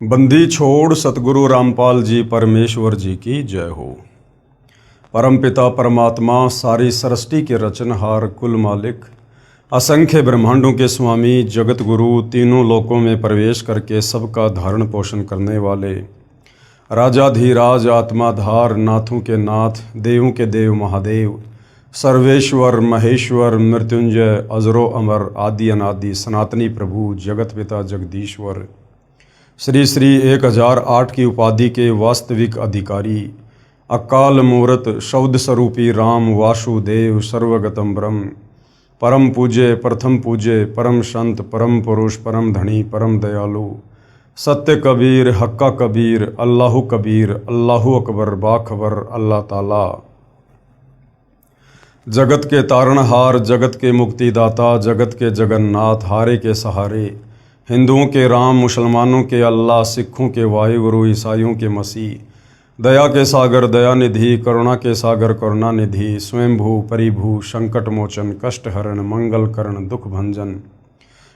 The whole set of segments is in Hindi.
बंदी छोड़ सतगुरु रामपाल जी परमेश्वर जी की जय हो। परमपिता परमात्मा सारी सृष्टि के रचनहार कुल मालिक असंख्य ब्रह्मांडों के स्वामी जगत गुरु तीनों लोकों में प्रवेश करके सबका धारण पोषण करने वाले राजाधीराज आत्माधार नाथों के नाथ देवों के देव महादेव सर्वेश्वर महेश्वर मृत्युंजय अजरो अमर आदि अनादि सनातनी प्रभु जगत पिता जगदीश्वर श्री श्री 1008 की उपाधि के वास्तविक अधिकारी अकाल मूर्त शब्द स्वरूपी राम वासुदेव सर्वगतम ब्रह्म परम पूज्य प्रथम पूज्य परम संत परम पुरुष परम धनी परम दयालु सत्य कबीर हक्का कबीर अल्लाहु कबीर अल्लाहु अकबर बाखबर अल्लाह ताला जगत के तारणहार जगत के मुक्तिदाता जगत के जगन्नाथ हारे के सहारे हिंदुओं के राम मुसलमानों के अल्लाह सिखों के वाहिगुरु ईसाइयों के मसीह दया के सागर दयानिधि करुणा के सागर करुणानिधि स्वयंभू परिभू संकट मोचन कष्ट हरण मंगल करण दुख भंजन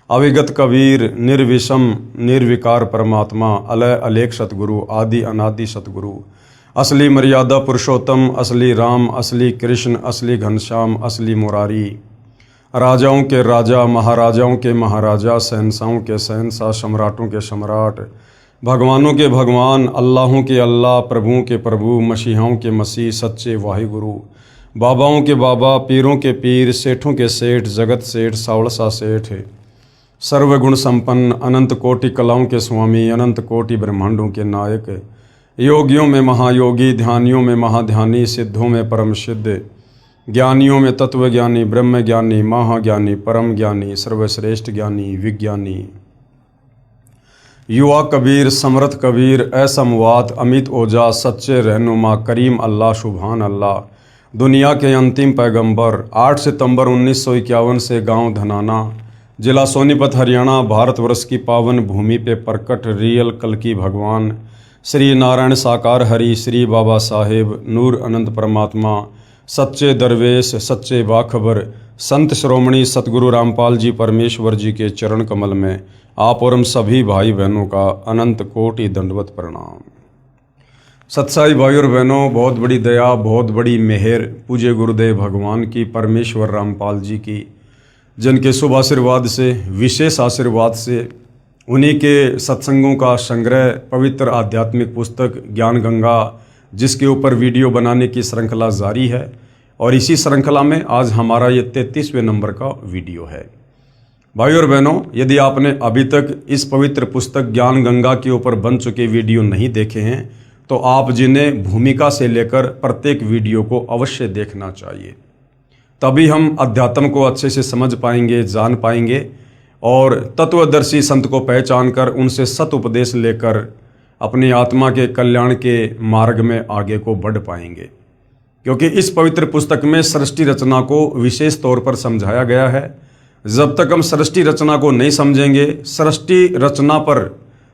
अविगत कबीर निर्विषम निर्विकार परमात्मा अलय अलेख सतगुरु आदि अनादि सतगुरु असली मर्यादा पुरुषोत्तम असली राम असली कृष्ण असली घनश्याम असली मुरारी राजाओं के राजा महाराजाओं के महाराजा शहंशाहों के शहंशाह सम्राटों के सम्राट भगवानों के भगवान अल्लाहों के अल्लाह प्रभुओं के प्रभु मसीहाओं के मसीह सच्चे वाहिगुरु बाबाओं के बाबा पीरों के पीर सेठों के सेठ जगत सेठ सावड़सा सेठ सर्वगुण संपन्न अनंत कोटि कलाओं के स्वामी अनंत कोटि ब्रह्मांडों के नायक योगियों में महायोगी ध्यानियों में महाध्यानी सिद्धों में परम सिद्ध ज्ञानियों में तत्वज्ञानी ब्रह्म ज्ञानी महाज्ञानी परम ज्ञानी सर्वश्रेष्ठ ज्ञानी विज्ञानी युवा कबीर समर्थ कबीर असमवात अमित ओजा सच्चे रहनुमा करीम अल्लाह शुभान अल्लाह दुनिया के अंतिम पैगंबर 8 सितंबर 1951 से गांव धनाना जिला सोनीपत हरियाणा भारतवर्ष की पावन भूमि पे प्रकट रियल कल्कि भगवान श्री नारायण साकार हरि श्री बाबा साहेब नूर अनंत परमात्मा सच्चे दरवेश सच्चे बाखबर संत श्रोमणी सतगुरु रामपाल जी परमेश्वर जी के चरण कमल में आप और हम सभी भाई बहनों का अनंत कोटि दंडवत प्रणाम। सत्साई भाई और बहनों, बहुत बड़ी दया बहुत बड़ी मेहर पूज्य गुरुदेव भगवान की परमेश्वर रामपाल जी की, जिनके शुभ आशीर्वाद से विशेष आशीर्वाद से उन्हीं के सत्संगों का संग्रह पवित्र आध्यात्मिक पुस्तक ज्ञान गंगा जिसके ऊपर वीडियो बनाने की श्रृंखला जारी है और इसी श्रृंखला में आज हमारा ये 33वें नंबर का वीडियो है। भाई और बहनों, यदि आपने अभी तक इस पवित्र पुस्तक ज्ञान गंगा के ऊपर बन चुके वीडियो नहीं देखे हैं तो आप जिन्हें भूमिका से लेकर प्रत्येक वीडियो को अवश्य देखना चाहिए, तभी हम अध्यात्म को अच्छे से समझ पाएंगे जान पाएंगे और तत्वदर्शी संत को पहचान कर उनसे सत उपदेश लेकर अपनी आत्मा के कल्याण के मार्ग में आगे को बढ़ पाएंगे। क्योंकि इस पवित्र पुस्तक में सृष्टि रचना को विशेष तौर पर समझाया गया है। जब तक हम सृष्टि रचना को नहीं समझेंगे, सृष्टि रचना पर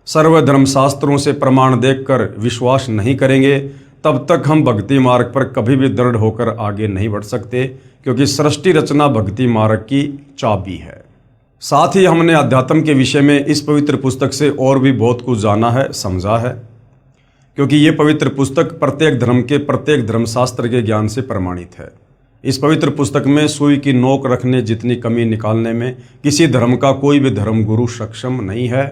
सर्वधर्मशास्त्रों से प्रमाण देखकर विश्वास नहीं करेंगे, तब तक हम भक्ति मार्ग पर कभी भी दृढ़ होकर आगे नहीं बढ़ सकते। क्योंकि सृष्टि रचना भक्ति मार्ग की चाबी है। साथ ही हमने अध्यात्म के विषय में इस पवित्र पुस्तक से और भी बहुत कुछ जाना है समझा है, क्योंकि ये पवित्र पुस्तक प्रत्येक धर्म के प्रत्येक धर्मशास्त्र के ज्ञान से प्रमाणित है। इस पवित्र पुस्तक में सुई की नोक रखने जितनी कमी निकालने में किसी धर्म का कोई भी धर्म गुरु सक्षम नहीं है।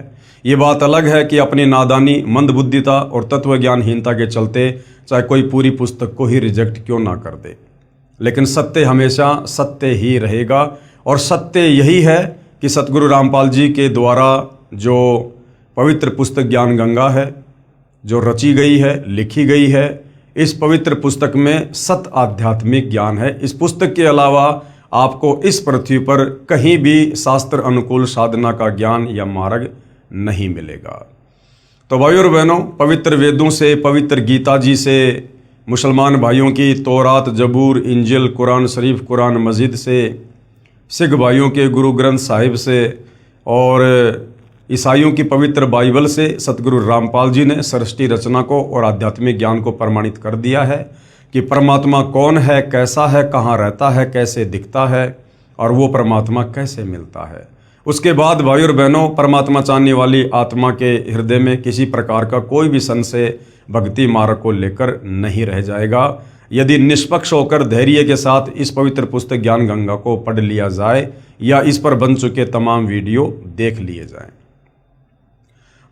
ये बात अलग है कि अपनी नादानी मंदबुद्धिता और तत्वज्ञानहीनता के चलते चाहे कोई पूरी पुस्तक को ही रिजेक्ट क्यों ना कर दे, लेकिन सत्य हमेशा सत्य ही रहेगा। और सत्य यही है कि सतगुरु रामपाल जी के द्वारा जो पवित्र पुस्तक ज्ञान गंगा है, जो रची गई है लिखी गई है, इस पवित्र पुस्तक में सत आध्यात्मिक ज्ञान है। इस पुस्तक के अलावा आपको इस पृथ्वी पर कहीं भी शास्त्र अनुकूल साधना का ज्ञान या मार्ग नहीं मिलेगा। तो भाइयों और बहनों, पवित्र वेदों से पवित्र गीता जी से मुसलमान भाइयों की तौरात जबूर इंजिल कुरान शरीफ कुरान मजीद से, सिख भाइयों के गुरु ग्रंथ साहिब से और ईसाइयों की पवित्र बाइबल से सतगुरु रामपाल जी ने सृष्टि रचना को और आध्यात्मिक ज्ञान को प्रमाणित कर दिया है कि परमात्मा कौन है, कैसा है, कहाँ रहता है, कैसे दिखता है और वो परमात्मा कैसे मिलता है। उसके बाद भाई और बहनों, परमात्मा चाहने वाली आत्मा के हृदय में किसी प्रकार का कोई भी संशय भक्ति मार्ग को लेकर नहीं रह जाएगा यदि निष्पक्ष होकर धैर्य के साथ इस पवित्र पुस्तक ज्ञान गंगा को पढ़ लिया जाए या इस पर बन चुके तमाम वीडियो देख लिए जाएं।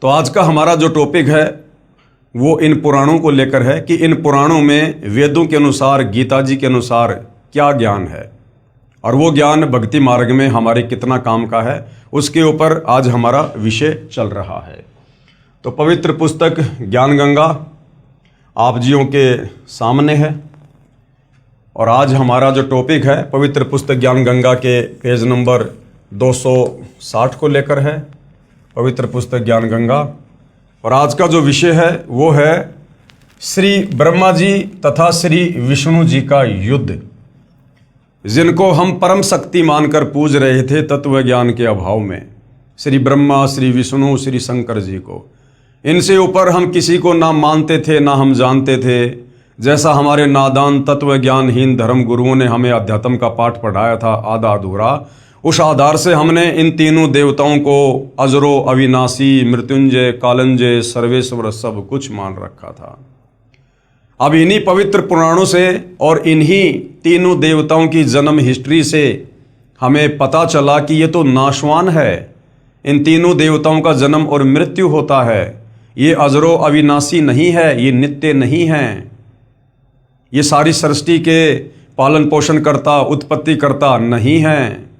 तो आज का हमारा जो टॉपिक है वो इन पुराणों को लेकर है कि इन पुराणों में वेदों के अनुसार, गीता जी के अनुसार क्या ज्ञान है और वो ज्ञान भक्ति मार्ग में हमारे कितना काम का है, उसके ऊपर आज हमारा विषय चल रहा है। तो पवित्र पुस्तक ज्ञान गंगा आप जियों के सामने है और आज हमारा जो टॉपिक है पवित्र पुस्तक ज्ञान गंगा के पेज नंबर 260 को लेकर है, पवित्र पुस्तक ज्ञान गंगा। और आज का जो विषय है वो है श्री ब्रह्मा जी तथा श्री विष्णु जी का युद्ध, जिनको हम परम शक्ति मानकर पूज रहे थे तत्व ज्ञान के अभाव में। श्री ब्रह्मा, श्री विष्णु, श्री शंकर जी को, इनसे ऊपर हम किसी को ना मानते थे ना हम जानते थे। जैसा हमारे नादान तत्व ज्ञानहीन धर्म गुरुओं ने हमें अध्यात्म का पाठ पढ़ाया था आधा अधूरा, उस आधार से हमने इन तीनों देवताओं को अजरो, अविनाशी, मृत्युंजय, कालंजय, सर्वेश्वर सब कुछ मान रखा था। अब इन्हीं पवित्र पुराणों से और इन्हीं तीनों देवताओं की जन्म हिस्ट्री से हमें पता चला कि ये तो नाशवान है। इन तीनों देवताओं का जन्म और मृत्यु होता है। ये अजरो अविनाशी नहीं है, ये नित्य नहीं है। ये सारी सृष्टि के पालन पोषण करता, उत्पत्ति करता नहीं है।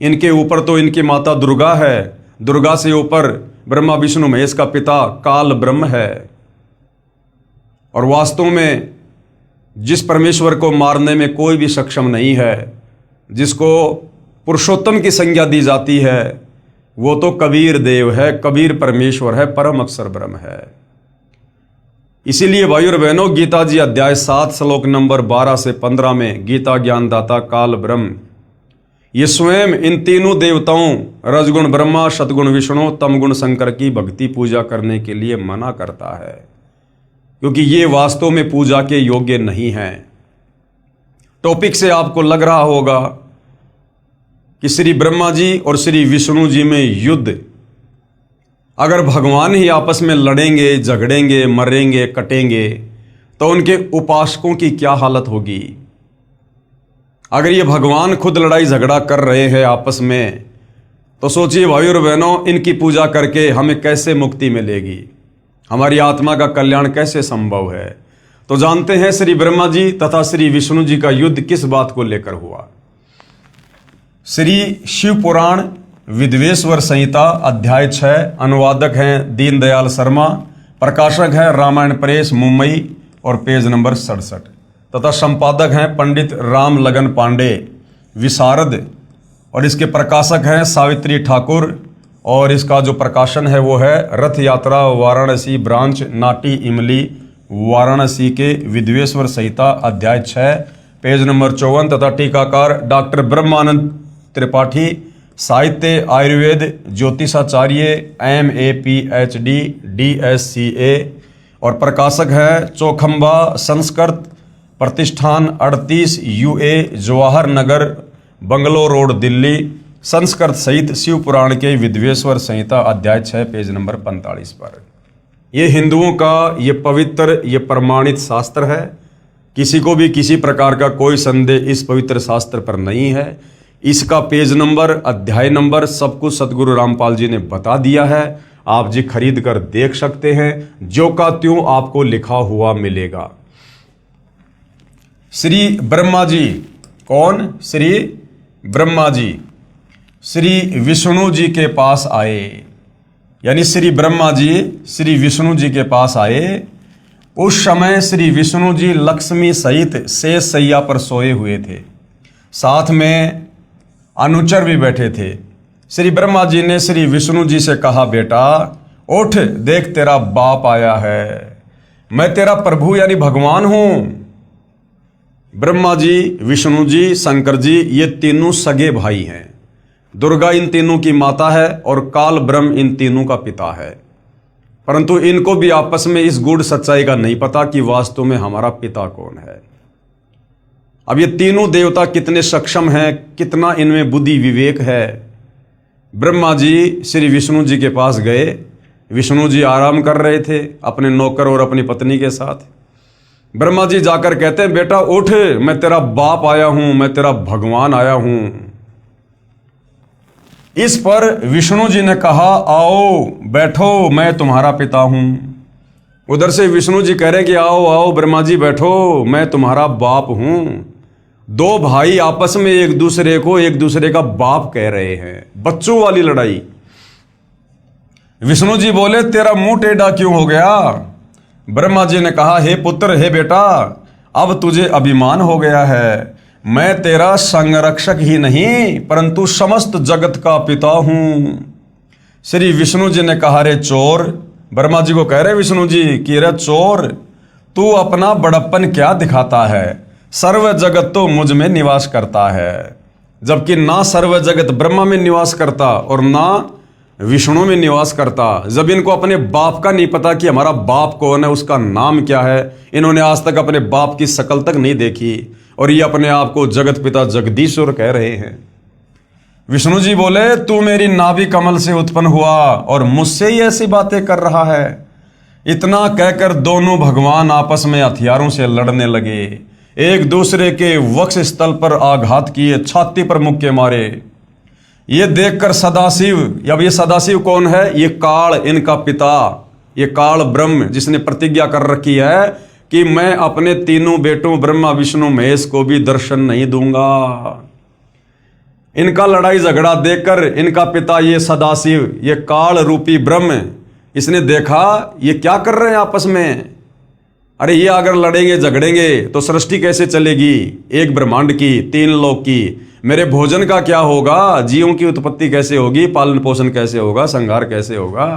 इनके ऊपर तो इनकी माता दुर्गा है, दुर्गा से ऊपर ब्रह्मा विष्णु महेश का पिता काल ब्रह्म है। और वास्तव में जिस परमेश्वर को मारने में कोई भी सक्षम नहीं है, जिसको पुरुषोत्तम की संज्ञा दी जाती है, वो तो कबीर देव है, कबीर परमेश्वर है, परम अक्षर ब्रह्म है। इसीलिए भाई और बहनों, गीता जी अध्याय 7 श्लोक नंबर 12 से 15 में गीता ज्ञानदाता काल ब्रह्म ये स्वयं इन तीनों देवताओं रजगुण ब्रह्मा, सतगुण विष्णु, तमगुण शंकर की भक्ति पूजा करने के लिए मना करता है, क्योंकि ये वास्तव में पूजा के योग्य नहीं हैं। टॉपिक से आपको लग रहा होगा कि श्री ब्रह्मा जी और श्री विष्णु जी में युद्ध, अगर भगवान ही आपस में लड़ेंगे, झगड़ेंगे, मरेंगे, कटेंगे, तो उनके उपासकों की क्या हालत होगी। अगर ये भगवान खुद लड़ाई झगड़ा कर रहे हैं आपस में, तो सोचिए भाई और बहनों, इनकी पूजा करके हमें कैसे मुक्ति मिलेगी, हमारी आत्मा का कल्याण कैसे संभव है। तो जानते हैं श्री ब्रह्मा जी तथा श्री विष्णु जी का युद्ध किस बात को लेकर हुआ। श्री शिव पुराण विद्वेश्वर संहिता अध्याय 6, अनुवादक हैं दीनदयाल शर्मा, प्रकाशक है रामायण प्रेस मुंबई और पेज नंबर 67, तथा संपादक हैं पंडित राम लगन पांडे विशारद, और इसके प्रकाशक हैं सावित्री ठाकुर, और इसका जो प्रकाशन है वो है रथ यात्रा वाराणसी ब्रांच, नाटी इमली वाराणसी के विद्वेश्वर संहिता अध्याय 6 पेज नंबर 54, तथा टीकाकार डॉक्टर ब्रह्मानंद त्रिपाठी, साहित्य आयुर्वेद ज्योतिषाचार्य MA PhD DSCA, और प्रकाशक है चौखंबा संस्कृत प्रतिष्ठान 38 UA Jawahar Nagar bungalow road Delhi, Sanskrit सहित शिव पुराण के विद्वेश्वर संहिता अध्याय 6 पेज नंबर 45 पर। ये हिंदुओं का ये पवित्र, ये प्रमाणित शास्त्र है। किसी को भी किसी प्रकार का कोई संदेह इस पवित्र शास्त्र पर नहीं है। इसका पेज नंबर, अध्याय नंबर सब कुछ सतगुरु रामपाल जी ने बता दिया है। आप जी खरीद कर देख सकते हैं, जो का त्यों आपको लिखा हुआ मिलेगा। श्री ब्रह्मा जी कौन? श्री ब्रह्मा जी श्री विष्णु जी के पास आए, यानी श्री ब्रह्मा जी श्री विष्णु जी के पास आए। उस समय श्री विष्णु जी लक्ष्मी सहित शेष शैया पर सोए हुए थे, साथ में अनुचर भी बैठे थे। श्री ब्रह्मा जी ने श्री विष्णु जी से कहा, बेटा उठ, देख तेरा बाप आया है, मैं तेरा प्रभु यानी भगवान हूं। ब्रह्मा जी, विष्णु जी, शंकर जी ये तीनों सगे भाई हैं। दुर्गा इन तीनों की माता है और काल ब्रह्म इन तीनों का पिता है, परंतु इनको भी आपस में इस गूढ़ सच्चाई का नहीं पता कि वास्तव में हमारा पिता कौन है। अब ये तीनों देवता कितने सक्षम हैं, कितना इनमें बुद्धि विवेक है, ब्रह्मा जी श्री विष्णु जी के पास गए। विष्णु जी आराम कर रहे थे अपने नौकर और अपनी पत्नी के साथ। ब्रह्मा जी जाकर कहते हैं, बेटा उठ, मैं तेरा बाप आया हूं, मैं तेरा भगवान आया हूं। इस पर विष्णु जी ने कहा, आओ बैठो, मैं तुम्हारा पिता हूं। उधर से विष्णु जी कह रहे हैं कि आओ आओ ब्रह्मा जी बैठो, मैं तुम्हारा बाप हूं। दो भाई आपस में एक दूसरे का बाप कह रहे हैं, बच्चों वाली लड़ाई। विष्णु जी बोले, तेरा मुंह टेढ़ा क्यों हो गया? ब्रह्मा जी ने कहा, हे पुत्र, हे बेटा, अब तुझे अभिमान हो गया है। मैं तेरा संरक्षक ही नहीं परंतु समस्त जगत का पिता हूं। श्री विष्णु जी ने कहा, रे चोर, ब्रह्मा जी को कह रहे विष्णु जी कि रे चोर, तू अपना बड़प्पन क्या दिखाता है? सर्व जगत तो मुझ में निवास करता है, जबकि ना सर्व जगत ब्रह्मा में निवास करता और ना विष्णु में निवास करता। जब इनको अपने बाप का नहीं पता कि हमारा बाप कौन है, उसका नाम क्या है, इन्होंने आज तक अपने बाप की शक्ल तक नहीं देखी और ये अपने आप को जगत पिता जगदीश्वर कह रहे हैं। विष्णु जी बोले, तू मेरी नाभि कमल से उत्पन्न हुआ और मुझसे ही ऐसी बातें कर रहा है। इतना कहकर दोनों भगवान आपस में हथियारों से लड़ने लगे। एक दूसरे के वक्ष स्थल पर आघात किए, छाती पर मुक्के मारे। ये देखकर सदाशिव, अब ये सदाशिव कौन है? ये काल, इनका पिता, ये काल ब्रह्म, जिसने प्रतिज्ञा कर रखी है कि मैं अपने तीनों बेटों ब्रह्मा विष्णु महेश को भी दर्शन नहीं दूंगा। इनका लड़ाई झगड़ा देखकर इनका पिता ये सदाशिव, ये काल रूपी ब्रह्म, इसने देखा ये क्या कर रहे हैं आपस में। अरे ये अगर लड़ेंगे झगड़ेंगे तो सृष्टि कैसे चलेगी? एक ब्रह्मांड की, तीन लोक की। मेरे भोजन का क्या होगा? जीवों की उत्पत्ति कैसे होगी? पालन पोषण कैसे होगा? संहार कैसे होगा?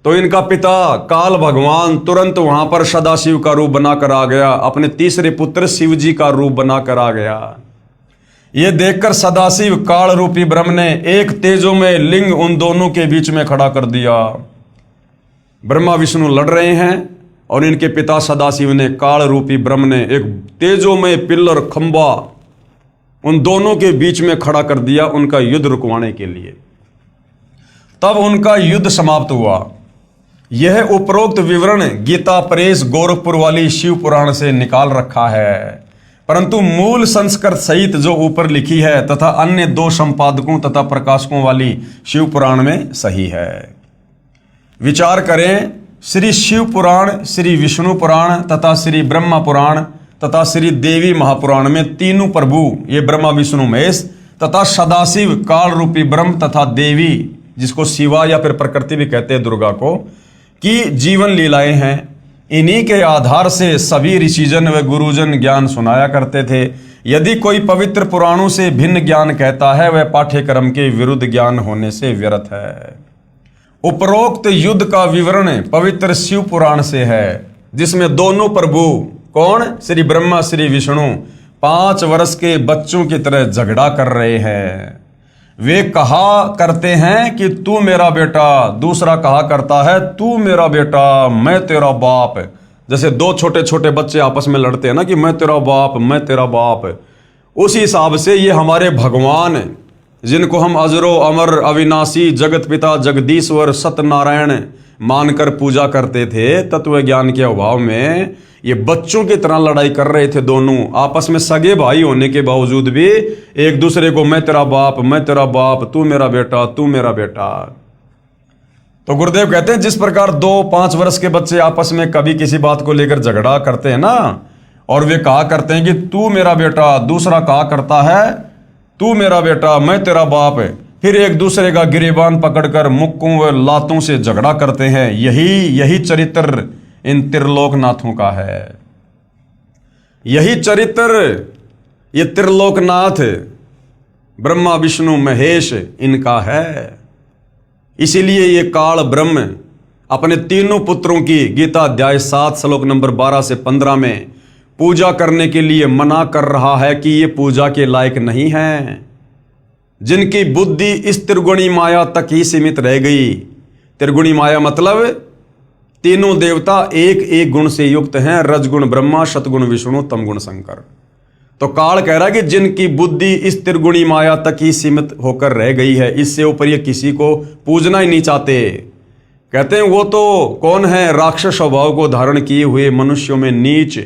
तो इनका पिता काल भगवान तुरंत वहां पर सदाशिव का रूप बनाकर आ गया, अपने तीसरे पुत्र शिव जी का रूप बनाकर आ गया। ये देखकर सदाशिव काल रूपी ब्रह्म ने एक तेजो में लिंग उन दोनों के बीच में खड़ा कर दिया। ब्रह्मा विष्णु लड़ रहे हैं और इनके पिता सदाशिव ने, काल रूपी ब्रह्म ने, एक तेजो में पिल्लर खंबा उन दोनों के बीच में खड़ा कर दिया उनका युद्ध रुकवाने के लिए। तब उनका युद्ध समाप्त हुआ। यह उपरोक्त विवरण गीता प्रेस गोरखपुर वाली शिव पुराण से निकाल रखा है, परंतु मूल संस्कृत सहित जो ऊपर लिखी है तथा अन्य दो संपादकों तथा प्रकाशकों वाली शिव पुराण में सही है। विचार करें, श्री शिव पुराण, श्री विष्णु पुराण तथा श्री ब्रह्मा पुराण तथा श्री देवी महापुराण में तीनों प्रभु, ये ब्रह्मा विष्णु महेश तथा सदाशिव काल रूपी ब्रह्म तथा देवी, जिसको शिवा या फिर प्रकृति भी कहते हैं दुर्गा को, की जीवन लीलाएं हैं। इन्हीं के आधार से सभी ऋषिजन व गुरुजन ज्ञान सुनाया करते थे। यदि कोई पवित्र पुराणों से भिन्न ज्ञान कहता है वह पाठ्यक्रम के विरुद्ध ज्ञान होने से व्यर्थ है। उपरोक्त युद्ध का विवरण पवित्र शिव पुराण से है, जिसमें दोनों प्रभु, कौन? श्री ब्रह्मा श्री विष्णु 5 वर्ष के बच्चों की तरह झगड़ा कर रहे हैं। वे कहा करते हैं कि तू मेरा बेटा, दूसरा कहा करता है तू मेरा बेटा, मैं तेरा बाप। जैसे दो छोटे छोटे बच्चे आपस में लड़ते हैं ना कि मैं तेरा बाप, मैं तेरा बाप। उसी हिसाब से ये हमारे भगवान, जिनको हम अजरो अमर अविनाशी जगत पिता जगदीश्वर सत्यनारायण मानकर पूजा करते थे, तत्व ज्ञान के अभाव में ये बच्चों की तरह लड़ाई कर रहे थे। दोनों आपस में सगे भाई होने के बावजूद भी एक दूसरे को मैं तेरा बाप, मैं तेरा बाप, तू मेरा बेटा, तू मेरा बेटा। तो गुरुदेव कहते हैं जिस प्रकार 2-5 वर्ष के बच्चे आपस में कभी किसी बात को लेकर झगड़ा करते हैं ना, और वे कहा करते हैं कि तू मेरा बेटा, दूसरा कहा करता है तू मेरा बेटा, मैं तेरा बाप, फिर एक दूसरे का गिरेबान पकड़कर मुक्कों व लातों से झगड़ा करते हैं। यही चरित्र इन त्रिलोकनाथों का है। यही चरित्र ये त्रिलोकनाथ ब्रह्मा विष्णु महेश इनका है। इसीलिए ये काल ब्रह्म अपने तीनों पुत्रों की गीता अध्याय 7 श्लोक नंबर 12 से 15 में पूजा करने के लिए मना कर रहा है कि ये पूजा के लायक नहीं है। जिनकी बुद्धि इस त्रिगुणी माया तक ही सीमित रह गई। त्रिगुणी माया मतलब तीनों देवता एक एक गुण से युक्त हैं, रजगुण ब्रह्मा, सतगुण विष्णु, तमगुण शंकर। तो काल कह रहा है कि जिनकी बुद्धि इस त्रिगुणी माया तक ही सीमित होकर रह गई है, इससे ऊपर ये किसी को पूजना ही नहीं चाहते। कहते हैं वो तो कौन है, राक्षस स्वभाव को धारण किए हुए मनुष्यों में नीच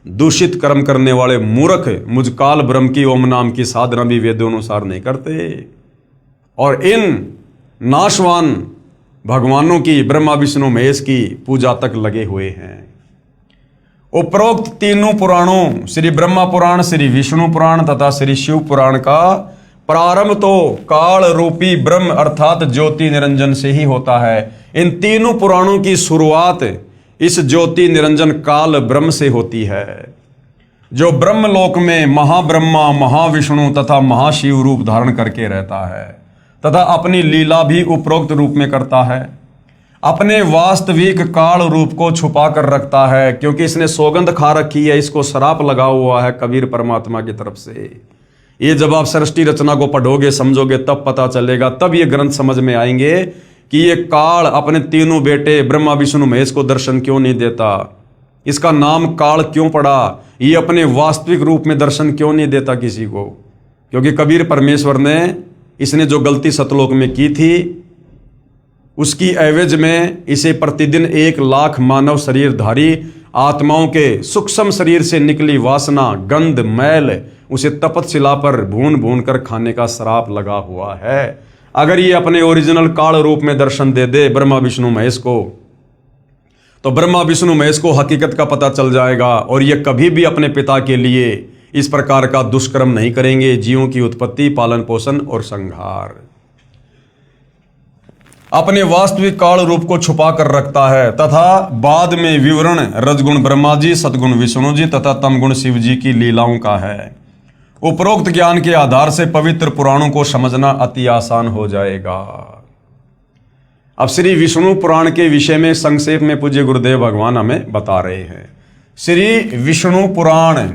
दूषित कर्म करने वाले मूर्ख मुझ काल ब्रह्म की ओम नाम की साधना भी वेदों अनुसार नहीं करते, और इन नाशवान भगवानों की, ब्रह्मा विष्णु महेश की पूजा तक लगे हुए हैं। उपरोक्त तीनों पुराणों, श्री ब्रह्मा पुराण, श्री विष्णु पुराण तथा श्री शिव पुराण का प्रारंभ तो काल रूपी ब्रह्म अर्थात ज्योति निरंजन से ही होता है। इन तीनों पुराणों की शुरुआत इस ज्योति निरंजन काल ब्रह्म से होती है, जो ब्रह्मलोक में महाब्रह्मा, महाविष्णु तथा महाशिव रूप धारण करके रहता है तथा अपनी लीला भी उपरोक्त रूप में करता है। अपने वास्तविक काल रूप को छुपा कर रखता है, क्योंकि इसने सौगंध खा रखी है, इसको श्राप लगा हुआ है कबीर परमात्मा की तरफ से। ये जब आप सृष्टि रचना को पढ़ोगे, समझोगे, तब पता चलेगा, तब ये ग्रंथ समझ में आएंगे कि ये काल अपने तीनों बेटे ब्रह्मा विष्णु महेश को दर्शन क्यों नहीं देता, इसका नाम काल क्यों पड़ा, ये अपने वास्तविक रूप में दर्शन क्यों नहीं देता किसी को। क्योंकि कबीर परमेश्वर ने, इसने जो गलती सतलोक में की थी, उसकी एवज में इसे प्रतिदिन 1 लाख मानव शरीरधारी आत्माओं के सूक्ष्म शरीर से निकली वासना, गंध, मैल उसे तपतशिला पर भून भून कर खाने का श्राप लगा हुआ है। अगर ये अपने ओरिजिनल काल रूप में दर्शन दे दे ब्रह्मा विष्णु महेश को, तो ब्रह्मा विष्णु महेश को हकीकत का पता चल जाएगा, और ये कभी भी अपने पिता के लिए इस प्रकार का दुष्कर्म नहीं करेंगे, जीवों की उत्पत्ति, पालन पोषण और संहार। अपने वास्तविक काल रूप को छुपा कर रखता है तथा बाद में विवरण रजगुण ब्रह्मा जी, सतगुण विष्णु जी तथा तमगुण शिव जी की लीलाओं का है। उपरोक्त ज्ञान के आधार से पवित्र पुराणों को समझना अति आसान हो जाएगा। अब श्री विष्णु पुराण के विषय में संक्षेप में पूज्य गुरुदेव भगवान हमें बता रहे हैं। श्री विष्णु पुराण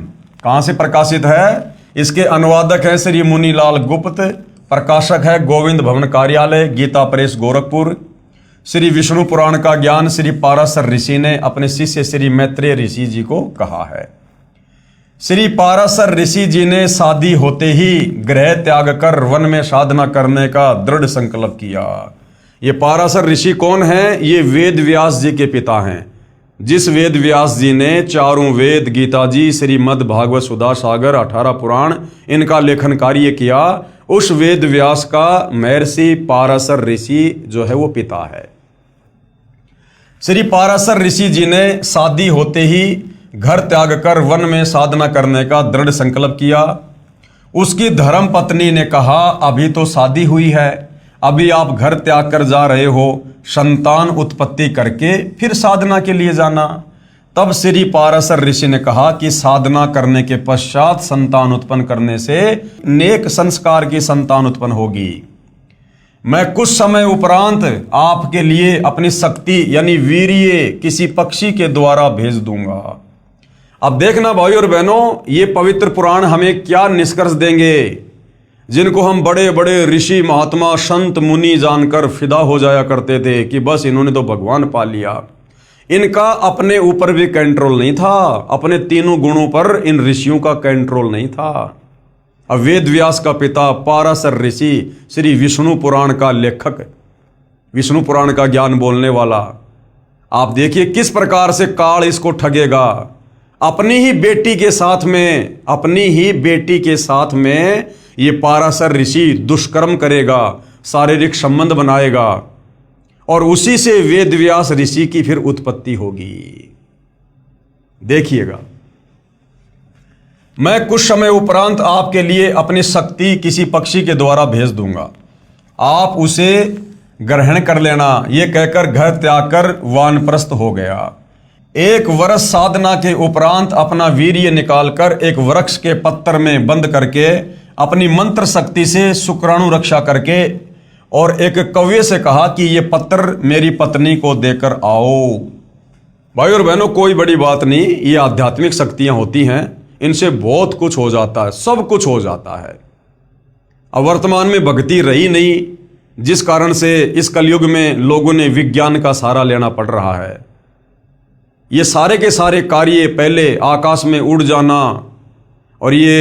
कहाँ से प्रकाशित है? इसके अनुवादक है श्री मुनीलाल गुप्त, प्रकाशक है गोविंद भवन कार्यालय, गीता प्रेस गोरखपुर। श्री विष्णु पुराण का ज्ञान श्री पाराशर ऋषि ने अपने शिष्य श्री मैत्रेय ऋषि जी को कहा है। श्री पाराशर ऋषि जी ने शादी होते ही गृह त्याग कर वन में साधना करने का दृढ़ संकल्प किया। ये पाराशर ऋषि कौन है? ये वेद व्यास जी के पिता हैं, जिस वेद व्यास जी ने चारों वेद, गीता जी, श्रीमद् भागवत, सुधा सागर, 18 पुराण इनका लेखन कार्य किया, उस वेद व्यास का महर्षि पाराशर ऋषि जो है वो पिता है। श्री पाराशर ऋषि जी ने शादी होते ही घर त्याग कर वन में साधना करने का दृढ़ संकल्प किया। उसकी धर्म पत्नी ने कहा, अभी तो शादी हुई है, अभी आप घर त्याग कर जा रहे हो, संतान उत्पत्ति करके फिर साधना के लिए जाना। तब श्री पाराशर ऋषि ने कहा कि साधना करने के पश्चात संतान उत्पन्न करने से नेक संस्कार की संतान उत्पन्न होगी। मैं कुछ समय उपरांत आपके लिए अपनी शक्ति यानी वीर्य किसी पक्षी के द्वारा भेज दूंगा। अब देखना भाई और बहनों, ये पवित्र पुराण हमें क्या निष्कर्ष देंगे, जिनको हम बड़े बड़े ऋषि, महात्मा, संत, मुनि जानकर फिदा हो जाया करते थे कि बस इन्होंने तो भगवान पा लिया। इनका अपने ऊपर भी कंट्रोल नहीं था, अपने तीनों गुणों पर इन ऋषियों का कंट्रोल नहीं था। अब वेद व्यास का पिता पाराशर ऋषि, श्री विष्णु पुराण का लेखक, विष्णु पुराण का ज्ञान बोलने वाला, आप देखिए किस प्रकार से काल इसको ठगेगा। अपनी ही बेटी के साथ में ये पाराशर ऋषि दुष्कर्म करेगा, शारीरिक संबंध बनाएगा, और उसी से वेद व्यास ऋषि की फिर उत्पत्ति होगी। देखिएगा, मैं कुछ समय उपरांत आपके लिए अपनी शक्ति किसी पक्षी के द्वारा भेज दूंगा, आप उसे ग्रहण कर लेना। यह कहकर घर त्याग कर वानप्रस्थ हो गया। 1 वर्ष साधना के उपरांत अपना वीर्य निकालकर एक वृक्ष के पत्तर में बंद करके अपनी मंत्र शक्ति से शुक्राणु रक्षा करके और एक कौवे से कहा कि ये पत्थर मेरी पत्नी को देकर आओ। भाई और बहनों, कोई बड़ी बात नहीं, ये आध्यात्मिक शक्तियां होती हैं, इनसे बहुत कुछ हो जाता है, सब कुछ हो जाता है। अब वर्तमान में भक्ति रही नहीं, जिस कारण से इस कलयुग में लोगों ने विज्ञान का सहारा लेना पड़ रहा है। ये सारे के सारे कार्य, पहले आकाश में उड़ जाना और ये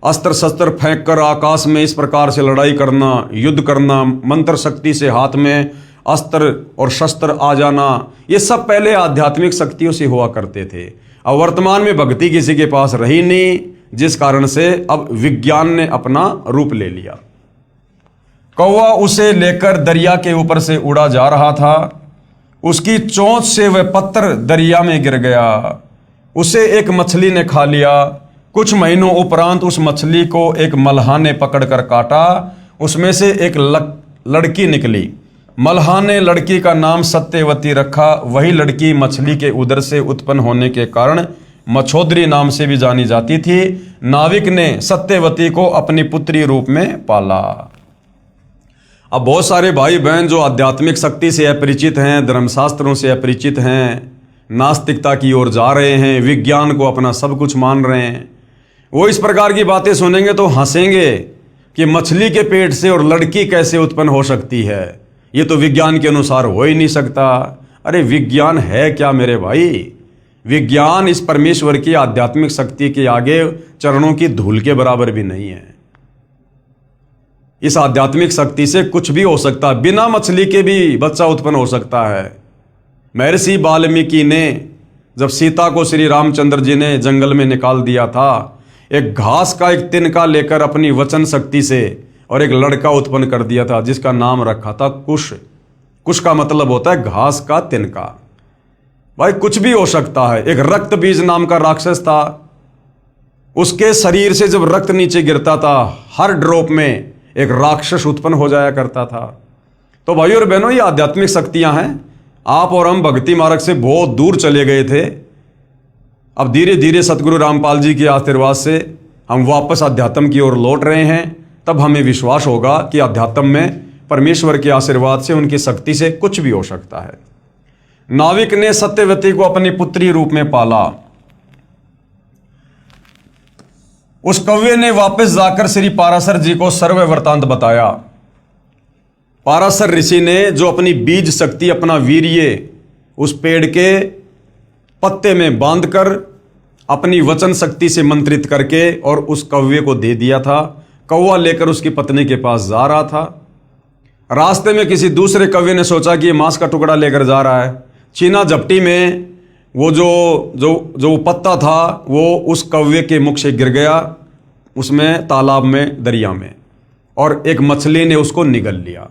अस्त्र शस्त्र फेंक कर आकाश में इस प्रकार से लड़ाई करना, युद्ध करना, मंत्र शक्ति से हाथ में अस्त्र और शस्त्र आ जाना, ये सब पहले आध्यात्मिक शक्तियों से हुआ करते थे। अब वर्तमान में भक्ति किसी के पास रही नहीं, जिस कारण से अब विज्ञान ने अपना रूप ले लिया। कौवा उसे लेकर दरिया के ऊपर से उड़ा जा रहा था। उसकी चोंच से वह पत्थर दरिया में गिर गया। उसे एक मछली ने खा लिया। कुछ महीनों उपरांत उस मछली को एक मल्हा ने पकड़कर काटा। उसमें से एक लड़की निकली। मल्हा ने लड़की का नाम सत्यवती रखा। वही लड़की मछली के उदर से उत्पन्न होने के कारण मछोदरी नाम से भी जानी जाती थी। नाविक ने सत्यवती को अपनी पुत्री रूप में पाला। अब बहुत सारे भाई बहन जो आध्यात्मिक शक्ति से अपरिचित हैं, धर्मशास्त्रों से अपरिचित हैं, नास्तिकता की ओर जा रहे हैं, विज्ञान को अपना सब कुछ मान रहे हैं, वो इस प्रकार की बातें सुनेंगे तो हंसेंगे कि मछली के पेट से और लड़की कैसे उत्पन्न हो सकती है, ये तो विज्ञान के अनुसार हो ही नहीं सकता। अरे विज्ञान है क्या मेरे भाई? विज्ञान इस परमेश्वर की आध्यात्मिक शक्ति के आगे चरणों की धूल के बराबर भी नहीं है। इस आध्यात्मिक शक्ति से कुछ भी हो सकता है। बिना मछली के भी बच्चा उत्पन्न हो सकता है। महर्षि वाल्मीकि ने जब सीता को श्री रामचंद्र जी ने जंगल में निकाल दिया था, एक घास का एक तिनका लेकर अपनी वचन शक्ति से और एक लड़का उत्पन्न कर दिया था, जिसका नाम रखा था कुश। कुश का मतलब होता है घास का तिनका। भाई कुछ भी हो सकता है। एक रक्त बीज नाम का राक्षस था। उसके शरीर से जब रक्त नीचे गिरता था, हर ड्रॉप में एक राक्षस उत्पन्न हो जाया करता था। तो भाइयों और बहनों, ये आध्यात्मिक शक्तियां हैं। आप और हम भक्ति मार्ग से बहुत दूर चले गए थे। अब धीरे धीरे सतगुरु रामपाल जी के आशीर्वाद से हम वापस अध्यात्म की ओर लौट रहे हैं। तब हमें विश्वास होगा कि अध्यात्म में परमेश्वर के आशीर्वाद से, उनकी शक्ति से कुछ भी हो सकता है। नाविक ने सत्यवती को अपनी पुत्री रूप में पाला। उस कौवे ने वापस जाकर श्री पाराशर जी को सर्व वृतांत बताया। पाराशर ऋषि ने जो अपनी बीज शक्ति, अपना वीर्य उस पेड़ के पत्ते में बांधकर अपनी वचन शक्ति से मंत्रित करके और उस कौवे को दे दिया था। कौवा लेकर उसकी पत्नी के पास जा रहा था। रास्ते में किसी दूसरे कौवे ने सोचा कि ये मांस का टुकड़ा लेकर जा रहा है। छीना झपटी में वो जो पत्ता था वो उस कौवे के मुख से गिर गया, उसमें तालाब में, दरिया में, और एक मछली ने उसको निगल लिया।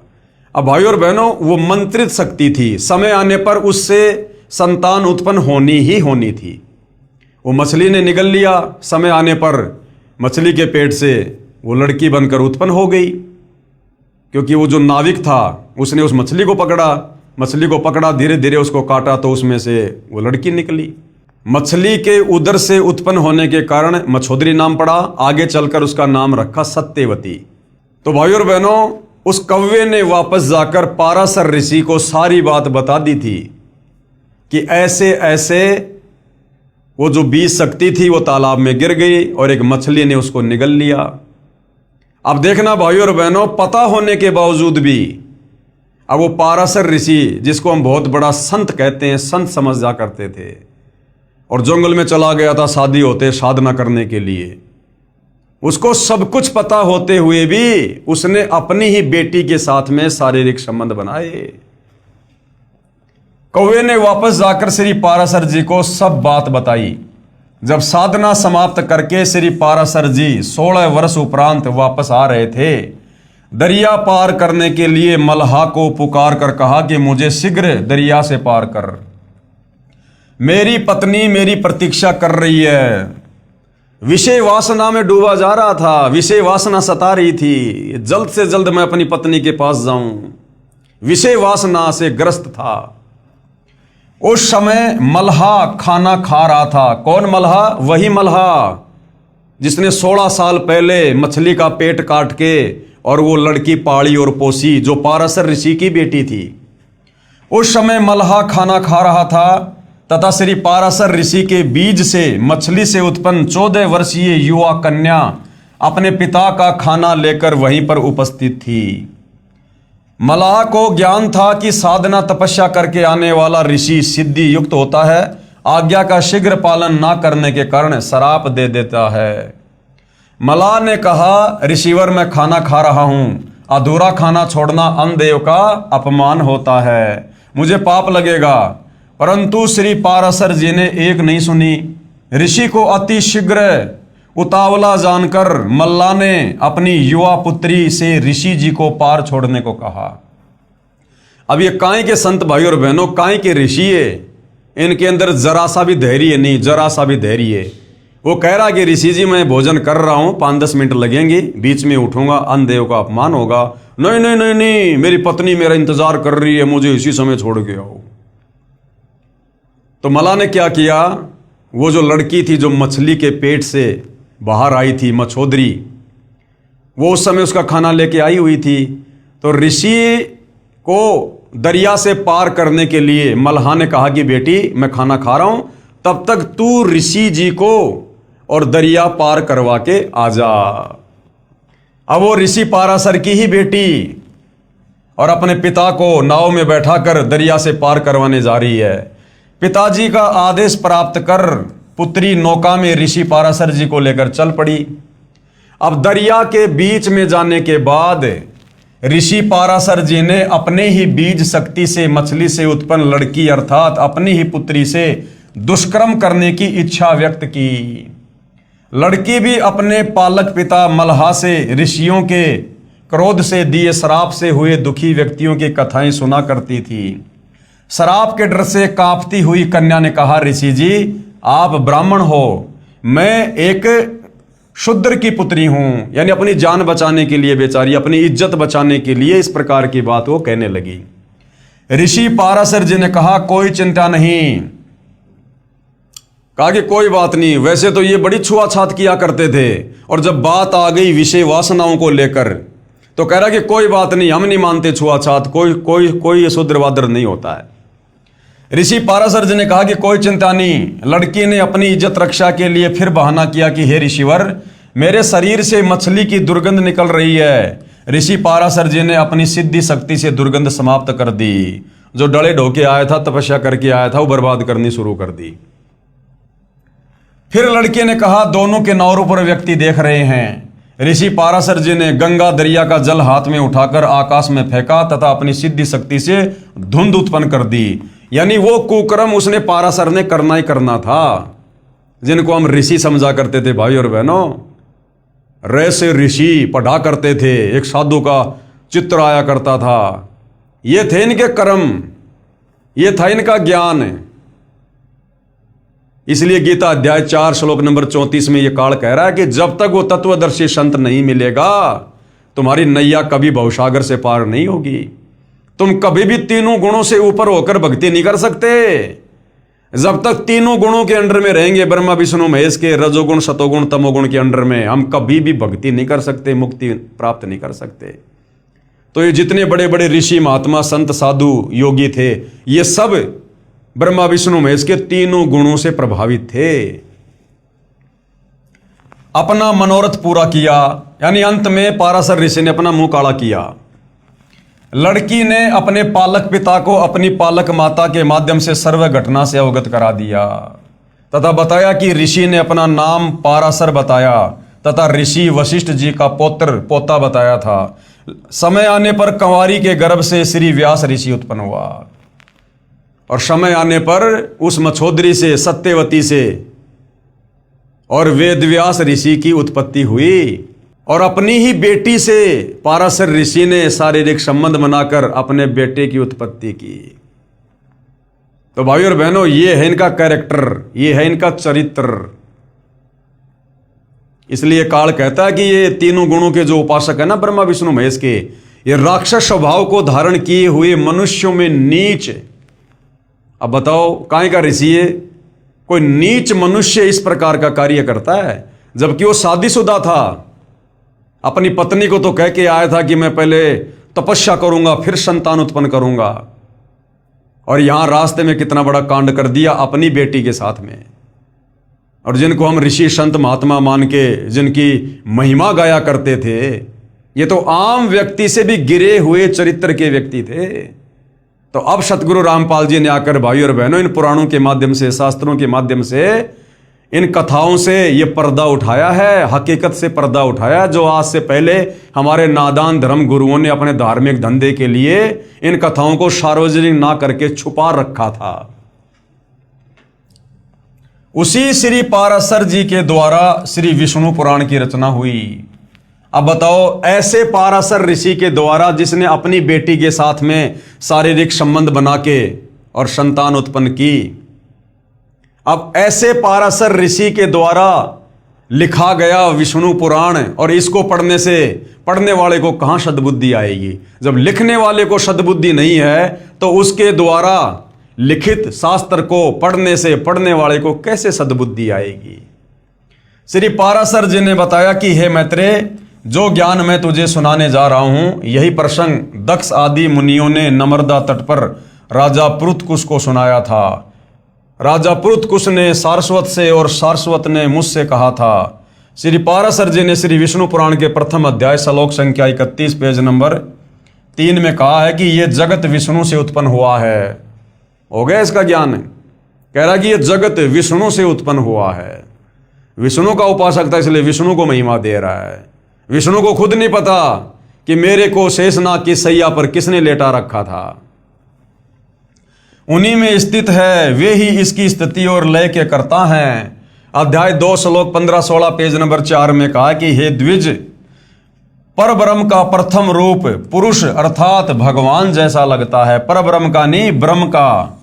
अब भाइयों और बहनों, वो मंत्रित शक्ति थी। समय आने पर उससे संतान उत्पन्न होनी ही होनी थी। वो मछली ने निगल लिया। समय आने पर मछली के पेट से वो लड़की बनकर उत्पन्न हो गई, क्योंकि वो जो नाविक था उसने उस मछली को पकड़ा, धीरे धीरे उसको काटा तो उसमें से वो लड़की निकली। मछली के उदर से उत्पन्न होने के कारण मछोदरी नाम पड़ा। आगे चलकर उसका नाम रखा सत्यवती। तो भाइयों और बहनों, उस कौवे ने वापस जाकर पाराशर ऋषि को सारी बात बता दी थी कि ऐसे ऐसे वो जो बीज शक्ति थी वो तालाब में गिर गई और एक मछली ने उसको निगल लिया। अब देखना भाइयों और बहनों, पता होने के बावजूद भी अब वो पाराशर ऋषि, जिसको हम बहुत बड़ा संत कहते हैं, संत समझ जा करते थे, और जंगल में चला गया था शादी होते साधना करने के लिए। उसको सब कुछ पता होते हुए भी उसने अपनी ही बेटी के साथ में शारीरिक संबंध बनाए। कौवे ने वापस जाकर श्री पाराशर जी को सब बात बताई। जब साधना समाप्त करके श्री पाराशर जी 16 वर्ष उपरांत वापस आ रहे थे, दरिया पार करने के लिए मल्हा को पुकार कर कहा कि मुझे शीघ्र दरिया से पार कर, मेरी पत्नी मेरी प्रतीक्षा कर रही है। विषय वासना में डूबा जा रहा था, विषय वासना सता रही थी, जल्द से जल्द मैं अपनी पत्नी के पास जाऊं। विषय वासना से ग्रस्त था। उस समय मल्हा खाना खा रहा था। कौन मल्हा? वही मल्हा जिसने 16 साल पहले मछली का पेट काट के और वो लड़की पाली और पोसी, जो पाराशर ऋषि की बेटी थी। उस समय मल्हा खाना खा रहा था तथा श्री पाराशर ऋषि के बीज से, मछली से उत्पन्न 14 वर्षीय युवा कन्या अपने पिता का खाना लेकर वहीं पर उपस्थित थी। मल्लाह को ज्ञान था कि साधना तपस्या करके आने वाला ऋषि सिद्धि युक्त होता है, आज्ञा का शीघ्र पालन ना करने के कारण श्राप दे देता है। मल्लाह ने कहा, ऋषिवर मैं खाना खा रहा हूं, अधूरा खाना छोड़ना अन्नदेव का अपमान होता है, मुझे पाप लगेगा। परंतु श्री पाराशर जी ने एक नहीं सुनी। ऋषि को अति शीघ्र उतावला जानकर मल्लाह ने अपनी युवा पुत्री से ऋषि जी को पार छोड़ने को कहा। अब ये काहे के संत भाई और बहनों, काहे के ऋषि है, इनके अंदर जरा सा भी धैर्य नहीं, जरा सा भी धैर्य है। वो कह रहा कि ऋषि जी मैं भोजन कर रहा हूं, 5-10 मिनट लगेंगे, बीच में उठूंगा, अन्नदेव का अपमान होगा। नहीं नहीं नहीं नहीं, मेरी पत्नी मेरा इंतजार कर रही है, मुझे इसी समय छोड़ के आओ। तो मल्लाह ने क्या किया, वो जो लड़की थी जो मछली के पेट से बाहर आई थी, मछोदरी, वो उस समय उसका खाना लेके आई हुई थी। तो ऋषि को दरिया से पार करने के लिए मल्लाह ने कहा कि बेटी मैं खाना खा रहा हूं, तब तक तू ऋषि जी को और दरिया पार करवा के आ जा। अब वो ऋषि पाराशर की ही बेटी और अपने पिता को नाव में बैठाकर दरिया से पार करवाने जा रही है। पिताजी का आदेश प्राप्त कर पुत्री नौका में ऋषि पाराशर जी को लेकर चल पड़ी। अब दरिया के बीच में जाने के बाद ऋषि पाराशर जी ने अपने ही बीज शक्ति से मछली से उत्पन्न लड़की अर्थात अपनी ही पुत्री से दुष्कर्म करने की इच्छा व्यक्त की। लड़की भी अपने पालक पिता मल्लाह से ऋषियों के क्रोध से दिए श्राप से हुए दुखी व्यक्तियों की कथाएं सुना करती थी। श्राप के डर से कांपती हुई कन्या ने कहा, ऋषि जी आप ब्राह्मण हो, मैं एक शूद्र की पुत्री हूं। यानी अपनी जान बचाने के लिए, बेचारी अपनी इज्जत बचाने के लिए इस प्रकार की बात वो कहने लगी। ऋषि पाराशर जी ने कहा, कोई चिंता नहीं। कहा कि कोई बात नहीं, वैसे तो ये बड़ी छुआछात किया करते थे, और जब बात आ गई विषय वासनाओं को लेकर तो कह रहा कि कोई बात नहीं, हम नहीं मानते छुआछात, कोई कोई कोई शूद्रवादर नहीं होता है। ऋषि पाराशर जी ने कहा कि कोई चिंता नहीं। लड़की ने अपनी इज्जत रक्षा के लिए फिर बहाना किया कि हे ऋषिवर, मेरे शरीर से मछली की दुर्गंध निकल रही है। ऋषि पाराशर जी ने अपनी सिद्धि शक्ति से दुर्गंध समाप्त कर दी। जो डले ढोके आया था, तपस्या करके आया था, वो बर्बाद करनी शुरू कर दी। फिर लड़के ने कहा, दोनों के नौरों पर व्यक्ति देख रहे हैं। ऋषि पाराशर जी ने गंगा दरिया का जल हाथ में उठाकर आकाश में फेंका तथा अपनी सिद्धि शक्ति से धुंध उत्पन्न कर दी। यानी वो कुकर्म उसने पाराशर ने करना ही करना था, जिनको हम ऋषि समझा करते थे भाई और बहनों। रे से ऋषि पढ़ा करते थे, एक साधु का चित्र आया करता था। ये थे इनके कर्म, ये था इनका ज्ञान। इसलिए गीता अध्याय 4 श्लोक नंबर 34 में यह काल कह रहा है कि जब तक वो तत्वदर्शी संत नहीं मिलेगा, तुम्हारी नैया कभी भवसागर से पार नहीं होगी। तुम कभी भी तीनों गुणों से ऊपर होकर भक्ति नहीं कर सकते। जब तक तीनों गुणों के अंडर में रहेंगे, ब्रह्मा विष्णु महेश के रजोगुण सतोगुण तमोगुण के अंडर में, हम कभी भी भक्ति नहीं कर सकते, मुक्ति प्राप्त नहीं कर सकते। तो ये जितने बड़े बड़े ऋषि महात्मा संत साधु योगी थे, ये सब ब्रह्मा विष्णु महेश के तीनों गुणों से प्रभावित थे। अपना मनोरथ पूरा किया, यानी अंत में पाराशर ऋषि ने अपना मुंह काला किया। लड़की ने अपने पालक पिता को अपनी पालक माता के माध्यम से सर्व घटना से अवगत करा दिया तथा बताया कि ऋषि ने अपना नाम पाराशर बताया तथा ऋषि वशिष्ठ जी का पोता बताया था। समय आने पर कंवारी के गर्भ से श्री व्यास ऋषि उत्पन्न हुआ और समय आने पर उस मछोदरी से, सत्यवती से और वेदव्यास ऋषि की उत्पत्ति हुई। और अपनी ही बेटी से पाराशर ऋषि ने शारीरिक संबंध बनाकर अपने बेटे की उत्पत्ति की। तो भाई और बहनों, ये है इनका कैरेक्टर, ये है इनका चरित्र। इसलिए काल कहता है कि ये तीनों गुणों के जो उपासक है ना, ब्रह्मा विष्णु महेश के, ये राक्षस स्वभाव को धारण किए हुए मनुष्यों में नीच। अब बताओ काहे का ऋषि है? कोई नीच मनुष्य इस प्रकार का कार्य करता है, जबकि वो शादीशुदा था। अपनी पत्नी को तो कह के आया था कि मैं पहले तपस्या करूंगा फिर संतान उत्पन्न करूंगा, और यहां रास्ते में कितना बड़ा कांड कर दिया अपनी बेटी के साथ में। और जिनको हम ऋषि संत महात्मा मान के जिनकी महिमा गाया करते थे, ये तो आम व्यक्ति से भी गिरे हुए चरित्र के व्यक्ति थे। तो अब सतगुरु रामपाल जी ने आकर भाई और बहनों इन पुराणों के माध्यम से, शास्त्रों के माध्यम से इन कथाओं से ये पर्दा उठाया है, हकीकत से पर्दा उठाया, जो आज से पहले हमारे नादान धर्म गुरुओं ने अपने धार्मिक धंधे के लिए इन कथाओं को सार्वजनिक ना करके छुपा रखा था। उसी श्री पाराशर जी के द्वारा श्री विष्णु पुराण की रचना हुई। अब बताओ, ऐसे पाराशर ऋषि के द्वारा जिसने अपनी बेटी के साथ में शारीरिक संबंध बना के और संतान उत्पन्न की, अब ऐसे पाराशर ऋषि के द्वारा लिखा गया विष्णु पुराण, और इसको पढ़ने से पढ़ने वाले को कहां सद्बुद्धि आएगी? जब लिखने वाले को सद्बुद्धि नहीं है तो उसके द्वारा लिखित शास्त्र को पढ़ने से पढ़ने वाले को कैसे सद्बुद्धि आएगी? श्री पाराशर जी ने बताया कि हे मैत्रेय, जो ज्ञान मैं तुझे सुनाने जा रहा हूं, यही प्रसंग दक्ष आदि मुनियों ने नर्मदा तट पर राजा पृथकुश को सुनाया था। राजा पृथकुश ने सारस्वत से और सारस्वत ने मुझसे कहा था। श्री पाराशर जी ने श्री विष्णु पुराण के प्रथम अध्याय श्लोक संख्या 31 पेज नंबर 3 में कहा है कि यह जगत विष्णु से उत्पन्न हुआ है। हो गया इसका ज्ञान? कह रहा कि यह जगत विष्णु से उत्पन्न हुआ है। विष्णु का उपासक था, इसलिए विष्णु को महिमा दे रहा है। विष्णु को खुद नहीं पता कि मेरे को शेषनाग की सैया पर किसने लेटा रखा था। उन्हीं में स्थित है, वे ही इसकी स्थिति और लय के करता हैं। अध्याय 2 श्लोक 15-16 पेज नंबर 4 में कहा कि हे द्विज, परब्रह्म का प्रथम रूप पुरुष अर्थात भगवान जैसा लगता है। परब्रह्म का नहीं, ब्रह्म का।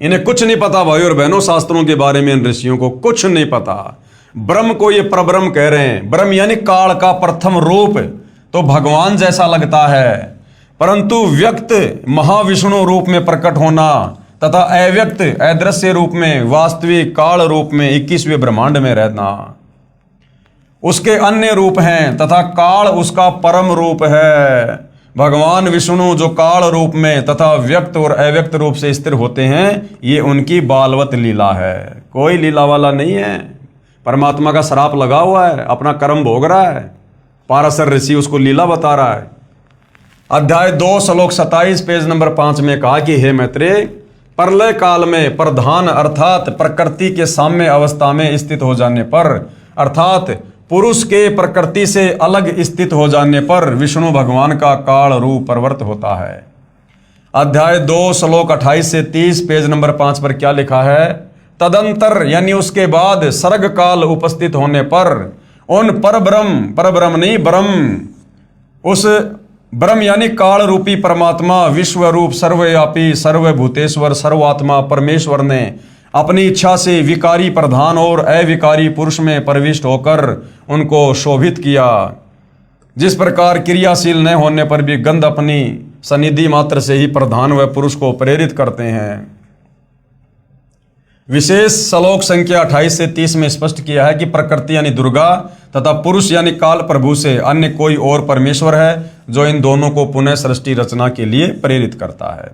इन्हें कुछ नहीं पता भाई और बहनों, शास्त्रों के बारे में इन ऋषियों को कुछ नहीं पता। ब्रह्म को ये परब्रह्म कह रहे हैं। ब्रह्म यानी काल का प्रथम रूप तो भगवान जैसा लगता है, परंतु व्यक्त महाविष्णु रूप में प्रकट होना तथा अव्यक्त अदृश्य रूप में वास्तविक काल रूप में 21वें ब्रह्मांड में रहना उसके अन्य रूप हैं तथा काल उसका परम रूप है। भगवान विष्णु जो काल रूप में तथा व्यक्त और अव्यक्त रूप से स्थिर होते हैं, ये उनकी बालवत लीला है। कोई लीला वाला नहीं है। परमात्मा का श्राप लगा हुआ है, अपना कर्म भोग रहा है। पाराशर ऋषि उसको लीला बता रहा है। अध्याय 2 श्लोक 27 पेज नंबर 5 में कहा कि हे मैत्रेय, प्रलय काल में प्रधान अर्थात प्रकृति के साम्य अवस्था में स्थित हो जाने पर, अर्थात पुरुष के प्रकृति से अलग स्थित हो जाने पर विष्णु भगवान का काल रूप प्रवृत्त होता है। अध्याय 2 श्लोक 28 से 30 पेज नंबर 5 पर क्या लिखा है? तदंतर यानी उसके बाद सर्ग काल उपस्थित होने पर उन परब्रह्म नहीं ब्रह्म, उस ब्रह्म यानी काल रूपी परमात्मा विश्व रूप सर्वव्यापी सर्वभूतेश्वर सर्वात्मा परमेश्वर ने अपनी इच्छा से विकारी प्रधान और अविकारी पुरुष में प्रविष्ट होकर उनको शोभित किया। जिस प्रकार क्रियाशील न होने पर भी गंध अपनी सनिधि मात्र से ही प्रधान व पुरुष को प्रेरित करते हैं। विशेष श्लोक संख्या 28 से 30 में स्पष्ट किया है कि प्रकृति यानी दुर्गा तथा पुरुष यानी काल प्रभु से अन्य कोई और परमेश्वर है जो इन दोनों को पुनः सृष्टि रचना के लिए प्रेरित करता है।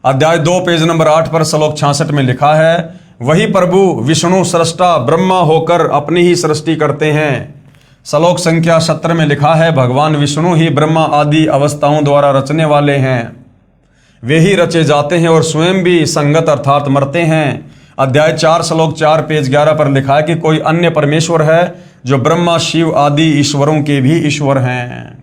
अध्याय 2 पेज नंबर 8 पर श्लोक 66 में लिखा है, वही प्रभु विष्णु सृष्टा ब्रह्मा होकर अपनी ही सृष्टि करते हैं। श्लोक संख्या 17 में लिखा है, भगवान विष्णु ही ब्रह्मा आदि अवस्थाओं द्वारा रचने वाले हैं। वे ही रचे जाते हैं और स्वयं भी संगत अर्थात मरते हैं। अध्याय 4 श्लोक 4 पेज 11 पर लिखा है कि कोई अन्य परमेश्वर है जो ब्रह्मा शिव आदि ईश्वरों के भी ईश्वर हैं।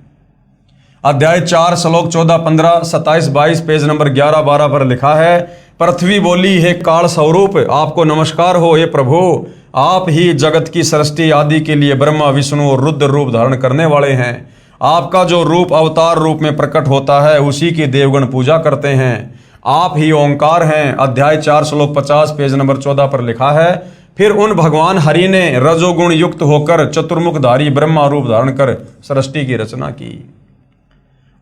अध्याय 4 श्लोक 14, 15, 27, 22 पेज नंबर 11, 12 पर लिखा है, पृथ्वी बोली, हे काल स्वरूप आपको नमस्कार हो। हे प्रभु, आप ही जगत की सृष्टि आदि के लिए ब्रह्मा विष्णु और रुद्र रूप धारण करने वाले हैं। आपका जो रूप अवतार रूप में प्रकट होता है उसी की देवगण पूजा करते हैं। आप ही ओंकार हैं। अध्याय 4 श्लोक 50 पेज नंबर 14 पर लिखा है, फिर उन भगवान हरि ने रजोगुण युक्त होकर चतुर्मुखधारी ब्रह्मा रूप धारण कर सृष्टि की रचना की।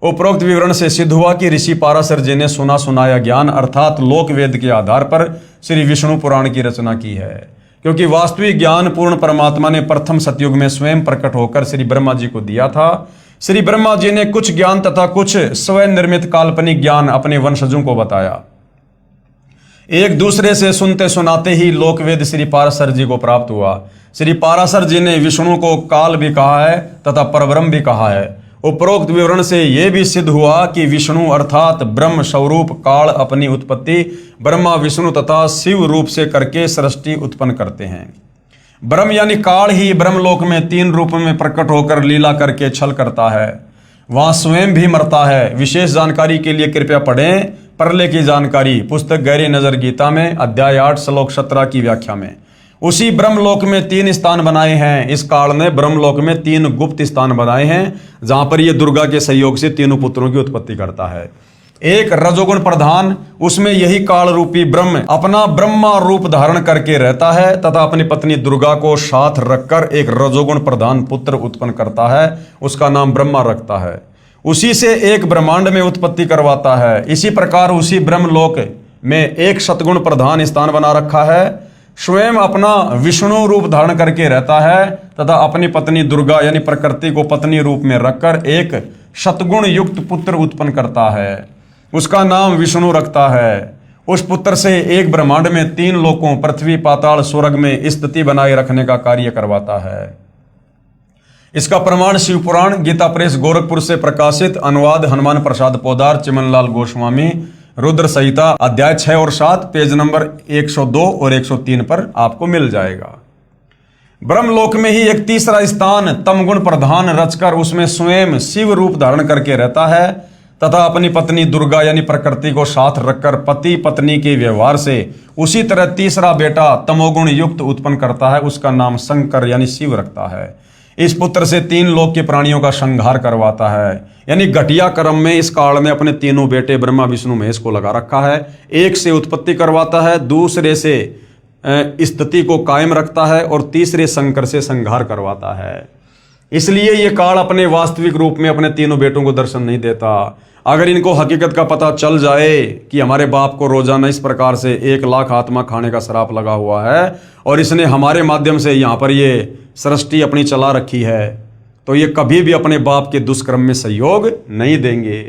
उपरोक्त विवरण से सिद्ध हुआ कि ऋषि पाराशर जी ने सुना सुनाया ज्ञान अर्थात लोक वेद के आधार पर श्री विष्णु पुराण की रचना की है, क्योंकि वास्तविक ज्ञान पूर्ण परमात्मा ने प्रथम सतयुग में स्वयं प्रकट होकर श्री ब्रह्मा जी को दिया था। श्री ब्रह्मा जी ने कुछ ज्ञान तथा कुछ स्वयं निर्मित काल्पनिक ज्ञान अपने वंशजों को बताया। एक दूसरे से सुनते सुनाते ही लोकवेद श्री पाराशर जी को प्राप्त हुआ। श्री पाराशर जी ने विष्णु को काल भी कहा है तथा परब्रह्म भी कहा है। उपरोक्त विवरण से यह भी सिद्ध हुआ कि विष्णु अर्थात ब्रह्म स्वरूप काल अपनी उत्पत्ति ब्रह्मा विष्णु तथा शिव रूप से करके सृष्टि उत्पन्न करते हैं। ब्रह्म यानी काल ही ब्रह्मलोक में 3 रूप में प्रकट होकर लीला करके छल करता है, वहां स्वयं भी मरता है। विशेष जानकारी के लिए कृपया पढ़ें प्रलय की जानकारी पुस्तक गहरी नजर गीता में अध्याय 8 श्लोक 17 की व्याख्या में। उसी ब्रह्मलोक में 3 स्थान बनाए हैं। इस काल ने ब्रह्मलोक में 3 गुप्त स्थान बनाए हैं जहां पर यह दुर्गा के सहयोग से तीनों पुत्रों की उत्पत्ति करता है। एक रजोगुण प्रधान, उसमें यही काल रूपी ब्रह्म अपना ब्रह्मा रूप धारण करके रहता है तथा अपनी पत्नी दुर्गा को साथ रखकर एक रजोगुण प्रधान पुत्र उत्पन्न करता है, उसका नाम ब्रह्मा रखता है। उसी से एक ब्रह्मांड में उत्पत्ति करवाता है। इसी प्रकार उसी ब्रह्मलोक में एक सतगुण प्रधान स्थान बना रखा है, स्वयं अपना विष्णु रूप धारण करके रहता है तथा अपनी पत्नी दुर्गा यानी प्रकृति को पत्नी रूप में रखकर एक सतगुण युक्त पुत्र उत्पन्न करता है, उसका नाम विष्णु रखता है। उस पुत्र से एक ब्रह्मांड में 3 लोकों पृथ्वी पाताल स्वर्ग में स्थिति बनाए रखने का कार्य करवाता है। इसका प्रमाण शिव पुराण गीता प्रेस गोरखपुर से प्रकाशित अनुवाद हनुमान प्रसाद पोदार चिमनलाल गोस्वामी रुद्र संहिता अध्याय 6 और 7 पेज नंबर 102 और 103 पर आपको मिल जाएगा। ब्रह्मलोक में ही एक तीसरा स्थान तमगुण प्रधान रचकर उसमें स्वयं शिव रूप धारण करके रहता है तथा अपनी पत्नी दुर्गा यानी प्रकृति को साथ रखकर पति पत्नी के व्यवहार से उसी तरह तीसरा बेटा तमोगुण युक्त उत्पन्न करता है, उसका नाम शंकर यानी शिव रखता है। इस पुत्र से 3 लोक के प्राणियों का संहार करवाता है। यानी घटिया कर्म में इस काल ने अपने तीनों बेटे ब्रह्मा विष्णु महेश को लगा रखा है। एक से उत्पत्ति करवाता है, दूसरे से स्थिति को कायम रखता है और तीसरे शंकर से संहार करवाता है। इसलिए ये काल अपने वास्तविक रूप में अपने तीनों बेटों को दर्शन नहीं देता। अगर इनको हकीकत का पता चल जाए कि हमारे बाप को रोजाना इस प्रकार से 1 लाख आत्मा खाने का श्राप लगा हुआ है और इसने हमारे माध्यम से यहाँ पर ये सृष्टि अपनी चला रखी है, तो ये कभी भी अपने बाप के दुष्कर्म में सहयोग नहीं देंगे।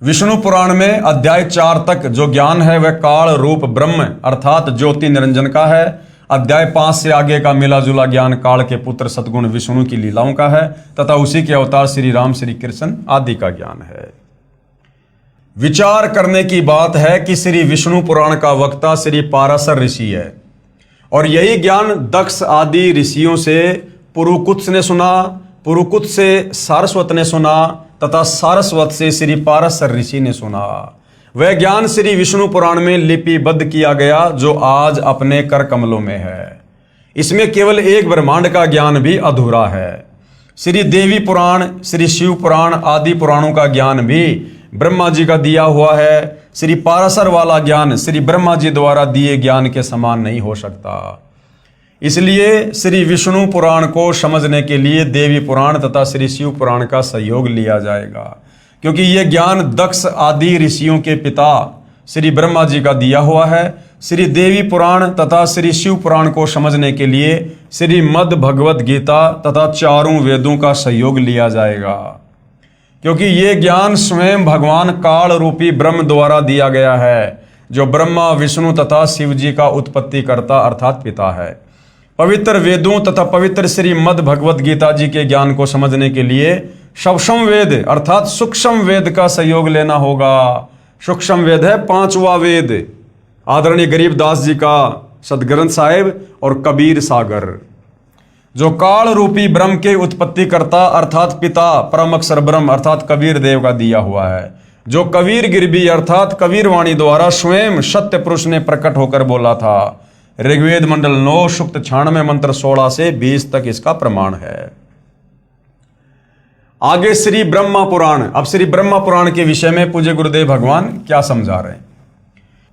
विष्णु पुराण में अध्याय 4 तक जो ज्ञान है वह काल रूप ब्रह्म अर्थात ज्योति निरंजन का है। अध्याय 5 से आगे का मिला जुला ज्ञान काल के पुत्र सद्गुण विष्णु की लीलाओं का है तथा उसी के अवतार श्री राम श्री कृष्ण आदि का ज्ञान है। विचार करने की बात है कि श्री विष्णु पुराण का वक्ता श्री पाराशर ऋषि है और यही ज्ञान दक्ष आदि ऋषियों से पुरुकुत्स ने सुना, पुरुकुत्स से सारस्वत ने सुना तथा सारस्वत से श्री पाराशर ऋषि ने सुना। वह ज्ञान श्री विष्णु पुराण में लिपिबद्ध किया गया जो आज अपने कर कमलों में है। इसमें केवल एक ब्रह्मांड का ज्ञान भी अधूरा है। श्री देवी पुराण, श्री शिव पुराण आदि पुराणों का ज्ञान भी ब्रह्मा जी का दिया हुआ है। श्री पाराशर वाला ज्ञान श्री ब्रह्मा जी द्वारा दिए ज्ञान के समान नहीं हो सकता। इसलिए श्री विष्णु पुराण को समझने के लिए देवी पुराण तथा श्री शिव पुराण का सहयोग लिया जाएगा, क्योंकि यह ज्ञान दक्ष आदि ऋषियों के पिता श्री ब्रह्मा जी का दिया हुआ है। श्री देवी पुराण तथा श्री शिव पुराण को समझने के लिए श्रीमद् भगवद गीता तथा 4 वेदों का सहयोग लिया जाएगा, क्योंकि ये ज्ञान स्वयं भगवान काल रूपी ब्रह्म द्वारा दिया गया है, जो ब्रह्मा विष्णु तथा शिव जी का उत्पत्ति करता अर्थात पिता है। पवित्र वेदों तथा पवित्र श्रीमद् भगवद गीता जी के ज्ञान को समझने के लिए सवसम वेद अर्थात सूक्ष्म वेद का सहयोग लेना होगा। सूक्ष्म वेद है 5वां वेद, आदरणीय गरीबदास जी का सदग्रंथ साहिब और कबीर सागर, जो काल रूपी ब्रह्म के उत्पत्ति करता अर्थात पिता परम अक्षर ब्रह्म अर्थात कबीर देव का दिया हुआ है, जो कबीर गिरबी अर्थात कबीर वाणी द्वारा स्वयं सत्य पुरुष ने प्रकट होकर बोला था। ऋग्वेद मंडल 9 सूक्त 96 मंत्र 16 से 20 तक इसका प्रमाण है। आगे श्री ब्रह्मा पुराण। अब श्री ब्रह्मा पुराण के विषय में पूज्य गुरुदेव भगवान क्या समझा रहे हैं।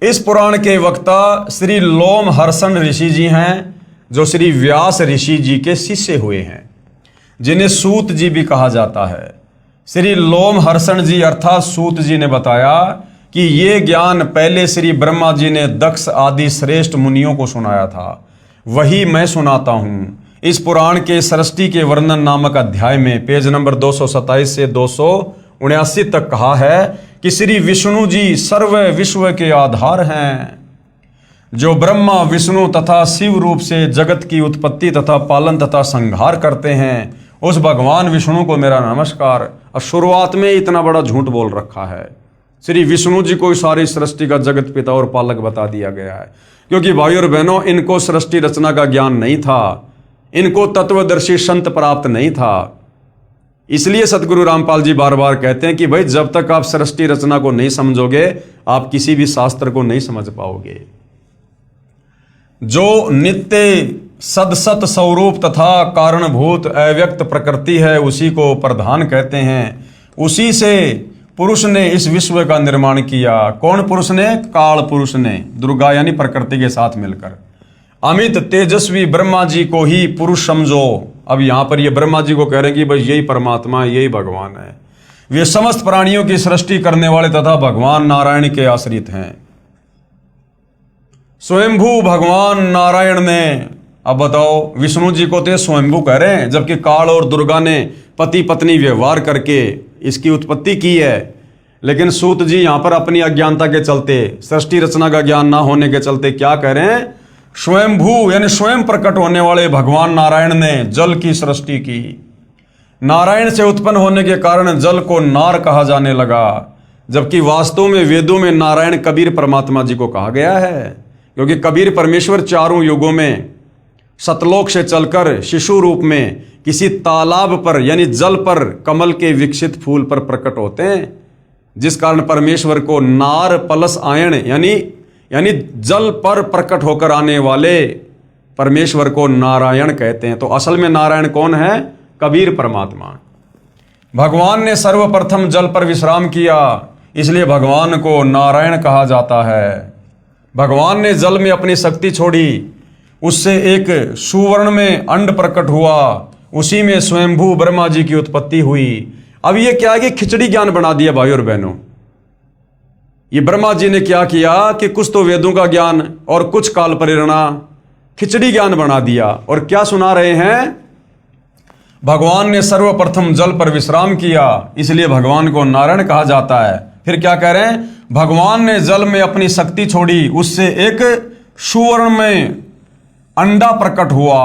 इस पुराण के वक्ता श्री लोम हर्षण ऋषि जी हैं, जो श्री व्यास ऋषि जी के शिष्य हुए हैं, जिन्हें सूत जी भी कहा जाता है। श्री लोम हर्षण जी अर्थात सूत जी ने बताया कि ये ज्ञान पहले श्री ब्रह्मा जी ने दक्ष आदि श्रेष्ठ मुनियों को सुनाया था, वही मैं सुनाता हूं। इस पुराण के सृष्टि के वर्णन नामक अध्याय में पेज नंबर 227 से 279 तक कहा है कि श्री विष्णु जी सर्व विश्व के आधार हैं, जो ब्रह्मा विष्णु तथा शिव रूप से जगत की उत्पत्ति तथा पालन तथा संहार करते हैं। उस भगवान विष्णु को मेरा नमस्कार। और शुरुआत में इतना बड़ा झूठ बोल रखा है, श्री विष्णु जी को सारी सृष्टि का जगत पिता और पालक बता दिया गया है। क्योंकि भाई और बहनों, इनको सृष्टि रचना का ज्ञान नहीं था, इनको तत्वदर्शी संत प्राप्त नहीं था। इसलिए सतगुरु रामपाल जी बार बार कहते हैं कि भाई जब तक आप सृष्टि रचना को नहीं समझोगे, आप किसी भी शास्त्र को नहीं समझ पाओगे। जो नित्य सदसत स्वरूप तथा कारणभूत अव्यक्त प्रकृति है, उसी को प्रधान कहते हैं। उसी से पुरुष ने इस विश्व का निर्माण किया। कौन पुरुष ने? काल पुरुष ने, दुर्गा यानी प्रकृति के साथ मिलकर। अमित तेजस्वी ब्रह्मा जी को ही पुरुष समझो। अब यहां पर ये ब्रह्मा जी को कह रहे हैं कि भाई यही परमात्मा, यही भगवान है। वे समस्त प्राणियों की सृष्टि करने वाले तथा भगवान नारायण के आश्रित हैं। स्वयंभू भगवान नारायण ने, अब बताओ, विष्णु जी को तो स्वयंभू कह रहे हैं, जबकि काल और दुर्गा ने पति पत्नी व्यवहार करके इसकी उत्पत्ति की है। लेकिन सूत जी यहां पर अपनी अज्ञानता के चलते, सृष्टि रचना का ज्ञान ना होने के चलते क्या कह रहे हैं? स्वयंभू यानी स्वयं प्रकट होने वाले भगवान नारायण ने जल की सृष्टि की। नारायण से उत्पन्न होने के कारण जल को नार कहा जाने लगा, जबकि वास्तव में वेदों में नारायण कबीर परमात्मा जी को कहा गया है। क्योंकि कबीर परमेश्वर चारों युगों में सतलोक से चलकर शिशु रूप में किसी तालाब पर यानी जल पर कमल के विकसित फूल पर प्रकट होते हैं, जिस कारण परमेश्वर को नार प्लस आयन यानी जल पर प्रकट होकर आने वाले परमेश्वर को नारायण कहते हैं। तो असल में नारायण कौन है? कबीर परमात्मा। भगवान ने सर्वप्रथम जल पर विश्राम किया, इसलिए भगवान को नारायण कहा जाता है। भगवान ने जल में अपनी शक्ति छोड़ी, उससे एक सुवर्ण में अंड प्रकट हुआ, उसी में स्वयंभू ब्रह्मा जी की उत्पत्ति हुई। अब ये क्या है कि खिचड़ी ज्ञान बना दिया भाई और बहनों। ये ब्रह्मा जी ने क्या किया कि कुछ तो वेदों का ज्ञान और कुछ काल प्रेरणा खिचड़ी ज्ञान बना दिया। और क्या सुना रहे हैं? भगवान ने सर्वप्रथम जल पर विश्राम किया, इसलिए भगवान को नारायण कहा जाता है। फिर क्या कह रहे हैं? भगवान ने जल में अपनी शक्ति छोड़ी, उससे एक सुवर्ण में अंडा प्रकट हुआ।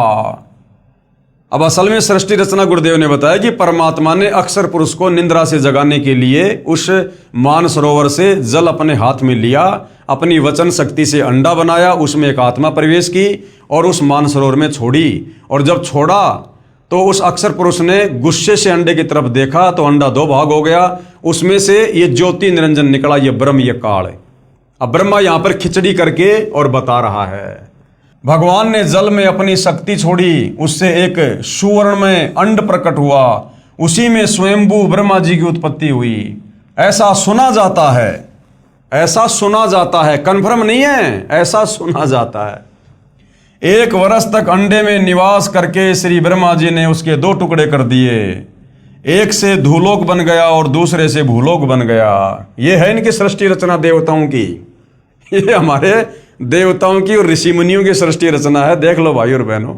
अब असल में सृष्टि रचना गुरुदेव ने बताया कि परमात्मा ने अक्षर पुरुष को निंद्रा से जगाने के लिए उस मानसरोवर से जल अपने हाथ में लिया, अपनी वचन शक्ति से अंडा बनाया, उसमें एक आत्मा प्रवेश की और उस मानसरोवर में छोड़ी। और जब छोड़ा तो उस अक्षर पुरुष ने गुस्से से अंडे की तरफ देखा तो अंडा दो भाग हो गया, उसमें से ये ज्योति निरंजन निकला, ये ब्रह्म, ये काल। अब ब्रह्मा यहां पर खिचड़ी करके और बता रहा है। भगवान ने जल में अपनी शक्ति छोड़ी, उससे एक सुवर्ण में अंड प्रकट हुआ, उसी में स्वयंभू ब्रह्मा जी की उत्पत्ति हुई। ऐसा सुना जाता है, ऐसा सुना जाता है, कन्फर्म नहीं है, ऐसा सुना जाता है। 1 वर्ष तक अंडे में निवास करके श्री ब्रह्मा जी ने उसके 2 टुकड़े कर दिए, एक से धूलोक बन गया और दूसरे से भूलोक बन गया। ये है इनकी सृष्टि रचना देवताओं की, ये हमारे देवताओं की और ऋषि मुनियों की सृष्टि रचना है। देख लो भाई और बहनों।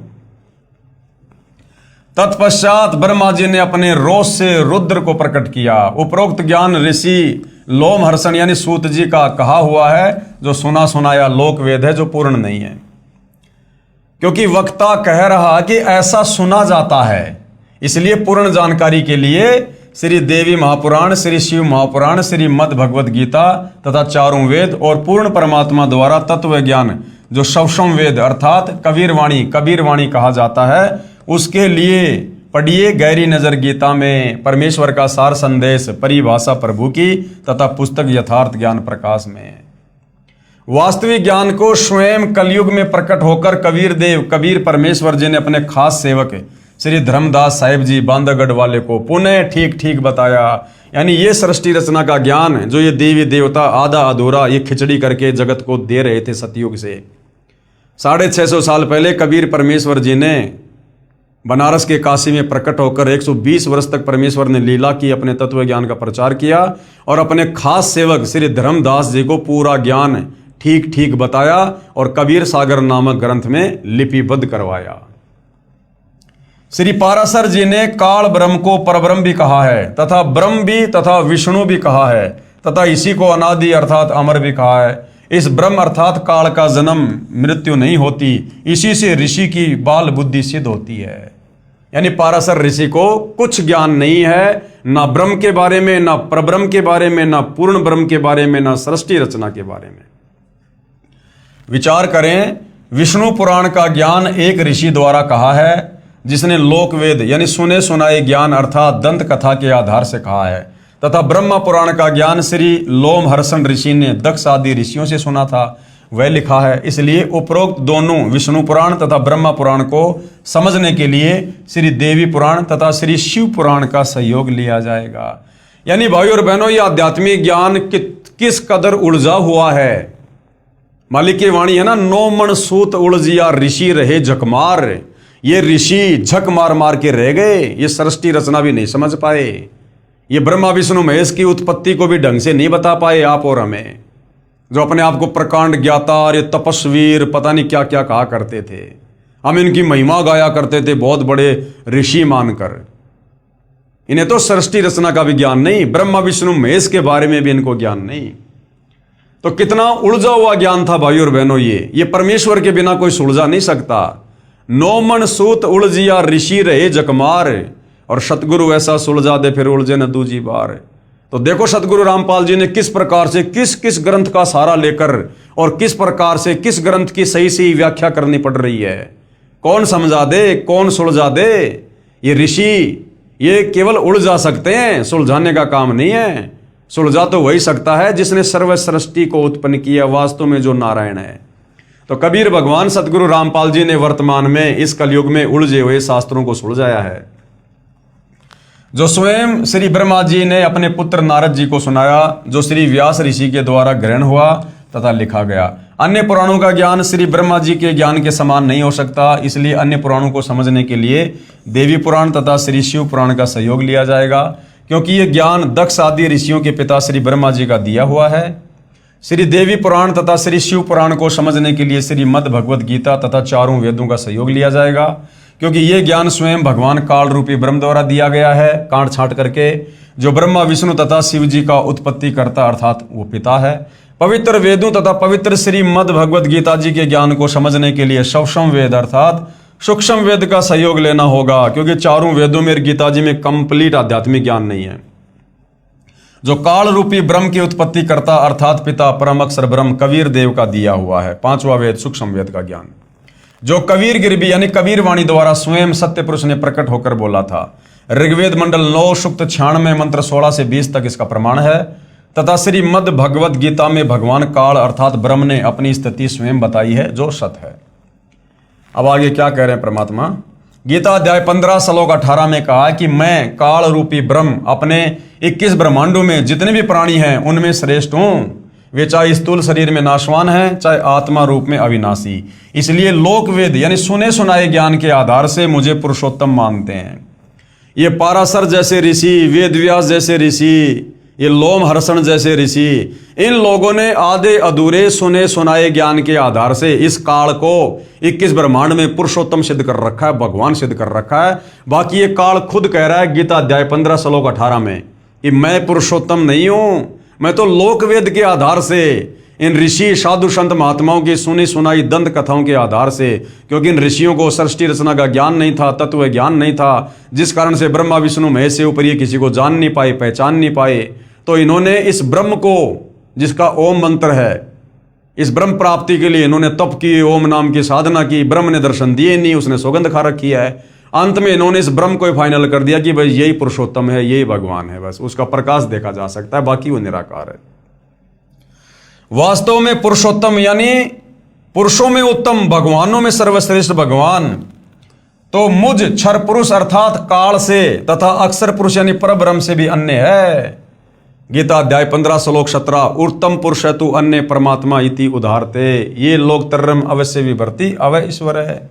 तत्पश्चात ब्रह्मा जी ने अपने रोष से रुद्र को प्रकट किया। उपरोक्त ज्ञान ऋषि लोमहर्षण यानी सूत जी का कहा हुआ है, जो सुना सुनाया लोक वेद है, जो पूर्ण नहीं है। क्योंकि वक्ता कह रहा कि ऐसा सुना जाता है, इसलिए पूर्ण जानकारी के लिए श्री देवी महापुराण, श्री शिव महापुराण, श्री मद भगवत गीता तथा चारों वेद और पूर्ण परमात्मा द्वारा तत्व ज्ञान जो शवशम वेद अर्थात कबीर वाणी कहा जाता है, उसके लिए पढ़िए गहरी नजर गीता में परमेश्वर का सार संदेश, परिभाषा प्रभु की तथा पुस्तक यथार्थ ज्ञान प्रकाश में। वास्तविक ज्ञान को स्वयं कलयुग में प्रकट होकर कबीर परमेश्वर जी ने अपने खास सेवक श्री धर्मदास साहिब जी बांधवगढ़ वाले को पुनः ठीक ठीक बताया। यानी ये सृष्टि रचना का ज्ञान जो ये देवी देवता आधा अधूरा ये खिचड़ी करके जगत को दे रहे थे सतयुग से 650 साल पहले कबीर परमेश्वर जी ने बनारस के काशी में प्रकट होकर 120 वर्ष तक परमेश्वर ने लीला की, अपने तत्व ज्ञान का प्रचार किया और अपने खास सेवक श्री धर्मदास जी को पूरा ज्ञान ठीक ठीक बताया और कबीर सागर नामक ग्रंथ में लिपिबद्ध करवाया। श्री पाराशर जी ने काल ब्रह्म को परब्रह्म भी कहा है तथा ब्रह्म भी तथा विष्णु भी कहा है तथा इसी को अनादि अर्थात अमर भी कहा है। इस ब्रह्म अर्थात काल का जन्म मृत्यु नहीं होती, इसी से ऋषि की बाल बुद्धि सिद्ध होती है। यानी पाराशर ऋषि को कुछ ज्ञान नहीं है, ना ब्रह्म के बारे में, ना परब्रह्म के बारे में, ना पूर्ण ब्रह्म के बारे में, ना सृष्टि रचना के बारे में। विचार करें, विष्णु पुराण का ज्ञान एक ऋषि द्वारा कहा है, जिसने लोकवेद यानी सुने सुनाए ज्ञान अर्थात दंत कथा के आधार से कहा है, तथा ब्रह्मा पुराण का ज्ञान श्री लोमहर्षण ऋषि ने दक्ष आदि ऋषियों से सुना था, वह लिखा है। इसलिए उपरोक्त दोनों विष्णु पुराण तथा ब्रह्मा पुराण को समझने के लिए श्री देवी पुराण तथा श्री शिव पुराण का सहयोग लिया जाएगा। यानी भाइयों और बहनों, यह आध्यात्मिक ज्ञान किस कदर उलझा हुआ है। मालिक की वाणी है ना, 9 मन सूत उलझिया ऋषि रहे झकमार। ये ऋषि झक मार मार के रह गए, ये सृष्टि रचना भी नहीं समझ पाए, ये ब्रह्मा विष्णु महेश की उत्पत्ति को भी ढंग से नहीं बता पाए आप और हमें, जो अपने आप को प्रकांड ज्ञाता और ये तपस्वीर पता नहीं क्या क्या कहा करते थे। हम इनकी महिमा गाया करते थे बहुत बड़े ऋषि मानकर। इन्हें तो सृष्टि रचना का भी ज्ञान नहीं, ब्रह्मा विष्णु महेश के बारे में भी इनको ज्ञान नहीं। तो कितना उलझा हुआ ज्ञान था भाइयों और बहनों। ये परमेश्वर के बिना कोई सुलझा नहीं सकता। 9 मन सूत उलझिया ऋषि रहे जकमार, और सतगुरु ऐसा सुलझा दे फिर उलझे न दूजी बार। तो देखो सतगुरु रामपाल जी ने किस प्रकार से किस ग्रंथ का सहारा लेकर और किस प्रकार से किस ग्रंथ की सही सही व्याख्या करनी पड़ रही है। कौन समझा दे, कौन सुलझा दे। ये ऋषि ये केवल उलझा सकते हैं, सुलझाने का काम नहीं है। सुलझा तो वही सकता है जिसने सर्व सृष्टि को उत्पन्न किया, वास्तव में जो नारायण है। तो कबीर भगवान सतगुरु रामपाल जी ने वर्तमान में इस कलयुग में उलझे हुए शास्त्रों को सुलझाया है, जो स्वयं श्री ब्रह्मा जी ने अपने पुत्र नारद जी को सुनाया, जो श्री व्यास ऋषि के द्वारा ग्रहण हुआ तथा लिखा गया। अन्य पुराणों का ज्ञान श्री ब्रह्मा जी के ज्ञान के समान नहीं हो सकता, इसलिए अन्य पुराणों को समझने के लिए देवी पुराण तथा श्री शिव पुराण का सहयोग लिया जाएगा, क्योंकि यह ज्ञान दक्ष आदि ऋषियों के पिता श्री ब्रह्मा जी का दिया हुआ है। श्री देवी पुराण तथा श्री शिव पुराण को समझने के लिए श्रीमद् भगवद गीता तथा चारों वेदों का सहयोग लिया जाएगा, क्योंकि यह ज्ञान स्वयं भगवान काल रूपी ब्रह्म द्वारा दिया गया है, काट छांट करके, जो ब्रह्मा विष्णु तथा शिव जी का उत्पत्ति करता अर्थात वो पिता है। पवित्र वेदों तथा पवित्र श्रीमद् भगवद गीता जी के ज्ञान को समझने के लिए सूक्ष्म वेद अर्थात सूक्ष्म वेद का सहयोग लेना होगा, क्योंकि चारों वेदों में गीता जी में कंप्लीट आध्यात्मिक ज्ञान नहीं है। जो काल रूपी ब्रह्म की उत्पत्ति करता अर्थात पिता परम अक्षर ब्रह्म कबीर देव का दिया हुआ है। 5वां वेद सूक्ष्म वेद का ज्ञान, जो कबीर गिरबी यानी कबीर वाणी द्वारा स्वयं सत्य पुरुष ने प्रकट होकर बोला था। ऋग्वेद मंडल 9 सूक्त 96 मंत्र 16 से 20 तक इसका प्रमाण है, तथा श्रीमद् भगवद गीता में भगवान काल अर्थात ब्रह्म ने अपनी स्थिति स्वयं बताई है, जो सत्य है। अब आगे क्या कह रहे हैं परमात्मा। गीता अध्याय 15 श्लोक 18 में कहा कि मैं काल रूपी ब्रह्म अपने 21 ब्रह्मांडों में जितने भी प्राणी हैं उनमें श्रेष्ठ हूं। वे चाहे स्थूल शरीर में नाशवान हैं, चाहे आत्मा रूप में अविनाशी। इसलिए लोकवेद यानी सुने सुनाए ज्ञान के आधार से मुझे पुरुषोत्तम मानते हैं। ये पाराशर जैसे ऋषि, वेद व्यास जैसे ऋषि, ये लोमहर्षण जैसे ऋषि, इन लोगों ने आधे अधूरे सुने सुनाए ज्ञान के आधार से इस काल को 21 ब्रह्मांड में पुरुषोत्तम सिद्ध कर रखा है, भगवान सिद्ध कर रखा है। बाकी ये काल खुद कह रहा है गीता अध्याय 15 श्लोक 18 में कि मैं पुरुषोत्तम नहीं हूं, मैं तो लोकवेद के आधार से, इन ऋषि साधु संत महात्माओं की सुनी सुनाई दंत कथाओं के आधार से, क्योंकि इन ऋषियों को सृष्टि रचना का ज्ञान नहीं था, तत्व ज्ञान नहीं था, जिस कारण से ब्रह्मा विष्णु महेश से ऊपर ये किसी को जान नहीं पाए, पहचान नहीं पाए। तो इन्होंने इस ब्रह्म को, जिसका ओम मंत्र है, इस ब्रह्म प्राप्ति के लिए इन्होंने तप की, ओम नाम की साधना की। ब्रह्म ने दर्शन दिए नहीं, उसने सौगंध खा रखी है। अंत में इन्होंने इस ब्रह्म को फाइनल कर दिया कि भाई यही पुरुषोत्तम है, यही भगवान है, बस उसका प्रकाश देखा जा सकता है, बाकी वो निराकार है। वास्तव में पुरुषोत्तम यानी पुरुषों में उत्तम, भगवानों में सर्वश्रेष्ठ भगवान तो मुझ क्षर पुरुष अर्थात काल से तथा अक्षर पुरुष यानी परब्रह्म से भी अन्य है। गीता अध्याय 15 श्लोक 17 उत्तम पुरुष तु अन्य परमात्मा इति उदाहरते ये लोक तरम अवश्य विभर्ति अवय ईश्वर है।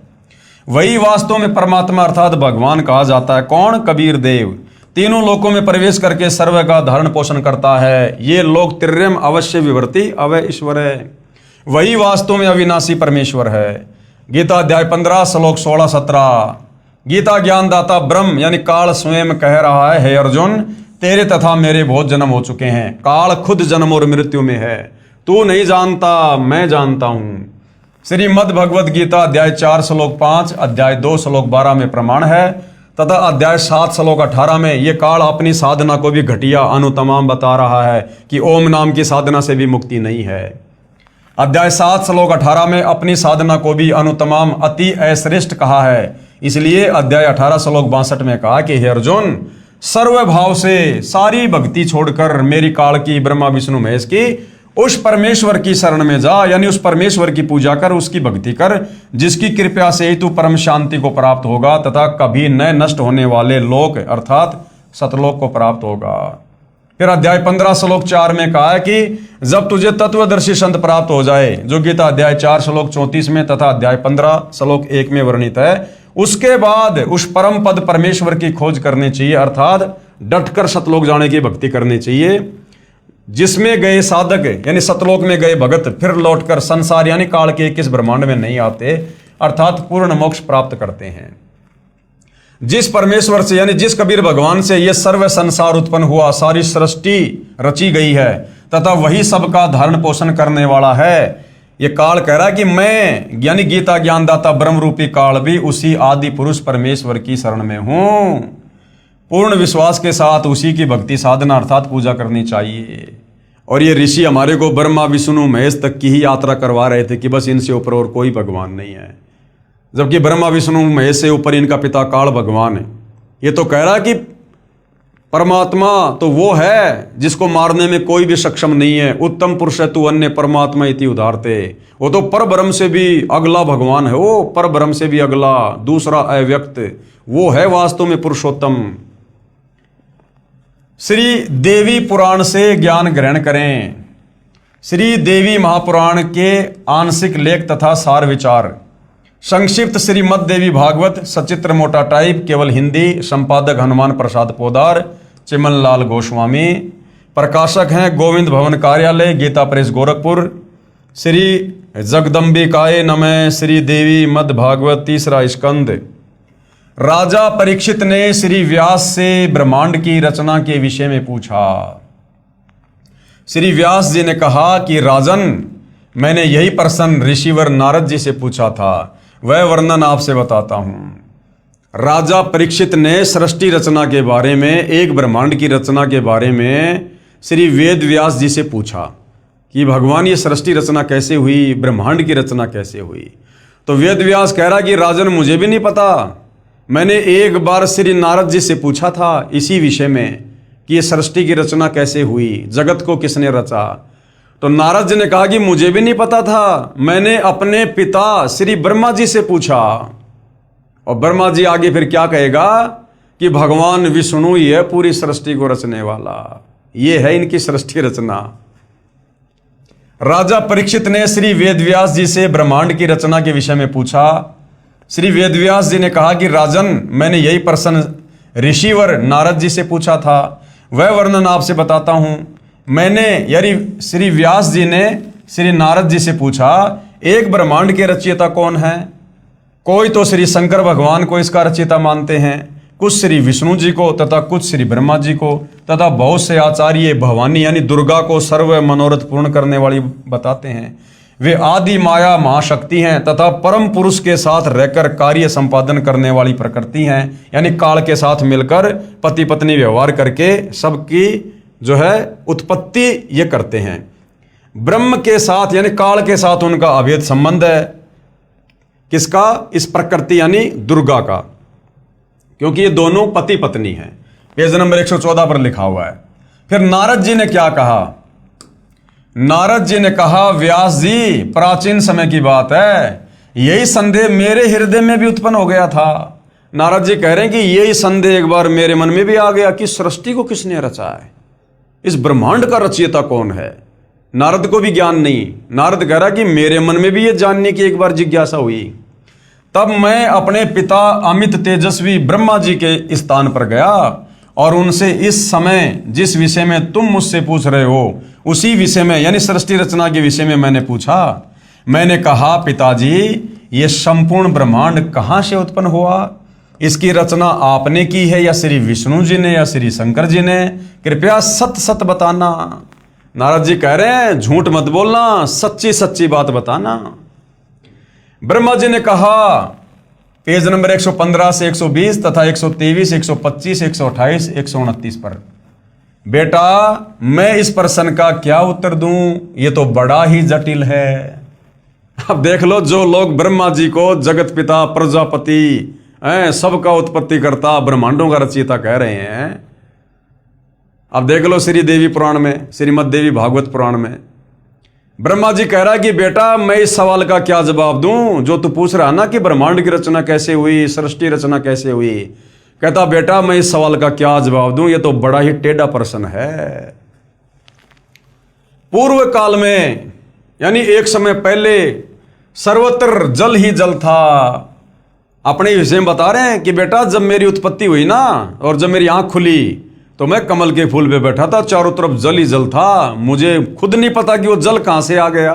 वही वास्तव में परमात्मा अर्थात भगवान कहा जाता है। कौन? कबीर देव। तीनों लोकों में प्रवेश करके सर्व का धारण पोषण करता है। ये लोक त्रियम अवश्य विभर्ति अवय ईश्वर है। वही वास्तव में अविनाशी परमेश्वर है। गीता अध्याय 15 श्लोक 16-17 गीता ज्ञानदाता ब्रह्म यानी काल स्वयं कह रहा है, हे अर्जुन तेरे तथा मेरे बहुत जन्म हो चुके हैं। काल खुद जन्म और मृत्यु में है, तू नहीं जानता, मैं जानता हूं। श्रीमद् भगवद गीता अध्याय 4 श्लोक 5 अध्याय 2 श्लोक 12 में प्रमाण है तथा अध्याय 7 श्लोक 18 में ये काल अपनी साधना को भी घटिया अनुतमाम बता रहा है कि ओम नाम की साधना से भी मुक्ति नहीं है। अध्याय 7 श्लोक 18 में अपनी साधना को भी अनुतमाम अति अश्रेष्ठ कहा है। इसलिए अध्याय 18 श्लोक 62 में कहा कि हे अर्जुन, सर्व भाव से सारी भक्ति छोड़कर मेरी काल की, ब्रह्मा विष्णु महेश की उस परमेश्वर की शरण में जा, यानी उस परमेश्वर की पूजा कर, उसकी भक्ति कर, जिसकी कृपा से ही तू परम शांति को प्राप्त होगा तथा कभी न नष्ट होने वाले लोक अर्थात सतलोक को प्राप्त होगा। फिर अध्याय 15 श्लोक 4 में कहा है कि जब तुझे तत्वदर्शी संत प्राप्त हो जाए, जो गीता अध्याय 4 श्लोक 34 में तथा अध्याय 15 श्लोक 1 में वर्णित है, उसके बाद उस परम पद परमेश्वर की खोज करनी चाहिए, अर्थात डटकर सतलोक जाने की भक्ति करनी चाहिए, जिसमें गए साधक यानी सतलोक में गए भगत फिर लौटकर संसार यानी काल के किस ब्रह्मांड में नहीं आते, अर्थात पूर्ण मोक्ष प्राप्त करते हैं। जिस परमेश्वर से यानी जिस कबीर भगवान से यह सर्व संसार उत्पन्न हुआ, सारी सृष्टि रची गई है तथा वही सबका धारण पोषण करने वाला है, ये काल कह रहा है कि मैं यानी गीता ज्ञानदाता ब्रह्म रूपी काल भी उसी आदि पुरुष परमेश्वर की शरण में हूं। पूर्ण विश्वास के साथ उसी की भक्ति साधना अर्थात पूजा करनी चाहिए। और ये ऋषि हमारे को ब्रह्मा विष्णु महेश तक की ही यात्रा करवा रहे थे कि बस इनसे ऊपर और कोई भगवान नहीं है, जबकि ब्रह्मा विष्णु महेश से ऊपर इनका पिता काल भगवान है। ये तो कह रहा है कि परमात्मा तो वो है जिसको मारने में कोई भी सक्षम नहीं है, उत्तम पुरुष है तू अन्य परमात्मा इति उदारते। वो तो पर ब्रह्म से भी अगला भगवान है, वो पर ब्रह्म से भी अगला दूसरा अव्यक्त, वो है वास्तव में पुरुषोत्तम। श्री देवी पुराण से ज्ञान ग्रहण करें। श्री देवी महापुराण के आंशिक लेख तथा सार विचार, संक्षिप्त श्रीमद देवी भागवत, सचित्र मोटा टाइप, केवल हिंदी, संपादक हनुमान प्रसाद पोदार, चिमन लाल गोस्वामी, प्रकाशक हैं गोविंद भवन कार्यालय, गीता प्रेस गोरखपुर। श्री जगदम्बिकाय नमः। श्री देवी मद भागवत, तीसरा स्कंद। राजा परीक्षित ने श्री व्यास से ब्रह्मांड की रचना के विषय में पूछा। श्री व्यास जी ने कहा कि राजन, मैंने यही प्रश्न ऋषिवर नारद जी से पूछा था, वह वर्णन आपसे बताता हूं। राजा परीक्षित ने सृष्टि रचना के बारे में, एक ब्रह्मांड की रचना के बारे में श्री वेद व्यास जी से पूछा कि भगवान ये सृष्टि रचना कैसे हुई, ब्रह्मांड की रचना कैसे हुई। तो वेद व्यास कह रहा कि राजन मुझे भी नहीं पता, मैंने एक बार श्री नारद जी से पूछा था इसी विषय में कि ये सृष्टि की रचना कैसे हुई, जगत को किसने रचा। तो नारद जी ने कहा कि मुझे भी नहीं पता था, मैंने अपने पिता श्री ब्रह्मा जी से पूछा। और ब्रह्मा जी आगे फिर क्या कहेगा कि भगवान विष्णु ही है पूरी सृष्टि को रचने वाला, ये है इनकी सृष्टि रचना। राजा परीक्षित ने श्री वेदव्यास जी से ब्रह्मांड की रचना के विषय में पूछा। श्री वेदव्यास जी ने कहा कि राजन, मैंने यही प्रश्न ऋषिवर नारद जी से पूछा था, वह वर्णन आपसे बताता हूं। मैंने यानी श्री व्यास जी ने श्री नारद जी से पूछा, एक ब्रह्मांड के रचयिता कौन है? कोई तो श्री शंकर भगवान को इसका रचयिता मानते हैं, कुछ श्री विष्णु जी को तथा कुछ श्री ब्रह्मा जी को, तथा बहुत से आचार्य भवानी यानी दुर्गा को सर्व मनोरथ पूर्ण करने वाली बताते हैं। वे आदि माया महाशक्ति हैं तथा परम पुरुष के साथ रहकर कार्य संपादन करने वाली प्रकृति हैं, यानी काल के साथ मिलकर पति पत्नी व्यवहार करके सबकी जो है उत्पत्ति ये करते हैं। ब्रह्म के साथ यानी काल के साथ उनका अभेद संबंध है। किसका? इस प्रकृति यानी दुर्गा का, क्योंकि ये दोनों पति पत्नी हैं। पेज नंबर 114 पर लिखा हुआ है। फिर नारद जी ने क्या कहा? नारद जी ने कहा, व्यास जी, प्राचीन समय की बात है, यही संदेह मेरे हृदय में भी उत्पन्न हो गया था। नारद जी कह रहे हैं कि यही संदेह एक बार मेरे मन में भी आ गया कि सृष्टि को किसने रचा है, इस ब्रह्मांड का रचयिता कौन है। नारद को भी ज्ञान नहीं। नारद कह रहा कि मेरे मन में भी ये जानने की एक बार जिज्ञासा हुई। तब मैं अपने पिता अमित तेजस्वी ब्रह्मा जी के स्थान पर गया और उनसे इस समय जिस विषय में तुम मुझसे पूछ रहे हो उसी विषय में यानी सृष्टि रचना के विषय में मैंने पूछा। मैंने कहा, पिताजी, ये संपूर्ण ब्रह्मांड कहाँ से उत्पन्न हुआ? इसकी रचना आपने की है या श्री विष्णु जी ने या श्री शंकर जी ने? कृपया सत सत बताना। नारद जी कह रहे हैं, झूठ मत बोलना, सच्ची सच्ची बात बताना। ब्रह्मा जी ने कहा पेज नंबर 115 से 120 तथा 123, 125, 128, 129 पर। बेटा मैं इस प्रश्न का क्या उत्तर दूं, ये तो बड़ा ही जटिल है। अब देख लो, जो लोग ब्रह्मा जी को जगत पिता, प्रजापति, सबका उत्पत्ति करता, ब्रह्मांडों का रचयिता कह रहे हैं, अब देख लो श्री देवी पुराण में, श्रीमद् देवी भागवत पुराण में ब्रह्मा जी कह रहा है कि बेटा मैं इस सवाल का क्या जवाब दूं जो तू पूछ रहा ना कि ब्रह्मांड की रचना कैसे हुई, सृष्टि रचना कैसे हुई। कहता बेटा मैं इस सवाल का क्या जवाब दूं, ये तो बड़ा ही टेढ़ा प्रश्न है। पूर्व काल में यानी एक समय पहले सर्वत्र जल ही जल था। अपने विषय में बता रहे हैं कि बेटा जब मेरी उत्पत्ति हुई ना और जब मेरी आंख खुली तो मैं कमल के फूल पे बैठा था, चारों तरफ जल ही जल था, मुझे खुद नहीं पता कि वो जल कहां से आ गया।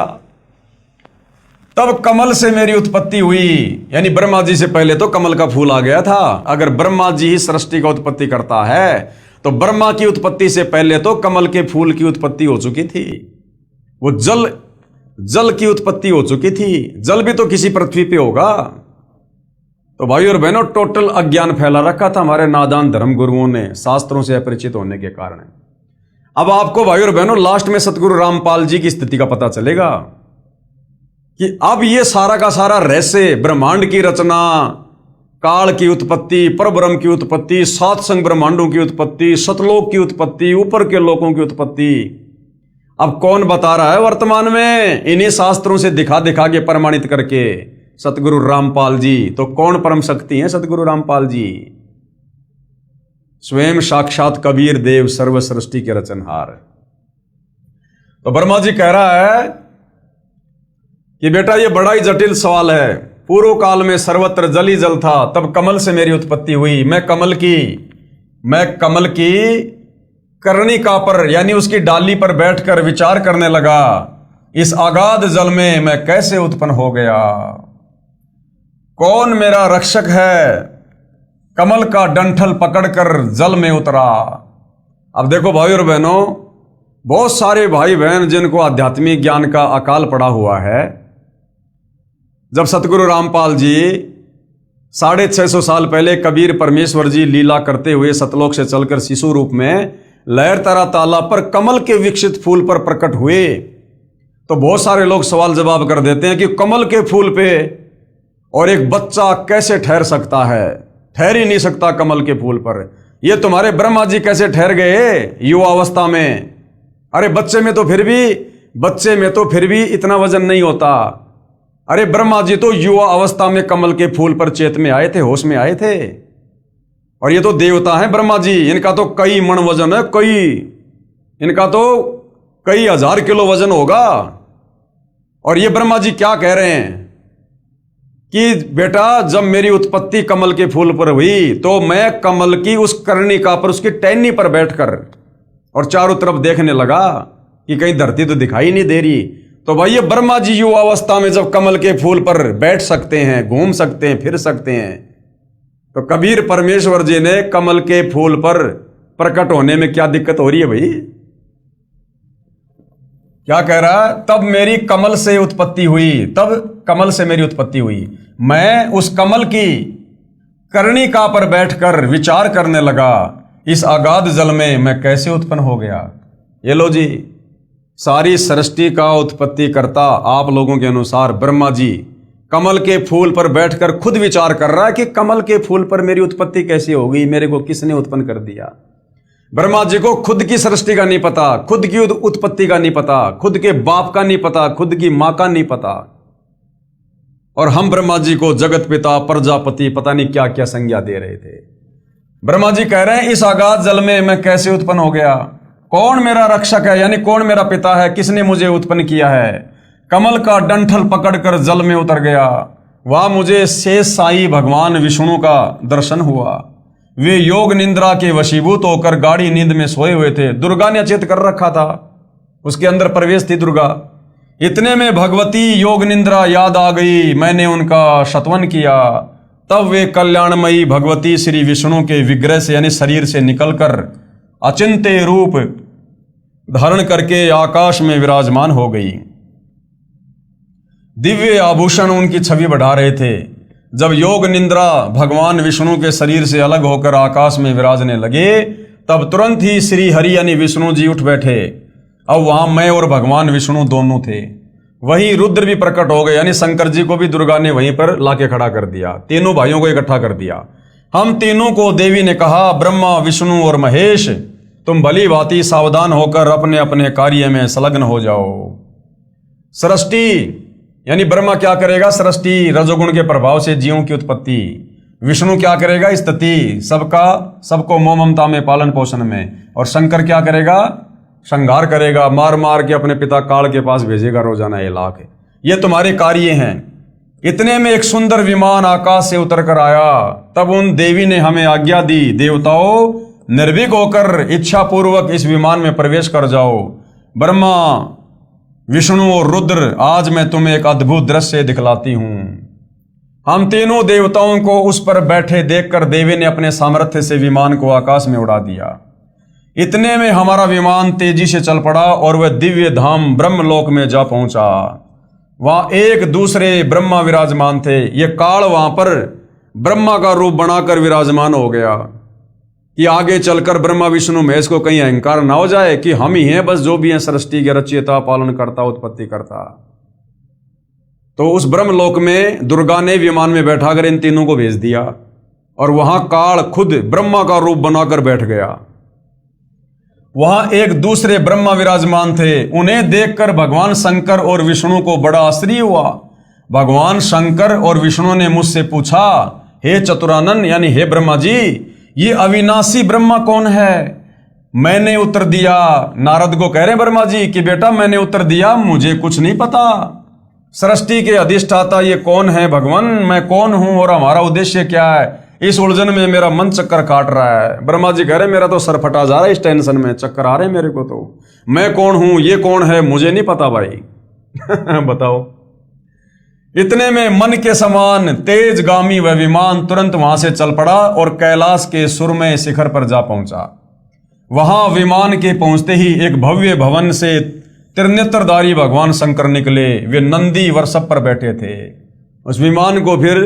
तब कमल से मेरी उत्पत्ति हुई, यानी ब्रह्मा जी से पहले तो कमल का फूल आ गया था। अगर ब्रह्मा जी ही सृष्टि का उत्पत्ति करता है तो ब्रह्मा की उत्पत्ति से पहले तो कमल के फूल की उत्पत्ति हो चुकी थी। वो जल की उत्पत्ति हो चुकी थी। जल भी तो किसी पृथ्वी पे होगा। तो भाई और बहनों, टोटल अज्ञान फैला रखा था हमारे नादान धर्म गुरुओं ने, शास्त्रों से अपरिचित होने के कारण। अब आपको भाई और बहनों लास्ट में सतगुरु रामपाल जी की स्थिति का पता चलेगा कि अब ये सारा का सारा रहस्य, ब्रह्मांड की रचना, काल की उत्पत्ति, परब्रह्म की उत्पत्ति, सात संग ब्रह्मांडों की उत्पत्ति, सतलोक की उत्पत्ति, ऊपर के लोकों की उत्पत्ति, अब कौन बता रहा है वर्तमान में? इन्हीं शास्त्रों से दिखा दिखा के प्रमाणित करके सतगुरु रामपाल जी। तो कौन परम शक्ति हैं सतगुरु रामपाल जी? स्वयं साक्षात कबीर देव, सर्व सृष्टि के रचनहार। तो ब्रह्मा जी कह रहा है कि बेटा ये बड़ा ही जटिल सवाल है। पूर्व काल में सर्वत्र जल ही जल था, तब कमल से मेरी उत्पत्ति हुई। मैं कमल की कर्णिका पर यानी उसकी डाली पर बैठकर विचार करने लगा, इस अगाध जल में मैं कैसे उत्पन्न हो गया, कौन मेरा रक्षक है। कमल का डंठल पकड़कर जल में उतरा। अब देखो भाई और बहनों, बहुत सारे भाई बहन जिनको आध्यात्मिक ज्ञान का अकाल पड़ा हुआ है, जब सतगुरु रामपाल जी 650 साल पहले कबीर परमेश्वर जी लीला करते हुए सतलोक से चलकर शिशु रूप में लहर तरा तालाब पर कमल के विकसित फूल पर प्रकट हुए, तो बहुत सारे लोग सवाल जवाब कर देते हैं कि कमल के फूल पे और एक बच्चा कैसे ठहर सकता है? ठहर ही नहीं सकता कमल के फूल पर। ये तुम्हारे ब्रह्मा जी कैसे ठहर गए युवा अवस्था में? अरे बच्चे में तो फिर भी इतना वजन नहीं होता। अरे ब्रह्मा जी तो युवा अवस्था में कमल के फूल पर चेत में आए थे, होश में आए थे। और ये तो देवता हैं ब्रह्मा जी, इनका तो कई मन वजन है, इनका तो कई हजार किलो वजन होगा। और ये ब्रह्मा जी क्या कह रहे हैं कि बेटा जब मेरी उत्पत्ति कमल के फूल पर हुई तो मैं कमल की उस कर्णिका पर, उसकी टहनी पर बैठकर और चारों तरफ देखने लगा कि कहीं धरती तो दिखाई नहीं दे रही। तो भाई ये ब्रह्मा जी युवा अवस्था में जब कमल के फूल पर बैठ सकते हैं, घूम सकते हैं, फिर सकते हैं, तो कबीर परमेश्वर जी ने कमल के फूल पर प्रकट होने में क्या दिक्कत हो रही है भाई? क्या कह रहा है? तब कमल से मेरी उत्पत्ति हुई। मैं उस कमल की कर्णिका पर बैठकर विचार करने लगा, इस अगाध जल में मैं कैसे उत्पन्न हो गया। ये लो जी, सारी सृष्टि का उत्पत्ति करता आप लोगों के अनुसार ब्रह्मा जी कमल के फूल पर बैठकर खुद विचार कर रहा है कि कमल के फूल पर मेरी उत्पत्ति कैसे हो गई, मेरे को किसने उत्पन्न कर दिया। ब्रह्मा जी को खुद की सृष्टि का नहीं पता, खुद की उत्पत्ति का नहीं पता, खुद के बाप का नहीं पता, खुद की मां का नहीं पता। और हम ब्रह्मा जी को जगत पिता, प्रजापति, पता नहीं क्या क्या संज्ञा दे रहे थे। ब्रह्मा जी कह रहे हैं इस अगाध जल में मैं कैसे उत्पन्न हो गया, कौन मेरा रक्षक है, यानी कौन मेरा पिता है, किसने मुझे उत्पन्न किया है। कमल का डंठल पकड़कर जल में उतर गया। वहां मुझे शेष साई भगवान विष्णु का दर्शन हुआ। वे योग निंद्रा के वशीभूत होकर गाढ़ी नींद में सोए हुए थे। दुर्गा ने अचेत कर रखा था, उसके अंदर प्रवेश थी दुर्गा। इतने में भगवती योग निंद्रा याद आ गई, मैंने उनका शतवन किया। तब वे कल्याणमयी भगवती श्री विष्णु के विग्रह से यानी शरीर से निकलकर अचिंत्य रूप धारण करके आकाश में विराजमान हो गई। दिव्य आभूषण उनकी छवि बढ़ा रहे थे। जब योग निंद्रा भगवान विष्णु के शरीर से अलग होकर आकाश में विराजने लगे, तब तुरंत ही श्री हरि यानी विष्णु जी उठ बैठे। अब वहां मैं और भगवान विष्णु दोनों थे। वही रुद्र भी प्रकट हो गए, यानी शंकर जी को भी दुर्गा ने वहीं पर लाके खड़ा कर दिया, तीनों भाइयों को इकट्ठा कर दिया। हम तीनों को देवी ने कहा, ब्रह्मा विष्णु और महेश, तुम भली भांति सावधान होकर अपने अपने कार्य में संलग्न हो जाओ। सृष्टि यानी ब्रह्मा क्या करेगा? सृष्टि रजोगुण के प्रभाव से जीवों की उत्पत्ति। विष्णु क्या करेगा? स्थिति, सबको मोह ममता में, पालन पोषण में। और शंकर क्या करेगा? संहार करेगा, मार मार के अपने पिता काल के पास भेजेगा रोजाना 1 लाख। ये तुम्हारे कार्य हैं। इतने में एक सुंदर विमान आकाश से उतर कर आया। तब उन देवी ने हमें आज्ञा दी, देवताओं निर्भीक होकर इच्छा पूर्वक इस विमान में प्रवेश कर जाओ। ब्रह्मा विष्णु और रुद्र, आज मैं तुम्हें एक अद्भुत दृश्य दिखलाती हूं। हम तीनों देवताओं को उस पर बैठे देखकर देवी ने अपने सामर्थ्य से विमान को आकाश में उड़ा दिया। इतने में हमारा विमान तेजी से चल पड़ा और वह दिव्य धाम ब्रह्मलोक में जा पहुंचा। वहां एक दूसरे ब्रह्मा विराजमान थे। ये काल वहां पर ब्रह्मा का रूप बनाकर विराजमान हो गया कि आगे चलकर ब्रह्मा विष्णु महेश को कहीं अहंकार ना हो जाए कि हम ही हैं बस जो भी हैं सृष्टि के रचयिता, पालन करता, उत्पत्ति करता। तो उस ब्रह्मलोक में दुर्गा ने विमान में बैठाकर इन तीनों को भेज दिया और वहां काल खुद ब्रह्मा का रूप बनाकर बैठ गया। वहां एक दूसरे ब्रह्मा विराजमान थे। उन्हें देखकर भगवान शंकर और विष्णु को बड़ा आश्चर्य हुआ। भगवान शंकर और विष्णु ने मुझसे पूछा, हे चतुरानन यानी हे ब्रह्मा जी, ये अविनाशी ब्रह्मा कौन है? मैंने उत्तर दिया, नारद को कह रहे ब्रह्मा जी कि बेटा मैंने उत्तर दिया, मुझे कुछ नहीं पता। सृष्टि के अधिष्ठाता ये कौन है भगवान? मैं कौन हूं और हमारा उद्देश्य क्या है? इस उलझन में मेरा मन चक्कर काट रहा है। ब्रह्मा जी कह रहे मेरा तो सर फटा जा रहा है, इस टेंशन में चक्कर आ रहे हैं मेरे को। तो मैं कौन हूं, ये कौन है, मुझे नहीं पता भाई। बताओ। इतने में मन के समान तेजगामी वह विमान तुरंत वहां से चल पड़ा और कैलाश के सुरमय शिखर पर जा पहुंचा। वहां विमान के पहुंचते ही एक भव्य भवन से त्रिनेत्रधारी भगवान शंकर निकले। वे नंदी वृषभ पर बैठे थे। उस विमान को फिर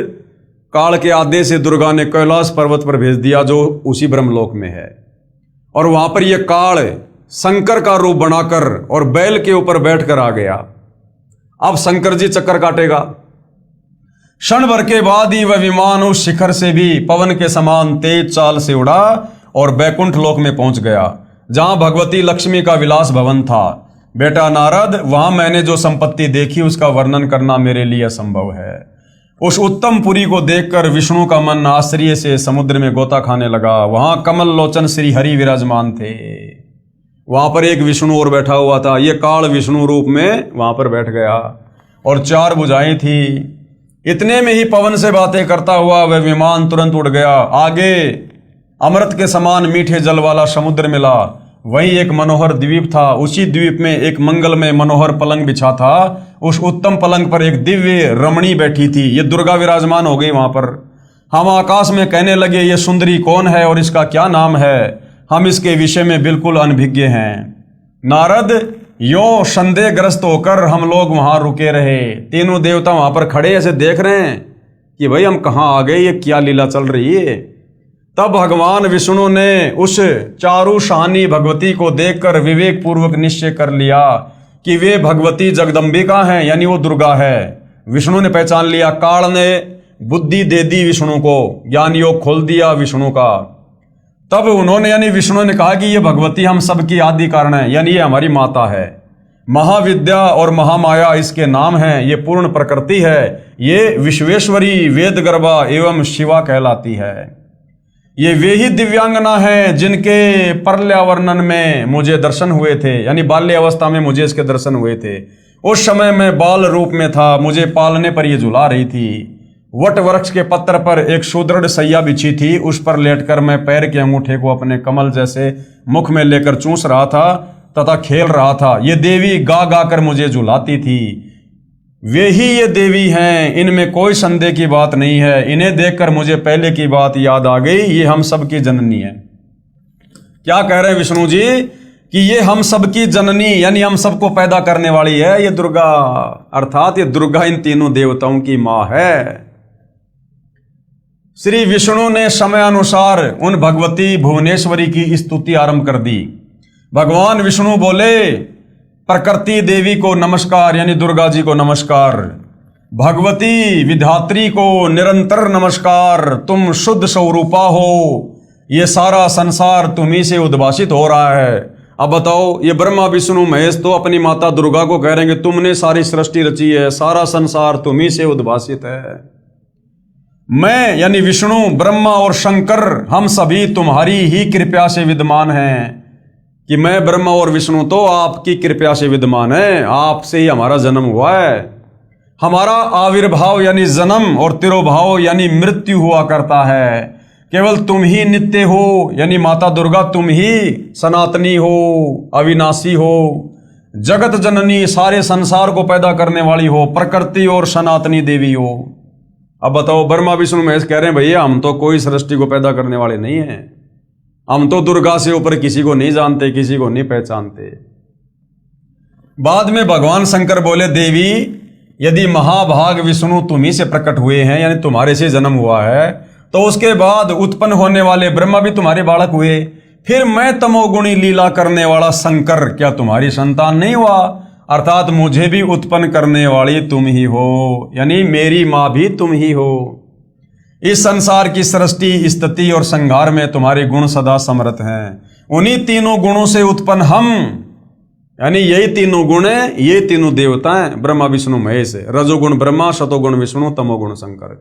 काल के आदेश से दुर्गा ने कैलाश पर्वत पर भेज दिया जो उसी ब्रह्मलोक में है। और वहां पर यह काल शंकर का रूप बनाकर और बैल के ऊपर बैठकर आ गया। अब शंकर जी चक्कर काटेगा। क्षण भर के बाद ही वह विमान उस शिखर से भी पवन के समान तेज चाल से उड़ा और बैकुंठ लोक में पहुंच गया, जहां भगवती लक्ष्मी का विलास भवन था। बेटा नारद, वहां मैंने जो संपत्ति देखी उसका वर्णन करना मेरे लिए असंभव है। उस उत्तम पुरी को देखकर विष्णु का मन आश्चर्य से समुद्र में गोता खाने लगा। वहां कमल लोचन श्री हरि विराजमान थे। वहां पर एक विष्णु और बैठा हुआ था। ये काल विष्णु रूप में वहां पर बैठ गया और 4 भुजाएं थी। इतने में ही पवन से बातें करता हुआ वह विमान तुरंत उड़ गया। आगे अमृत के समान मीठे जल वाला समुद्र मिला। वहीं एक मनोहर द्वीप था। उसी द्वीप में एक मंगलमय मनोहर पलंग बिछा था। उस उत्तम पलंग पर एक दिव्य रमणी बैठी थी। ये दुर्गा विराजमान हो गई वहां पर। हम आकाश में कहने लगे, ये सुंदरी कौन है और इसका क्या नाम है? हम इसके विषय में बिल्कुल अनभिज्ञ हैं। नारद, यो संदेहग्रस्त होकर हम लोग वहां रुके रहे। तीनों देवता वहां पर खड़े ऐसे देख रहे हैं कि भाई हम कहां आ गए, ये क्या लीला चल रही है। तब भगवान विष्णु ने उस चारु शानी भगवती को देखकर विवेक पूर्वक निश्चय कर लिया कि वे भगवती जगदम्बिका हैं, यानी वो दुर्गा है। विष्णु ने पहचान लिया। काल ने बुद्धि दे दी विष्णु को, ज्ञान योग खोल दिया विष्णु का। तब उन्होंने यानी विष्णु ने कहा कि ये भगवती हम सबकी आदि कारण है, यानी ये हमारी माता है। महाविद्या और महामाया इसके नाम हैं। ये पूर्ण प्रकृति है। ये विश्वेश्वरी, वेद गर्भा एवं शिवा कहलाती है। ये वे ही दिव्यांगना हैं जिनके परल्यावर्णन में मुझे दर्शन हुए थे, यानी बाल्य अवस्था में मुझे इसके दर्शन हुए थे। उस समय मैं बाल रूप में था। मुझे पालने पर ये झुला रही थी। वट वृक्ष के पत्थर पर एक सुदृढ़ सैया बिछी थी। उस पर लेटकर मैं पैर के अंगूठे को अपने कमल जैसे मुख में लेकर चूस रहा था तथा खेल रहा था। ये देवी गा गा कर मुझे झुलाती थी। वे ही ये देवी हैं, इनमें कोई संदेह की बात नहीं है। इन्हें देखकर मुझे पहले की बात याद आ गई। ये हम सबकी जननी है। क्या कह रहे हैं विष्णु जी कि ये हम सबकी जननी, यानी हम सबको पैदा करने वाली है ये दुर्गा, अर्थात ये दुर्गा इन तीनों देवताओं की मां है। श्री विष्णु ने समय अनुसार उन भगवती भुवनेश्वरी की स्तुति आरंभ कर दी। भगवान विष्णु बोले, प्रकृति देवी को नमस्कार, यानी दुर्गा जी को नमस्कार। भगवती विधात्री को निरंतर नमस्कार, तुम शुद्ध स्वरूपा हो, ये सारा संसार तुम्ही से उद्भासित हो रहा है। अब बताओ, ये ब्रह्मा विष्णु महेश तो अपनी माता दुर्गा को कह रहे हैं कि तुमने सारी सृष्टि रची है, सारा संसार तुम्ही से उद्भासित है। मैं यानी विष्णु, ब्रह्मा और शंकर, हम सभी तुम्हारी ही कृपा से विद्यमान हैं। कि मैं ब्रह्मा और विष्णु तो आपकी कृपा से विद्यमान है, आपसे ही हमारा जन्म हुआ है। हमारा आविर्भाव यानी जन्म और तिरोभाव यानी मृत्यु हुआ करता है। केवल तुम ही नित्य हो, यानी माता दुर्गा तुम ही सनातनी हो, अविनाशी हो, जगत जननी, सारे संसार को पैदा करने वाली हो, प्रकृति और सनातनी देवी हो। अब बताओ, ब्रह्मा विष्णु महेश कह रहे हैं भैया हम तो कोई सृष्टि को पैदा करने वाले नहीं हैं, हम तो दुर्गा से ऊपर किसी को नहीं जानते, किसी को नहीं पहचानते। बाद में भगवान शंकर बोले, देवी यदि महाभाग विष्णु तुम्ही से प्रकट हुए हैं, यानी तुम्हारे से जन्म हुआ है, तो उसके बाद उत्पन्न होने वाले ब्रह्मा भी तुम्हारे बालक हुए, फिर मैं तमोगुणी लीला करने वाला शंकर क्या तुम्हारी संतान नहीं हुआ? अर्थात मुझे भी उत्पन्न करने वाली तुम ही हो, यानी मेरी मां भी तुम ही हो। इस संसार की सृष्टि, स्थिति और संहार में तुम्हारे गुण सदा समर्थ हैं। उन्हीं तीनों गुणों से उत्पन्न हम, यानी यही तीनों गुण है, ये तीनों देवता हैं, ब्रह्मा विष्णु महेश, रजोगुण ब्रह्मा, शतोगुण विष्णु, तमोगुण शंकर।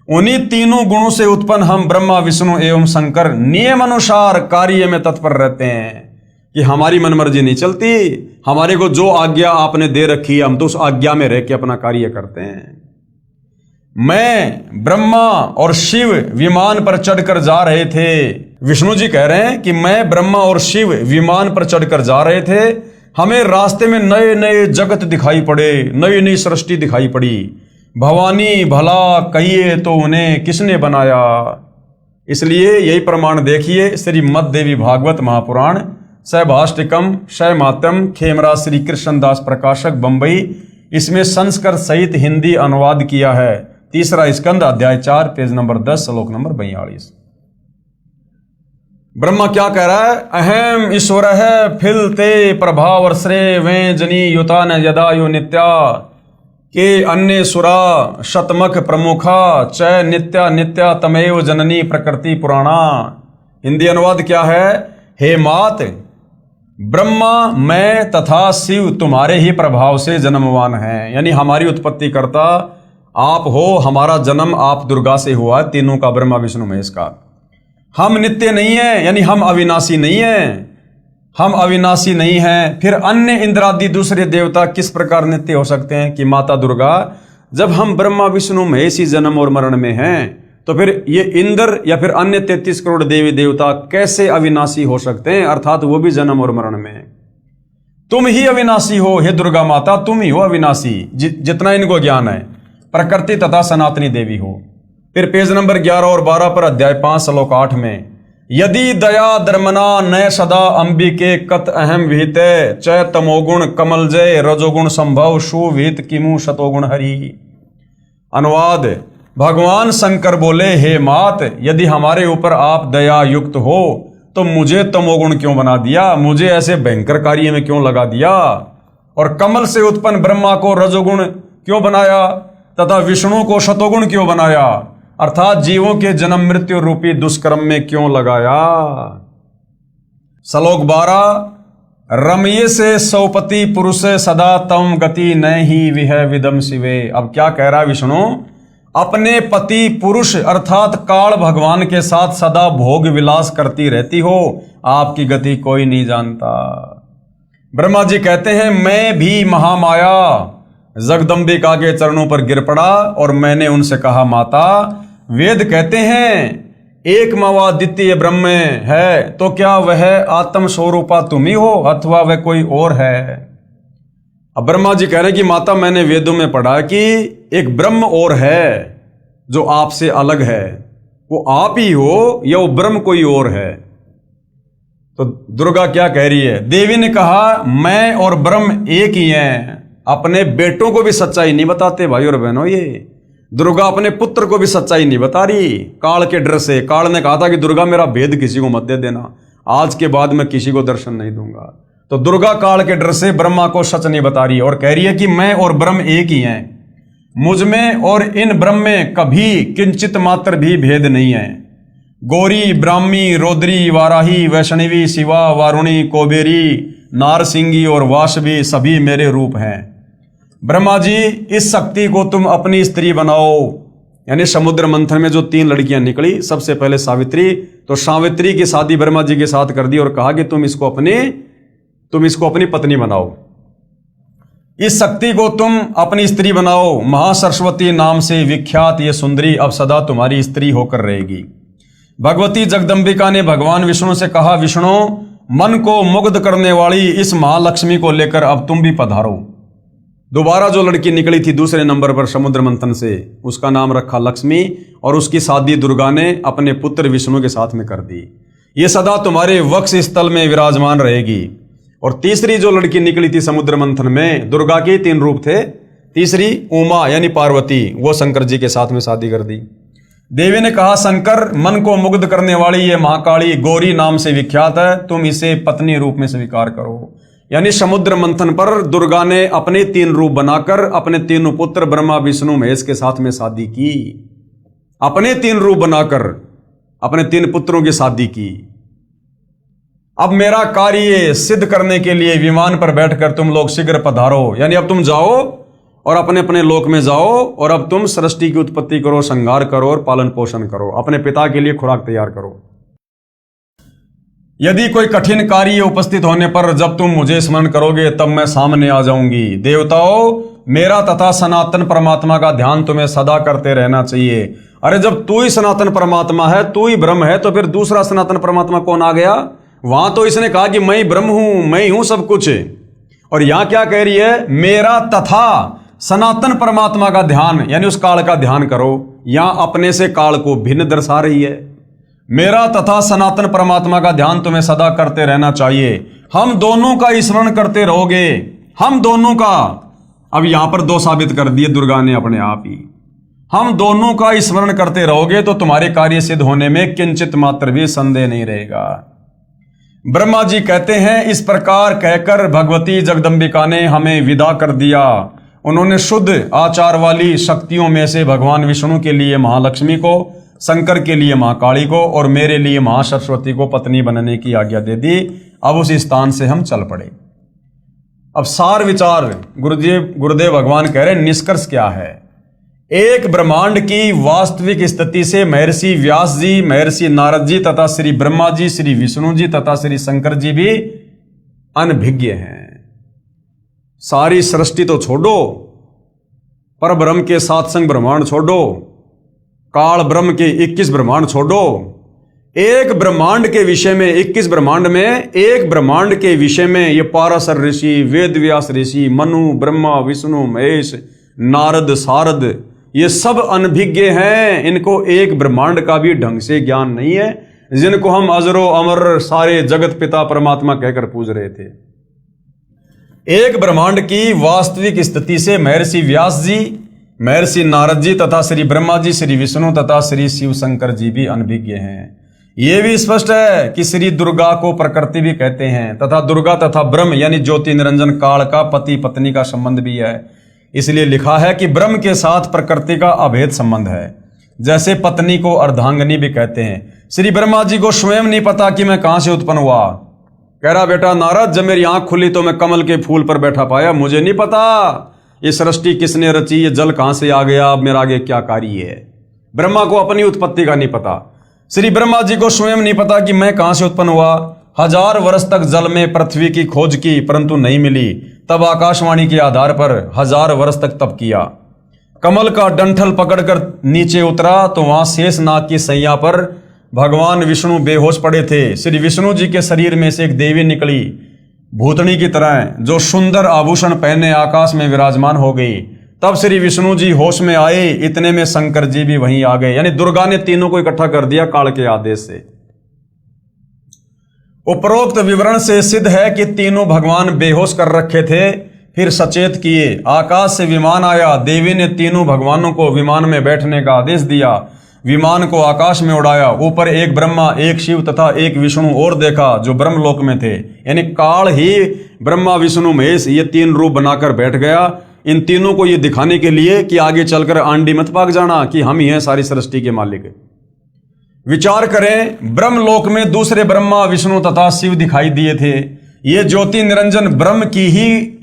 उन्हीं तीनों गुणों से उत्पन्न हम ब्रह्मा विष्णु एवं शंकर नियम अनुसार कार्य में तत्पर रहते हैं। कि हमारी मनमर्जी नहीं चलती, हमारे को जो आज्ञा आपने दे रखी है हम तो उस आज्ञा में रह के अपना कार्य करते हैं। मैं, ब्रह्मा और शिव विमान पर चढ़कर जा रहे थे। विष्णु जी कह रहे हैं कि मैं, ब्रह्मा और शिव विमान पर चढ़कर जा रहे थे। हमें रास्ते में नए नए जगत दिखाई पड़े, नई नई सृष्टि दिखाई पड़ी। भवानी भला कहिए तो उन्हें किसने बनाया। इसलिए यही प्रमाण देखिए, श्रीमद् देवी भागवत महापुराण, सहभाष्टिकम, शैमात्यम, खेमरा श्री कृष्णदास प्रकाशक, बंबई। इसमें संस्कृत सहित हिंदी अनुवाद किया है। तीसरा स्कंद, अध्याय 4, पेज नंबर 10, श्लोक नंबर 42। ब्रह्मा क्या कह रहा है? अहम ईश्वर है फिलते प्रभाव श्रेय वे जनी युता न यदायु नित्या के अन्य सुरा शतमख प्रमुखा च नित्या नित्या तमेव जननी प्रकृति पुराणा। हिंदी अनुवाद क्या है? हे मात, ब्रह्मा, मैं तथा शिव तुम्हारे ही प्रभाव से जन्मवान हैं, यानी हमारी उत्पत्ति करता आप हो। हमारा जन्म आप दुर्गा से हुआ, तीनों का, ब्रह्मा विष्णु महेश का। हम नित्य नहीं है, यानी हम अविनाशी नहीं है, हम अविनाशी नहीं हैं। फिर अन्य इंद्रादि दूसरे देवता किस प्रकार नित्य हो सकते हैं? कि माता दुर्गा, जब हम ब्रह्मा विष्णु महेश ही जन्म और मरण में हैं, तो फिर ये इंद्र या फिर अन्य 33 करोड़ देवी देवता कैसे अविनाशी हो सकते हैं? अर्थात वो भी जन्म और मरण में। तुम ही अविनाशी हो, हे दुर्गा माता, तुम ही हो अविनाशी, जितना इनको ज्ञान है, प्रकृति तथा सनातनी देवी हो। फिर पेज नंबर 11 और 12 पर, अध्याय 5, श्लोक 8 में, यदि दया धर्मना नय सदा अंबिके कत अहम विहिते च तमोगुण कमल जय रजोगुण संभव सुविहित किमु शतोगुण हरि। अनुवाद, भगवान शंकर बोले, हे मात, यदि हमारे ऊपर आप दया युक्त हो तो मुझे तमोगुण क्यों बना दिया? मुझे ऐसे भयंकर कार्य में क्यों लगा दिया? और कमल से उत्पन्न ब्रह्मा को रजोगुण क्यों बनाया तथा विष्णु को शतोगुण क्यों बनाया? अर्थात जीवों के जन्म मृत्यु रूपी दुष्कर्म में क्यों लगाया? श्लोक 12, रमये से सौपति पुरुष सदा तम गति न ही विह विदम शिवे। अब क्या कह रहा है विष्णु? अपने पति पुरुष अर्थात काल भगवान के साथ सदा भोग विलास करती रहती हो, आपकी गति कोई नहीं जानता। ब्रह्मा जी कहते हैं, मैं भी महामाया जगदम्बिका के चरणों पर गिर पड़ा और मैंने उनसे कहा, माता, वेद कहते हैं एक मवा द्वितीय ब्रह्म है, तो क्या वह आत्म स्वरूपा तुम ही हो अथवा वह कोई और है? अब ब्रह्मा जी कह रहे हैं कि माता, मैंने वेदों में पढ़ा कि एक ब्रह्म और है जो आपसे अलग है, वो आप ही हो या वो ब्रह्म कोई और है? तो दुर्गा क्या कह रही है? देवी ने कहा, मैं और ब्रह्म एक ही हैं। अपने बेटों को भी सच्चाई नहीं बताते भाई और बहनों। ये दुर्गा अपने पुत्र को भी सच्चाई नहीं बता रही काल के डर से। काल ने कहा था कि दुर्गा मेरा भेद किसी को मत दे देना, आज के बाद मैं किसी को दर्शन नहीं दूंगा। तो दुर्गा काल के डर से ब्रह्मा को सच नहीं बता रही और कह रही है कि मैं और ब्रह्म एक ही हैं, मुझ में और इन ब्रह्म में कभी किंचित मात्र भी भेद नहीं है। गौरी, ब्राह्मी, रौद्री, वाराही, वैष्णवी, शिवा, वारुणी, कोबेरी, नारसिंगी और वासवी सभी मेरे रूप हैं। ब्रह्मा जी, इस शक्ति को तुम अपनी स्त्री बनाओ। यानी समुद्र मंथन में जो 3 लड़कियां निकली, सबसे पहले सावित्री, तो सावित्री की शादी ब्रह्मा जी के साथ कर दी और कहा कि तुम इसको अपनी पत्नी बनाओ। इस शक्ति को तुम अपनी स्त्री बनाओ। महासरस्वती नाम से विख्यात ये सुंदरी अब सदा तुम्हारी स्त्री होकर रहेगी। भगवती जगदम्बिका ने भगवान विष्णु से कहा, विष्णु, मन को मुग्ध करने वाली इस महालक्ष्मी को लेकर अब तुम भी पधारो। दोबारा जो लड़की निकली थी दूसरे नंबर पर समुद्र मंथन से, उसका नाम रखा लक्ष्मी और उसकी शादी दुर्गा ने अपने पुत्र विष्णु के साथ में कर दी। ये सदा तुम्हारे वक्ष स्थल में विराजमान रहेगी। और तीसरी जो लड़की निकली थी समुद्र मंथन में, दुर्गा के 3 रूप थे, तीसरी उमा यानी पार्वती, वो शंकर जी के साथ में शादी कर दी। देवी ने कहा, शंकर, मन को मुग्ध करने वाली ये महाकाली गौरी नाम से विख्यात है, तुम इसे पत्नी रूप में स्वीकार करो। यानी समुद्र मंथन पर दुर्गा ने अपने 3 रूप बनाकर अपने 3 पुत्र ब्रह्मा, विष्णु, महेश के साथ में शादी की। अपने 3 रूप बनाकर अपने 3 पुत्रों की शादी की। अब मेरा कार्य सिद्ध करने के लिए विमान पर बैठकर तुम लोग शीघ्र पधारो। यानी अब तुम जाओ और अपने अपने लोक में जाओ और अब तुम सृष्टि की उत्पत्ति करो, संहार करो और पालन पोषण करो, अपने पिता के लिए खुराक तैयार करो। यदि कोई कठिन कार्य उपस्थित होने पर जब तुम मुझे स्मरण करोगे तब मैं सामने आ जाऊंगी। देवताओं, मेरा तथा सनातन परमात्मा का ध्यान तुम्हें सदा करते रहना चाहिए। अरे जब तू ही सनातन परमात्मा है, तू ही ब्रह्म है, तो फिर दूसरा सनातन परमात्मा कौन आ गया? वहां तो इसने कहा कि मैं ही ब्रह्म हूं, मैं ही हूं सब कुछ। और यहां क्या कह रही है? मेरा तथा सनातन परमात्मा का ध्यान, यानी उस काल का ध्यान करो। यहां अपने से काल को भिन्न दर्शा रही है। मेरा तथा सनातन परमात्मा का ध्यान तुम्हें सदा करते रहना चाहिए। हम दोनों का स्मरण करते रहोगे, हम दोनों का। अब यहां पर 2 साबित कर दिए दुर्गा ने अपने आप ही। हम दोनों का स्मरण करते रहोगे तो तुम्हारे कार्य सिद्ध होने में किंचित मात्र भी संदेह नहीं रहेगा। ब्रह्मा जी कहते हैं, इस प्रकार कहकर भगवती जगदम्बिका ने हमें विदा कर दिया। उन्होंने शुद्ध आचार वाली शक्तियों में से भगवान विष्णु के लिए महालक्ष्मी को, शंकर के लिए महाकाली को और मेरे लिए महासरस्वती को पत्नी बनने की आज्ञा दे दी। अब उस स्थान से हम चल पड़े। अब सार विचार गुरुदेव भगवान कह रहे, निष्कर्ष क्या है? एक ब्रह्मांड की वास्तविक स्थिति से महर्षि व्यास जी, महर्षि नारद जी तथा श्री ब्रह्मा जी, श्री विष्णु जी तथा श्री शंकर जी भी अनभिज्ञ हैं। सारी सृष्टि तो छोड़ो, पर ब्रह्म के 7 संग ब्रह्मांड छोड़ो, काल ब्रह्म के 21 ब्रह्मांड छोड़ो, एक ब्रह्मांड के विषय में 21 ब्रह्मांड में एक ब्रह्मांड के विषय में ये पाराशर ऋषि, वेद व्यास ऋषि, मनु, ब्रह्मा, विष्णु, महेश, नारद, सारद, ये सब अनभिज्ञ हैं। इनको एक ब्रह्मांड का भी ढंग से ज्ञान नहीं है, जिनको हम अजरो अमर सारे जगत पिता परमात्मा कहकर पूज रहे थे। एक ब्रह्मांड की वास्तविक स्थिति से महर्षि व्यास जी, महर्षि नारद जी तथा श्री ब्रह्मा जी, श्री विष्णु तथा श्री शिव शंकर जी भी अनभिज्ञ हैं। यह भी स्पष्ट है कि श्री दुर्गा को प्रकृति भी कहते हैं तथा दुर्गा तथा ब्रह्म यानी ज्योति निरंजन काल का पति पत्नी का संबंध भी है। इसलिए लिखा है कि ब्रह्म के साथ प्रकृति का अभेद संबंध है। जैसे पत्नी को अर्धांगिनी भी कहते हैं। श्री ब्रह्मा जी को स्वयं नहीं पता कि मैं कहां से उत्पन्न हुआ। कह रहा, बेटा नारद, जब मेरी आंख खुली तो मैं कमल के फूल पर बैठा पाया, मुझे नहीं पता ये सृष्टि किसने रची, ये जल कहां से आ गया, अब मेरा आगे क्या कार्य है। ब्रह्मा को अपनी उत्पत्ति का नहीं पता। श्री ब्रह्मा जी को स्वयं नहीं पता कि मैं कहां से उत्पन्न हुआ। 1000 वर्ष तक जल में पृथ्वी की खोज की परंतु नहीं मिली। तब आकाशवाणी के आधार पर 1000 वर्ष तक तप किया। कमल का डंठल पकड़कर नीचे उतरा तो वहां शेषनाग की सैया पर भगवान विष्णु बेहोश पड़े थे। श्री विष्णु जी के शरीर में से एक देवी निकली, भूतनी की तरह, जो सुंदर आभूषण पहने आकाश में विराजमान हो गई। तब श्री विष्णु जी होश में आए, इतने में शंकर जी भी वहीं आ गए। यानी दुर्गा ने तीनों को इकट्ठा कर दिया काल के आदेश से। उपरोक्त विवरण से सिद्ध है कि तीनों भगवान बेहोश कर रखे थे, फिर सचेत किए। आकाश से विमान आया, देवी ने तीनों भगवानों को विमान में बैठने का आदेश दिया। विमान को आकाश में उड़ाया। ऊपर एक ब्रह्मा, एक शिव तथा एक विष्णु और देखा जो ब्रह्मलोक में थे। यानी काल ही ब्रह्मा विष्णु महेश ये तीन रूप बनाकर बैठ गया, इन तीनों को ये दिखाने के लिए कि आगे चलकर आंडी मत भाग जाना कि हम ही हैं सारी सृष्टि के मालिक। विचार करें, ब्रह्मलोक में दूसरे ब्रह्मा विष्णु तथा शिव दिखाई दिए थे। ये ज्योति निरंजन ब्रह्म की ही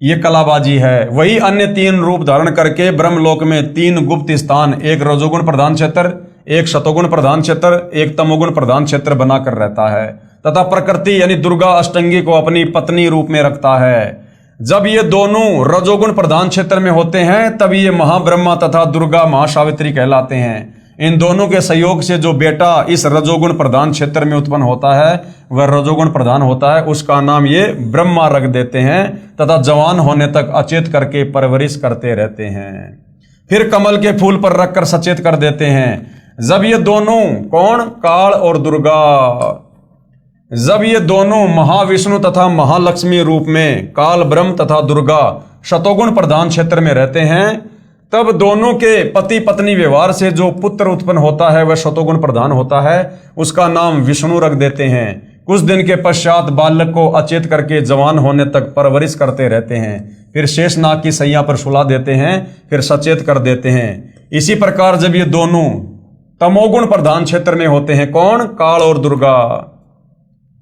ये कलाबाजी है। वही अन्य तीन रूप धारण करके ब्रह्मलोक में तीन गुप्त स्थान, एक रजोगुण प्रधान क्षेत्र, एक शतोगुण प्रधान क्षेत्र, एक तमोगुण प्रधान क्षेत्र बनाकर रहता है तथा प्रकृति यानी दुर्गा अष्टंगी को अपनी पत्नी रूप में रखता है। जब ये दोनों रजोगुण प्रधान क्षेत्र में होते हैं तब ये महाब्रह्मा तथा दुर्गा महासावित्री कहलाते हैं। इन दोनों के सहयोग से जो बेटा इस रजोगुण प्रधान क्षेत्र में उत्पन्न होता है वह रजोगुण प्रधान होता है, उसका नाम ये ब्रह्मा रख देते हैं तथा जवान होने तक अचेत करके परवरिश करते रहते हैं। फिर कमल के फूल पर रखकर सचेत कर देते हैं। जब ये दोनों कौन, काल और दुर्गा, जब ये दोनों महाविष्णु तथा महालक्ष्मी रूप में काल ब्रह्म तथा दुर्गा शतोगुण प्रधान क्षेत्र में रहते हैं, तब दोनों के पति पत्नी व्यवहार से जो पुत्र उत्पन्न होता है वह शतोगुण प्रधान होता है, उसका नाम विष्णु रख देते हैं। कुछ दिन के पश्चात बालक को अचेत करके जवान होने तक परवरिश करते रहते हैं। फिर शेषनाग की सैया पर सुला देते हैं, फिर सचेत कर देते हैं। इसी प्रकार जब ये दोनों तमोगुण प्रधान क्षेत्र में होते हैं, कौन, काल और दुर्गा,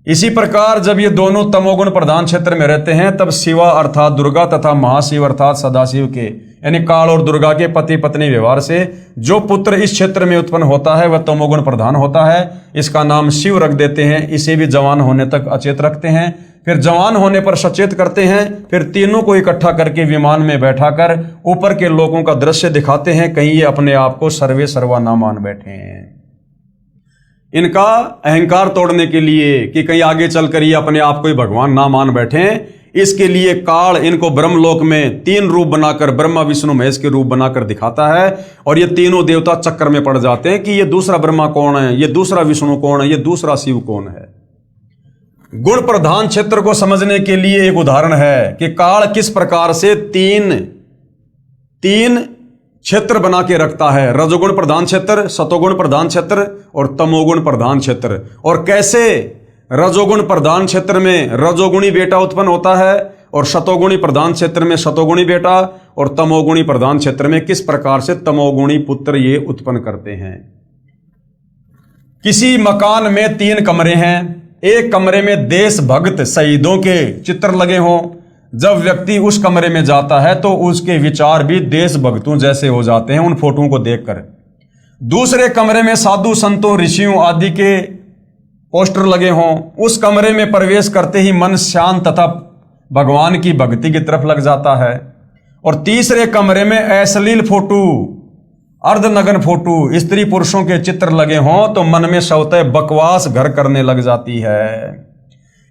इसी प्रकार जब ये दोनों तमोगुण प्रधान क्षेत्र में रहते हैं तब शिवा अर्थात दुर्गा तथा महाशिव अर्थात सदाशिव के यानी काल और दुर्गा के पति पत्नी व्यवहार से जो पुत्र इस क्षेत्र में उत्पन्न होता है वह तमोगुण प्रधान होता है, इसका नाम शिव रख देते हैं। इसे भी जवान होने तक अचेत रखते हैं, फिर जवान होने पर सचेत करते हैं। फिर तीनों को इकट्ठा करके विमान में बैठाकर ऊपर के लोगों का दृश्य दिखाते हैं, कहीं ये अपने आप को सर्वे सर्वा ना मान बैठे हैं। इनका अहंकार तोड़ने के लिए कि कहीं आगे चलकर ये अपने आप को ही भगवान ना मान बैठे, इसके लिए काल इनको ब्रह्मलोक में तीन रूप बनाकर ब्रह्मा विष्णु महेश के रूप बनाकर दिखाता है और ये तीनों देवता चक्कर में पड़ जाते हैं कि ये दूसरा ब्रह्मा कौन है, ये दूसरा विष्णु कौन है, ये दूसरा शिव कौन है। गुण प्रधान क्षेत्र को समझने के लिए एक उदाहरण है कि काल किस प्रकार से तीन क्षेत्र बना के रखता है, रजोगुण प्रधान क्षेत्र, शतोगुण प्रधान क्षेत्र और तमोगुण प्रधान क्षेत्र, और कैसे रजोगुण प्रधान क्षेत्र में रजोगुणी बेटा उत्पन्न होता है और शतोगुणी प्रधान क्षेत्र में शतोगुणी बेटा और तमोगुणी प्रधान क्षेत्र में किस प्रकार से तमोगुणी पुत्र ये उत्पन्न करते हैं। किसी मकान में 3 कमरे हैं, एक कमरे में देशभक्त शहीदों के चित्र लगे हों। जब व्यक्ति उस कमरे में जाता है तो उसके विचार भी देशभक्तों जैसे हो जाते हैं उन फोटोओं को देखकर। दूसरे कमरे में साधु संतों ऋषियों आदि के पोस्टर लगे हों, उस कमरे में प्रवेश करते ही मन शांत तथा भगवान की भक्ति की तरफ लग जाता है। और तीसरे कमरे में अश्लील फोटो, अर्धनग्न फोटो, स्त्री पुरुषों के चित्र लगे हों तो मन में स्वतः बकवास घर करने लग जाती है।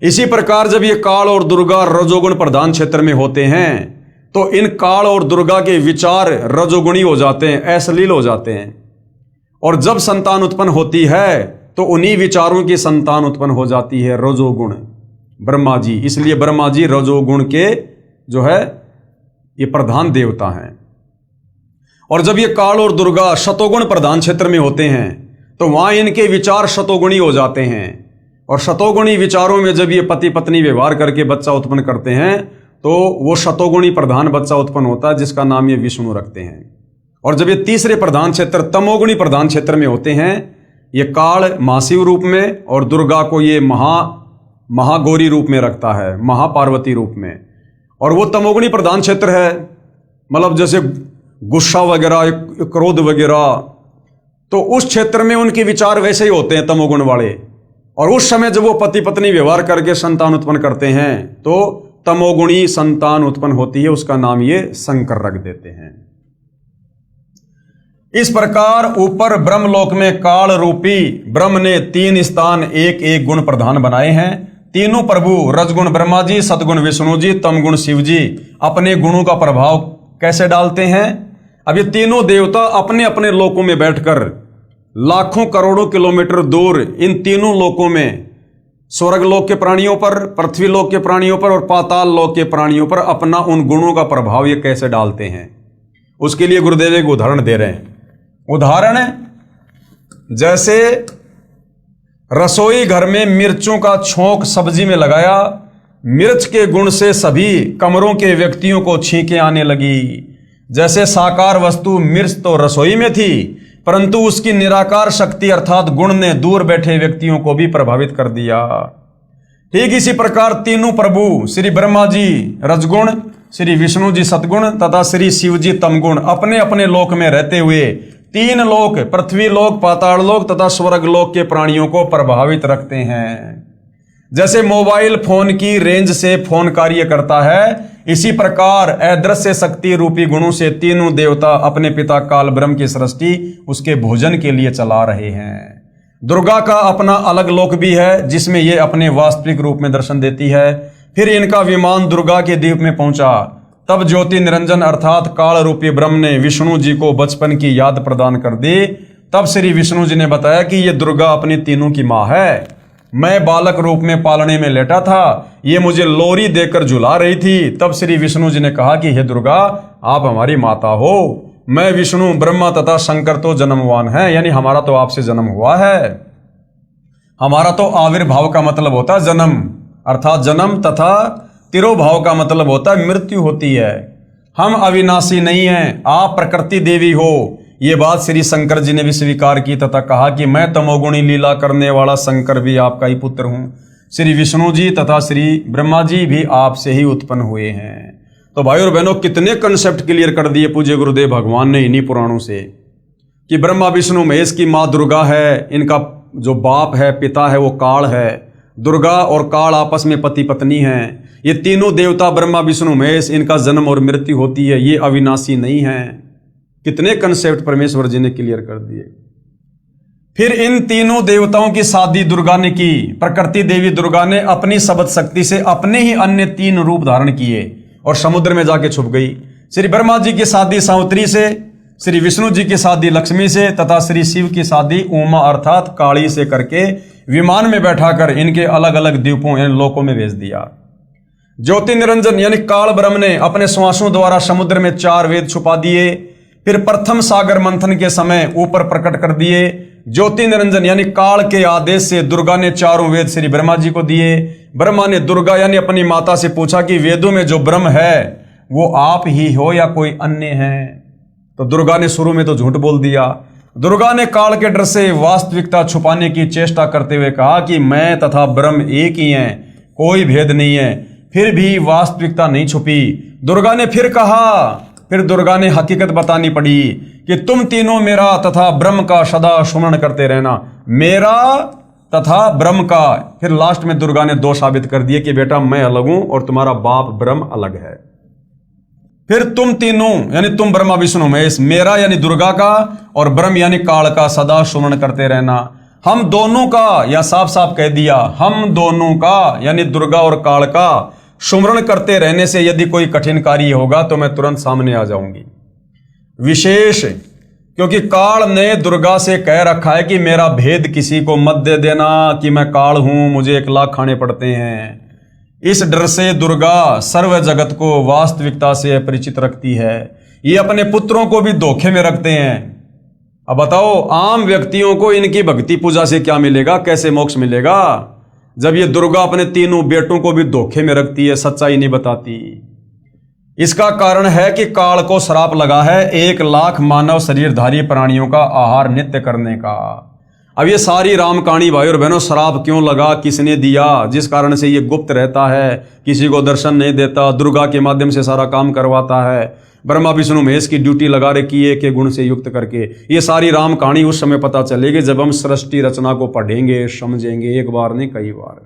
इसी प्रकार जब ये काल और दुर्गा रजोगुण प्रधान क्षेत्र में होते हैं तो इन काल और दुर्गा के विचार रजोगुणी हो जाते हैं, अश्लील हो जाते हैं। और जब संतान उत्पन्न होती है तो उन्हीं विचारों की संतान उत्पन्न हो जाती है रजोगुण, ब्रह्मा जी। इसलिए ब्रह्मा जी रजोगुण के जो है ये प्रधान देवता हैं। और जब ये काल और दुर्गा शतोगुण प्रधान क्षेत्र में होते हैं तो वहां इनके विचार शतोगुणी हो जाते हैं। और शतोगुणी विचारों में जब ये पति पत्नी व्यवहार करके बच्चा उत्पन्न करते हैं तो वो शतोगुणी प्रधान बच्चा उत्पन्न होता है जिसका नाम ये विष्णु रखते हैं। और जब ये तीसरे प्रधान क्षेत्र तमोगुणी प्रधान क्षेत्र में होते हैं, ये काल महाशिव रूप में और दुर्गा को ये महागौरी रूप में रखता है, महापार्वती रूप में। और वो तमोगुणी प्रधान क्षेत्र है, मतलब जैसे गुस्सा वगैरह, क्रोध वगैरह, तो उस क्षेत्र में उनके विचार वैसे ही होते हैं तमोगुण वाले। और उस समय जब वो पति पत्नी व्यवहार करके संतान उत्पन्न करते हैं तो तमोगुणी संतान उत्पन्न होती है, उसका नाम ये शंकर रख देते हैं। इस प्रकार ऊपर ब्रह्मलोक में काल रूपी ब्रह्म ने 3 स्थान एक एक गुण प्रधान बनाए हैं। तीनों प्रभु रजगुण ब्रह्मा जी, सतगुण विष्णु जी, तमगुण शिव जी अपने गुणों का प्रभाव कैसे डालते हैं। अब ये तीनों देवता अपने अपने लोकों में बैठकर लाखों करोड़ों किलोमीटर दूर इन तीनों लोकों में स्वर्ग लोक के प्राणियों पर, पृथ्वी लोक के प्राणियों पर और पाताल लोक के प्राणियों पर अपना उन गुणों का प्रभाव ये कैसे डालते हैं, उसके लिए गुरुदेव एक उदाहरण दे रहे हैं। उदाहरण जैसे रसोई घर में मिर्चों का छोंक सब्जी में लगाया, मिर्च के गुण से सभी कमरों के व्यक्तियों को छींकें आने लगी। जैसे साकार वस्तु मिर्च तो रसोई में थी, परंतु उसकी निराकार शक्ति अर्थात गुण ने दूर बैठे व्यक्तियों को भी प्रभावित कर दिया। ठीक इसी प्रकार तीनों प्रभु श्री ब्रह्मा जी रजगुण, श्री विष्णु जी सतगुण तथा श्री शिव जी तमगुण अपने अपने लोक में रहते हुए तीन लोक, पृथ्वी लोक, पाताल लोक तथा स्वर्ग लोक के प्राणियों को प्रभावित रखते हैं। जैसे मोबाइल फोन की रेंज से फोन कार्य करता है, इसी प्रकार अदृश्य शक्ति रूपी गुणों से तीनों देवता अपने पिता काल ब्रह्म की सृष्टि उसके भोजन के लिए चला रहे हैं। दुर्गा का अपना अलग लोक भी है जिसमें ये अपने वास्तविक रूप में दर्शन देती है। फिर इनका विमान दुर्गा के द्वीप में पहुंचा, तब ज्योति निरंजन अर्थात काल रूपी ब्रह्म ने विष्णु जी को बचपन की याद प्रदान कर दी। तब श्री विष्णु जी ने बताया कि ये दुर्गा अपनी तीनों की माँ है। मैं बालक रूप में पालने में लेटा था, ये मुझे लोरी देकर झुला रही थी। तब श्री विष्णु जी ने कहा कि हे दुर्गा, आप हमारी माता हो। मैं विष्णु, ब्रह्मा तथा शंकर तो जन्मवान है, यानी हमारा तो आपसे जन्म हुआ है। हमारा तो आविर्भाव का मतलब होता है जन्म, अर्थात जन्म, तथा तिरोभाव का मतलब होता है मृत्यु होती है। हम अविनाशी नहीं हैं, आप प्रकृति देवी हो। ये बात श्री शंकर जी ने भी स्वीकार की तथा कहा कि मैं तमोगुणी लीला करने वाला शंकर भी आपका ही पुत्र हूं। श्री विष्णु जी तथा श्री ब्रह्मा जी भी आपसे ही उत्पन्न हुए हैं। तो भाई और बहनों, कितने कंसेप्ट क्लियर कर दिए पूज्य गुरुदेव भगवान ने इन्हीं पुराणों से कि ब्रह्मा विष्णु महेश की माँ दुर्गा है, इनका जो बाप है, पिता है, वो काल है। दुर्गा और काल आपस में पति पत्नी हैं। ये तीनों देवता ब्रह्मा विष्णु महेश, इनका जन्म और मृत्यु होती है, ये अविनाशी नहीं है। कितने कंसेप्ट परमेश्वर जी ने क्लियर कर दिए। फिर इन तीनों देवताओं की शादी दुर्गा ने की। प्रकृति देवी दुर्गा ने अपनी शब्द शक्ति से अपने ही अन्य तीन रूप धारण किए और समुद्र में जाके छुप गई। श्री ब्रह्मा जी की शादी सावित्री से, श्री विष्णु जी की शादी लक्ष्मी से तथा श्री शिव की शादी उमा अर्थात काली से करके विमान में बैठाकर इनके अलग अलग द्वीपों यानी लोकों में भेज दिया। ज्योति निरंजन यानी काल ब्रह्म ने अपने श्वासों द्वारा समुद्र में 4 वेद छुपा दिए। फिर प्रथम सागर मंथन के समय ऊपर प्रकट कर दिए। ज्योति निरंजन यानी काल के आदेश से दुर्गा ने 4 वेद श्री ब्रह्मा जी को दिए। ब्रह्मा ने दुर्गा यानी अपनी माता से पूछा कि वेदों में जो ब्रह्म है वो आप ही हो या कोई अन्य है। तो दुर्गा ने शुरू में तो झूठ बोल दिया। दुर्गा ने काल के डर से वास्तविकता छुपाने की चेष्टा करते हुए कहा कि मैं तथा ब्रह्म एक ही हैं, कोई भेद नहीं है। फिर भी वास्तविकता नहीं छुपी। दुर्गा ने फिर दुर्गा ने हकीकत बतानी पड़ी कि तुम तीनों मेरा तथा ब्रह्म का सदा स्मरण करते रहना, मेरा तथा ब्रह्म का। फिर लास्ट में दुर्गा ने 2 साबित कर दिए कि बेटा मैं अलग हूं और तुम्हारा बाप ब्रह्म अलग है। फिर तुम तीनों यानी तुम ब्रह्मा विष्णु महेश, मेरा यानी दुर्गा का और ब्रह्म यानी काल का सदा स्मरण करते रहना। हम दोनों का, या साफ साफ कह दिया, हम दोनों का यानी दुर्गा और काल का सुमरण करते रहने से यदि कोई कठिन कार्य होगा तो मैं तुरंत सामने आ जाऊंगी। विशेष क्योंकि काल ने दुर्गा से कह रखा है कि मेरा भेद किसी को मत दे देना कि मैं काल हूं, मुझे 1 लाख खाने पड़ते हैं। इस डर से दुर्गा सर्व जगत को वास्तविकता से अपरिचित रखती है। ये अपने पुत्रों को भी धोखे में रखते हैं। अब बताओ, आम व्यक्तियों को इनकी भक्ति पूजा से क्या मिलेगा, कैसे मोक्ष मिलेगा, जब ये दुर्गा अपने तीनों बेटों को भी धोखे में रखती है, सच्चाई नहीं बताती। इसका कारण है कि काल को श्राप लगा है 1 लाख मानव शरीरधारी प्राणियों का आहार नित्य करने का। अब ये सारी राम कहानी भाई और बहनों, श्राप क्यों लगा, किसने दिया, जिस कारण से ये गुप्त रहता है, किसी को दर्शन नहीं देता, दुर्गा के माध्यम से सारा काम करवाता है। ब्रह्मा विष्णु महेश की ड्यूटी लगा रखी है के गुण से युक्त करके। ये सारी राम कहानी उस समय पता चलेगी जब हम सृष्टि रचना को पढ़ेंगे, समझेंगे, एक बार नहीं कई बार।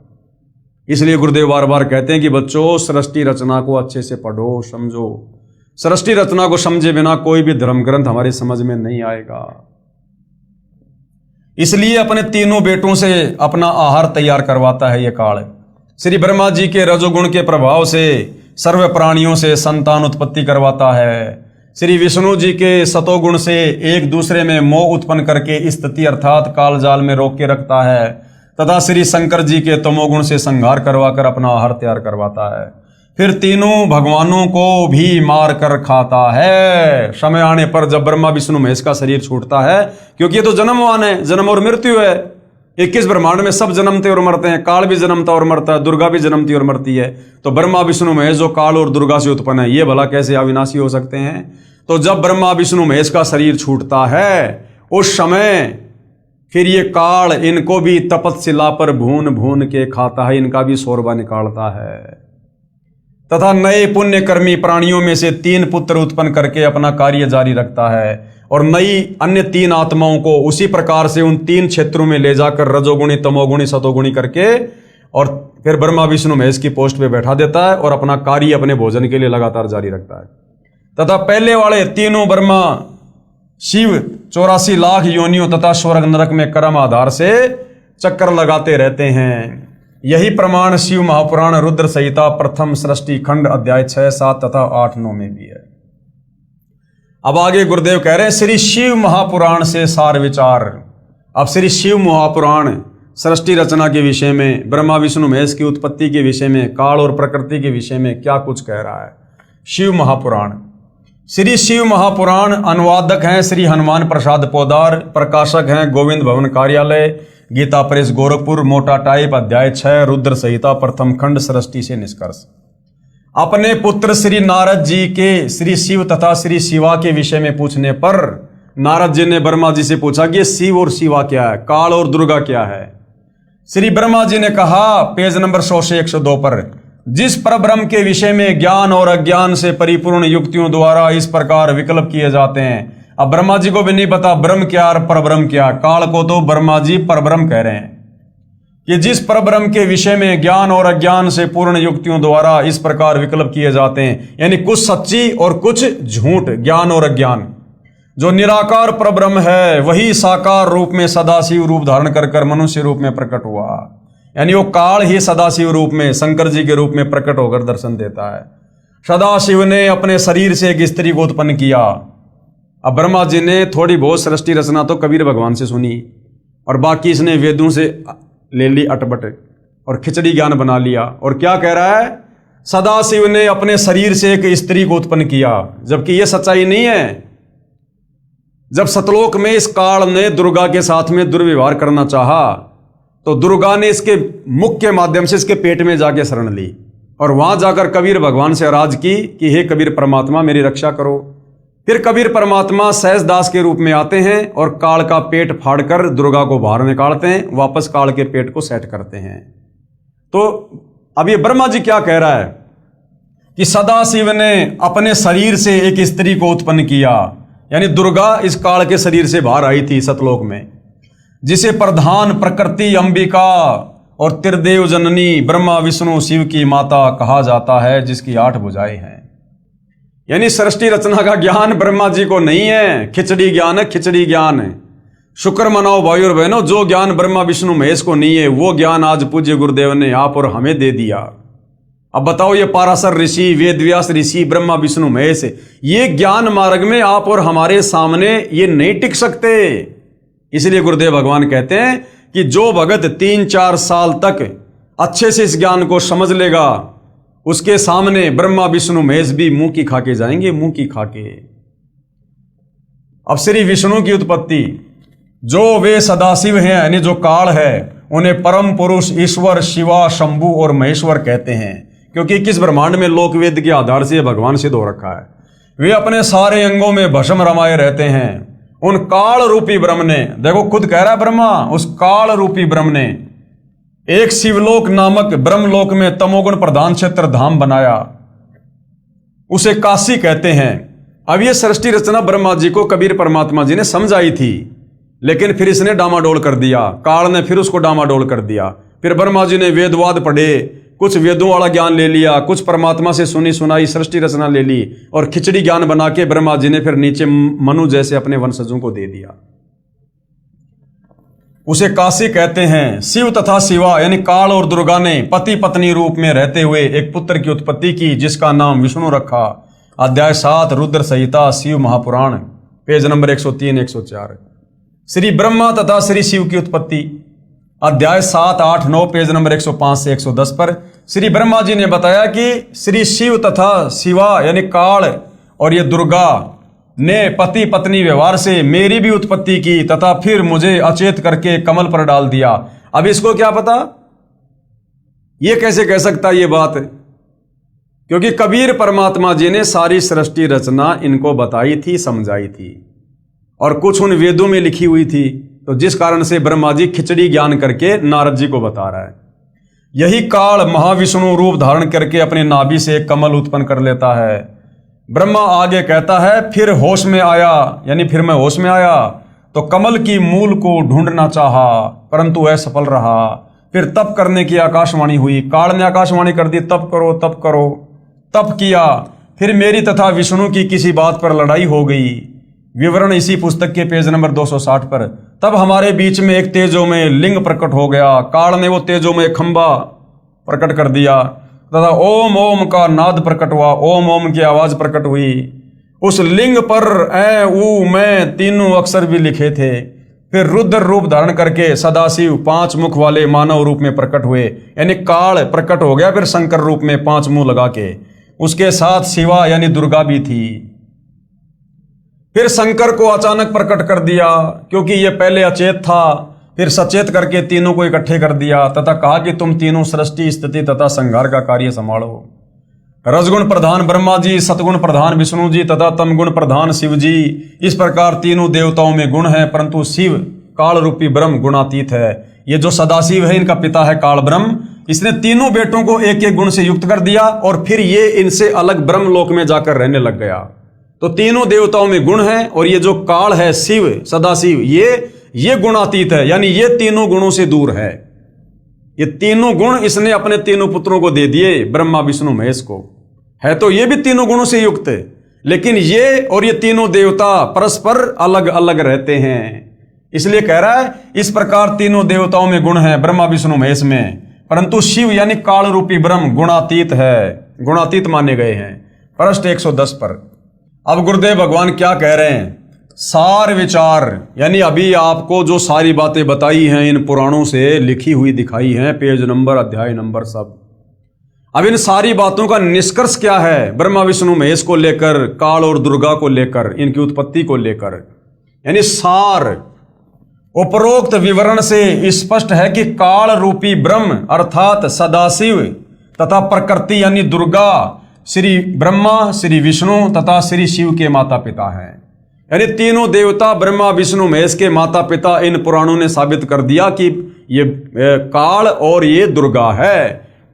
इसलिए गुरुदेव बार बार कहते हैं कि बच्चों सृष्टि रचना को अच्छे से पढ़ो, समझो। सृष्टि रचना को समझे बिना कोई भी धर्म ग्रंथ हमारी समझ में नहीं आएगा। इसलिए अपने तीनों बेटों से अपना आहार तैयार करवाता है ये काल। श्री ब्रह्मा जी के रजोगुण के प्रभाव से सर्व प्राणियों से संतान उत्पत्ति करवाता है। श्री विष्णु जी के सतोगुण से एक दूसरे में मोह उत्पन्न करके स्थिति अर्थात काल जाल में रोक के रखता है। तथा श्री शंकर जी के तमोगुण से संहार करवाकर अपना आहार तैयार करवाता है। फिर तीनों भगवानों को भी मार कर खाता है। समय आने पर जब ब्रह्मा विष्णु महेश का शरीर छूटता है, क्योंकि ये तो जन्मवान है, जन्म और मृत्यु है, 21 ब्रह्मांड में सब जन्मते और मरते हैं। काल भी जन्मता और मरता है, दुर्गा भी जन्मती और मरती है। तो ब्रह्मा विष्णु महेश जो काल और दुर्गा से उत्पन्न है, ये भला कैसे अविनाशी हो सकते हैं? तो जब ब्रह्मा विष्णु महेश का शरीर छूटता है, उस समय फिर ये काल इनको भी तपतशिला पर भून भून के खाता है, इनका भी शोरबा निकालता है, तथा नए पुण्यकर्मी प्राणियों में से 3 पुत्र उत्पन्न करके अपना कार्य जारी रखता है, और नई अन्य 3 आत्माओं को उसी प्रकार से उन 3 क्षेत्रों में ले जाकर रजोगुणी, तमोगुणी, सतोगुणी करके और फिर ब्रह्मा विष्णु महेश की पोस्ट पे बैठा देता है और अपना कार्य अपने भोजन के लिए लगातार जारी रखता है। तथा पहले वाले तीनों ब्रह्मा शिव 84 लाख योनियों तथा स्वर्ग नरक में कर्म आधार से चक्कर लगाते रहते हैं। यही प्रमाण शिव महापुराण रुद्र संहिता प्रथम सृष्टि खंड अध्याय 6, 7 तथा 8, 9 में भी है। अब आगे गुरुदेव कह रहे हैं श्री शिव महापुराण से सार विचार। अब श्री शिव महापुराण सृष्टि रचना के विषय में, ब्रह्मा विष्णु महेश की उत्पत्ति के विषय में, काल और प्रकृति के विषय में क्या कुछ कह रहा है। शिव महापुराण। श्री शिव महापुराण अनुवादक हैं श्री हनुमान प्रसाद पोदार, प्रकाशक हैं गोविंद भवन कार्यालय, गीता प्रेस गोरखपुर, मोटा टाइप, अध्याय 6, रुद्र संहिता प्रथम खंड, सृष्टि से निष्कर्ष। अपने पुत्र श्री नारद जी के श्री शिव तथा श्री शिवा के विषय में पूछने पर नारद जी ने ब्रह्मा जी से पूछा कि शिव और शिवा क्या है, काल और दुर्गा क्या है। श्री ब्रह्मा जी ने कहा, पेज नंबर 100 से 102 पर, जिस परब्रह्म के विषय में ज्ञान और अज्ञान से परिपूर्ण युक्तियों द्वारा इस प्रकार विकल्प किए जाते हैं। अब ब्रह्मा जी को भी नहीं पता ब्रह्म क्या और परब्रह्म क्या, काल को तो ब्रह्मा जी परब्रह्म कह रहे हैं कि जिस परब्रह्म के विषय में ज्ञान और अज्ञान से पूर्ण युक्तियों द्वारा इस प्रकार विकल्प किए जाते हैं, यानी कुछ सच्ची और कुछ झूठ, ज्ञान और अज्ञान। जो निराकार परब्रह्म है वही साकार रूप में सदाशिव रूप धारण कर मनुष्य रूप में प्रकट हुआ, यानी वो काल ही सदाशिव रूप में शंकर जी के रूप में प्रकट होकर दर्शन देता है। सदाशिव ने अपने शरीर से एक स्त्री को उत्पन्न किया। अब ब्रह्मा जी ने थोड़ी बहुत सृष्टि रचना तो कबीर भगवान से सुनी और बाकी इसने वेदों से ले ली अटपट और खिचड़ी ज्ञान बना लिया। और क्या कह रहा है, सदाशिव ने अपने शरीर से एक स्त्री को उत्पन्न किया, जबकि यह सच्चाई नहीं है। जब सतलोक में इस काल ने दुर्गा के साथ में दुर्व्यवहार करना चाहा तो दुर्गा ने इसके मुख के माध्यम से इसके पेट में जाके शरण ली और वहां जाकर कबीर भगवान से अराज की कि हे कबीर परमात्मा मेरी रक्षा करो। फिर कबीर परमात्मा सहजदास के रूप में आते हैं और काल का पेट फाड़कर दुर्गा को बाहर निकालते हैं, वापस काल के पेट को सेट करते हैं। तो अब ये ब्रह्मा जी क्या कह रहा है कि सदाशिव ने अपने शरीर से एक स्त्री को उत्पन्न किया, यानी दुर्गा इस काल के शरीर से बाहर आई थी सतलोक में, जिसे प्रधान प्रकृति अंबिका और त्रिदेव जननी ब्रह्मा विष्णु शिव की माता कहा जाता है, जिसकी 8 भुजाएं हैं। यानी सृष्टि रचना का ज्ञान ब्रह्मा जी को नहीं है, खिचड़ी ज्ञान है, खिचड़ी ज्ञान है। शुक्र मनाओ भाई और बहनों, जो ज्ञान ब्रह्मा विष्णु महेश को नहीं है वो ज्ञान आज पूज्य गुरुदेव ने आप और हमें दे दिया। अब बताओ, ये पाराशर ऋषि, वेदव्यास ऋषि, ब्रह्मा विष्णु महेश, ये ज्ञान मार्ग में आप और हमारे सामने ये नहीं टिक सकते। इसलिए गुरुदेव भगवान कहते हैं कि जो भगत 3-4 साल तक अच्छे से इस ज्ञान को समझ लेगा, उसके सामने ब्रह्मा विष्णु महेश भी मुंह की खाके जाएंगे, मुंह की खाके। अब श्री विष्णु की उत्पत्ति, जो वे सदाशिव हैं यानी जो काल है, उन्हें परम पुरुष ईश्वर, शिवा, शंभु और महेश्वर कहते हैं, क्योंकि किस ब्रह्मांड में लोक वेद के आधार से भगवान सिद्ध हो रखा है। वे अपने सारे अंगों में भस्म रमाए रहते हैं। उन काल रूपी ब्रह्म ने, देखो खुद कह रहा है ब्रह्मा, उस काल रूपी ब्रह्म ने एक शिवलोक नामक ब्रह्मलोक में तमोगुण प्रधान क्षेत्र धाम बनाया, उसे काशी कहते हैं। अब यह सृष्टि रचना ब्रह्मा जी को कबीर परमात्मा जी ने समझाई थी, लेकिन फिर इसने डामाडोल कर दिया, काल ने फिर उसको डामाडोल कर दिया। फिर ब्रह्मा जी ने वेदवाद पढ़े, कुछ वेदों वाला ज्ञान ले लिया, कुछ परमात्मा से सुनी सुनाई सृष्टि रचना ले ली और खिचड़ी ज्ञान बना के ब्रह्मा जी ने फिर नीचे मनु जैसे अपने वंशजों को दे दिया। उसे काशी कहते हैं। शिव तथा शिवा यानी काल और दुर्गा ने पति पत्नी रूप में रहते हुए एक पुत्र की उत्पत्ति की, जिसका नाम विष्णु रखा। अध्याय 7 रुद्र संहिता शिव महापुराण, पेज नंबर 103-104। श्री ब्रह्मा तथा श्री शिव की उत्पत्ति। अध्याय 7, 8, 9 पेज नंबर 105 से 110 पर श्री ब्रह्मा जी ने बताया कि श्री शिव तथा शिवा यानी काल और ये दुर्गा ने पति पत्नी व्यवहार से मेरी भी उत्पत्ति की तथा फिर मुझे अचेत करके कमल पर डाल दिया। अब इसको क्या पता, ये कैसे कह सकता ये बात? क्योंकि कबीर परमात्मा जी ने सारी सृष्टि रचना इनको बताई थी, समझाई थी, और कुछ उन वेदों में लिखी हुई थी। तो जिस कारण से ब्रह्मा जी खिचड़ी ज्ञान करके नारद जी को बता रहा है। यही काल महाविष्णु रूप धारण करके अपने नाभि से एक कमल उत्पन्न कर लेता है। ब्रह्मा आगे कहता है, फिर होश में आया, यानी फिर मैं होश में आया तो कमल की मूल को ढूंढना चाहा परंतु असफल रहा। फिर तप करने की आकाशवाणी हुई। काल ने आकाशवाणी कर दी, तप करो तप करो। तप किया, फिर मेरी तथा विष्णु की किसी बात पर लड़ाई हो गई। विवरण इसी पुस्तक के पेज नंबर 260 पर। तब हमारे बीच में एक तेजो में लिंग प्रकट हो गया। काल ने वो तेजो में खंबा प्रकट कर दिया तथा ओम ओम का नाद प्रकट हुआ। ओम ओम की आवाज प्रकट हुई। उस लिंग पर ऐ ऊ मैं तीनों अक्षर भी लिखे थे। फिर रुद्र रूप धारण करके सदाशिव 5 मुख वाले मानव रूप में प्रकट हुए, यानी काल प्रकट हो गया फिर शंकर रूप में 5 मुंह लगा के। उसके साथ शिवा यानी दुर्गा भी थी। फिर शंकर को अचानक प्रकट कर दिया, क्योंकि ये पहले अचेत था, फिर सचेत करके तीनों को इकट्ठे कर दिया तथा कहा कि तुम तीनों सृष्टि स्थिति तथा संहार का कार्य संभालो। रजगुण प्रधान ब्रह्मा जी, सतगुण प्रधान विष्णु जी तथा तमगुण प्रधान शिव जी, इस प्रकार तीनों देवताओं में गुण है, परंतु शिव काल रूपी ब्रह्म गुणातीत है। ये जो सदाशिव है इनका पिता है काल ब्रह्म। इसने तीनों बेटों को एक एक गुण से युक्त कर दिया और फिर ये इनसे अलग ब्रह्म लोक में जाकर रहने लग गया। तो तीनों देवताओं में गुण है और ये जो काल है शिव सदाशिव ये गुणातीत है, यानी ये तीनों गुणों से दूर है। ये तीनों गुण इसने अपने तीनों पुत्रों को दे दिए, ब्रह्मा विष्णु महेश को। है तो ये भी तीनों गुणों से युक्त है, लेकिन ये और ये तीनों देवता परस्पर अलग अलग रहते हैं। इसलिए कह रहा है इस प्रकार तीनों देवताओं में गुण है ब्रह्मा विष्णु महेश में, परंतु शिव यानी काल रूपी ब्रह्म गुणातीत है, गुणातीत माने गए हैं। पृष्ठ 110 पर अब गुरुदेव भगवान क्या कह रहे हैं? सार विचार, यानी अभी आपको जो सारी बातें बताई हैं इन पुराणों से लिखी हुई दिखाई हैं, पेज नंबर अध्याय नंबर सब। अब इन सारी बातों का निष्कर्ष क्या है ब्रह्मा विष्णु महेश को लेकर, काल और दुर्गा को लेकर, इनकी उत्पत्ति को लेकर? यानी सार उपरोक्त विवरण से स्पष्ट है कि काल रूपी ब्रह्म अर्थात सदाशिव तथा प्रकृति यानी दुर्गा श्री ब्रह्मा, श्री विष्णु तथा श्री शिव के माता पिता हैं। यानी तीनों देवता ब्रह्मा विष्णु महेश के माता पिता। इन पुराणों ने साबित कर दिया कि ये काल और ये दुर्गा है।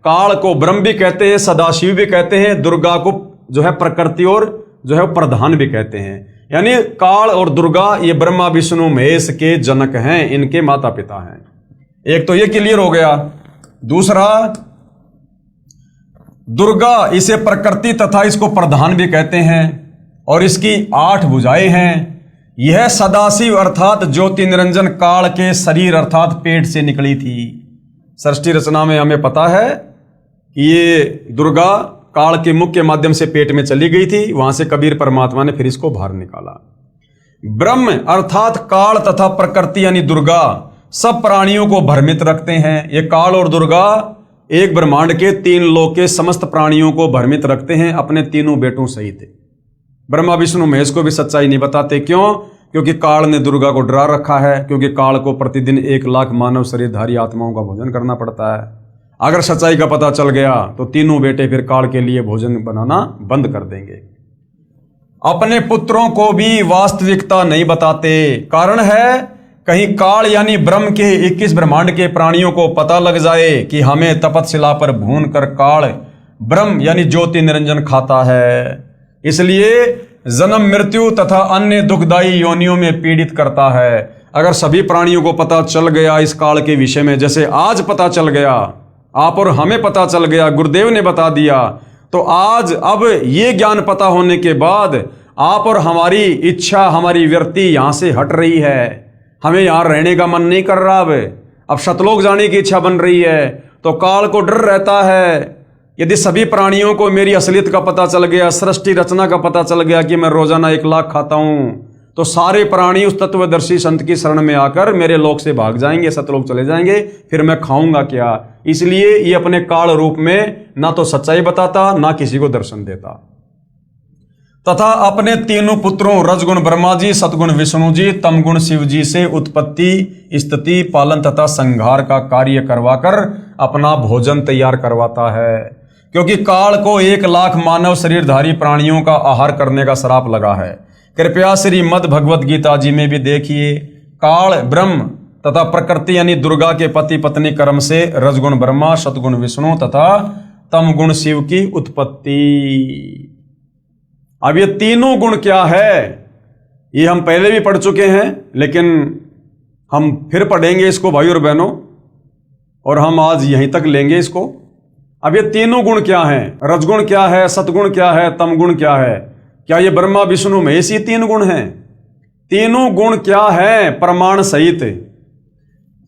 काल को ब्रह्म भी कहते हैं, सदाशिव भी कहते हैं, दुर्गा को जो है प्रकृति और जो है प्रधान भी कहते हैं। यानी काल और दुर्गा ये ब्रह्मा विष्णु महेश के जनक हैं, इनके माता पिता हैं। एक तो ये क्लियर हो गया। दूसरा, दुर्गा इसे प्रकृति तथा इसको प्रधान भी कहते हैं और इसकी 8 भुजाएं हैं। यह सदाशिव अर्थात ज्योति निरंजन काल के शरीर अर्थात पेट से निकली थी। सृष्टि रचना में हमें पता है कि ये दुर्गा काल के मुख के माध्यम से पेट में चली गई थी, वहां से कबीर परमात्मा ने फिर इसको बाहर निकाला। ब्रह्म अर्थात काल तथा प्रकृति यानी दुर्गा सब प्राणियों को भ्रमित रखते हैं। ये काल और दुर्गा एक ब्रह्मांड के 3 लोक के समस्त प्राणियों को भ्रमित रखते हैं, अपने तीनों बेटों सहित। ब्रह्मा विष्णु महेश को भी सच्चाई नहीं बताते। क्यों? क्योंकि काल ने दुर्गा को डरा रखा है, क्योंकि काल को प्रतिदिन 1 लाख मानव शरीरधारी आत्माओं का भोजन करना पड़ता है। अगर सच्चाई का पता चल गया तो तीनों बेटे फिर काल के लिए भोजन बनाना बंद कर देंगे। अपने पुत्रों को भी वास्तविकता नहीं बताते। कारण है कहीं काल यानी ब्रह्म के 21 ब्रह्मांड के प्राणियों को पता लग जाए कि हमें तपतशिला पर भून कर काल ब्रह्म यानी ज्योति निरंजन खाता है, इसलिए जन्म मृत्यु तथा अन्य दुखदायी योनियों में पीड़ित करता है। अगर सभी प्राणियों को पता चल गया इस काल के विषय में, जैसे आज पता चल गया, आप और हमें पता चल गया, गुरुदेव ने बता दिया, तो आज अब ये ज्ञान पता होने के बाद आप और हमारी इच्छा, हमारी वृत्ति यहां से हट रही है। हमें यहां रहने का मन नहीं कर रहा। अब शतलोक जाने की इच्छा बन रही है। तो काल को डर रहता है, यदि सभी प्राणियों को मेरी असलियत का पता चल गया, सृष्टि रचना का पता चल गया कि मैं रोजाना 1 लाख खाता हूं, तो सारे प्राणी उस तत्वदर्शी संत की शरण में आकर मेरे लोक से भाग जाएंगे, सतलोक चले जाएंगे, फिर मैं खाऊंगा क्या। इसलिए ये अपने काल रूप में ना तो सच्चाई बताता, ना किसी को दर्शन देता। तथा अपने तीनों पुत्रों रजगुण ब्रह्मा जी, सतगुण विष्णु जी, तमगुण शिव जी से उत्पत्ति, स्थिति, पालन तथा संहार का कार्य करवाकर अपना भोजन तैयार करवाता है। क्योंकि काल को 1 लाख मानव शरीरधारी प्राणियों का आहार करने का श्राप लगा है। कृपया श्रीमद् भगवत गीता जी में भी देखिए, काल ब्रह्म तथा प्रकृति यानी दुर्गा के पति पत्नी कर्म से रजगुण ब्रह्मा, सतगुण विष्णु तथा तमगुण शिव की उत्पत्ति। अब ये तीनों गुण क्या है, ये हम पहले भी पढ़ चुके हैं, लेकिन हम फिर पढ़ेंगे इसको भाई और बहनों, और हम आज यहीं तक लेंगे इसको। अब ये तीनों गुण क्या हैं, रजगुण क्या है, सतगुण क्या है, तमगुण क्या है, क्या ये ब्रह्मा विष्णु महेश ये 3 गुण हैं? तीनों गुण क्या है प्रमाण सहित?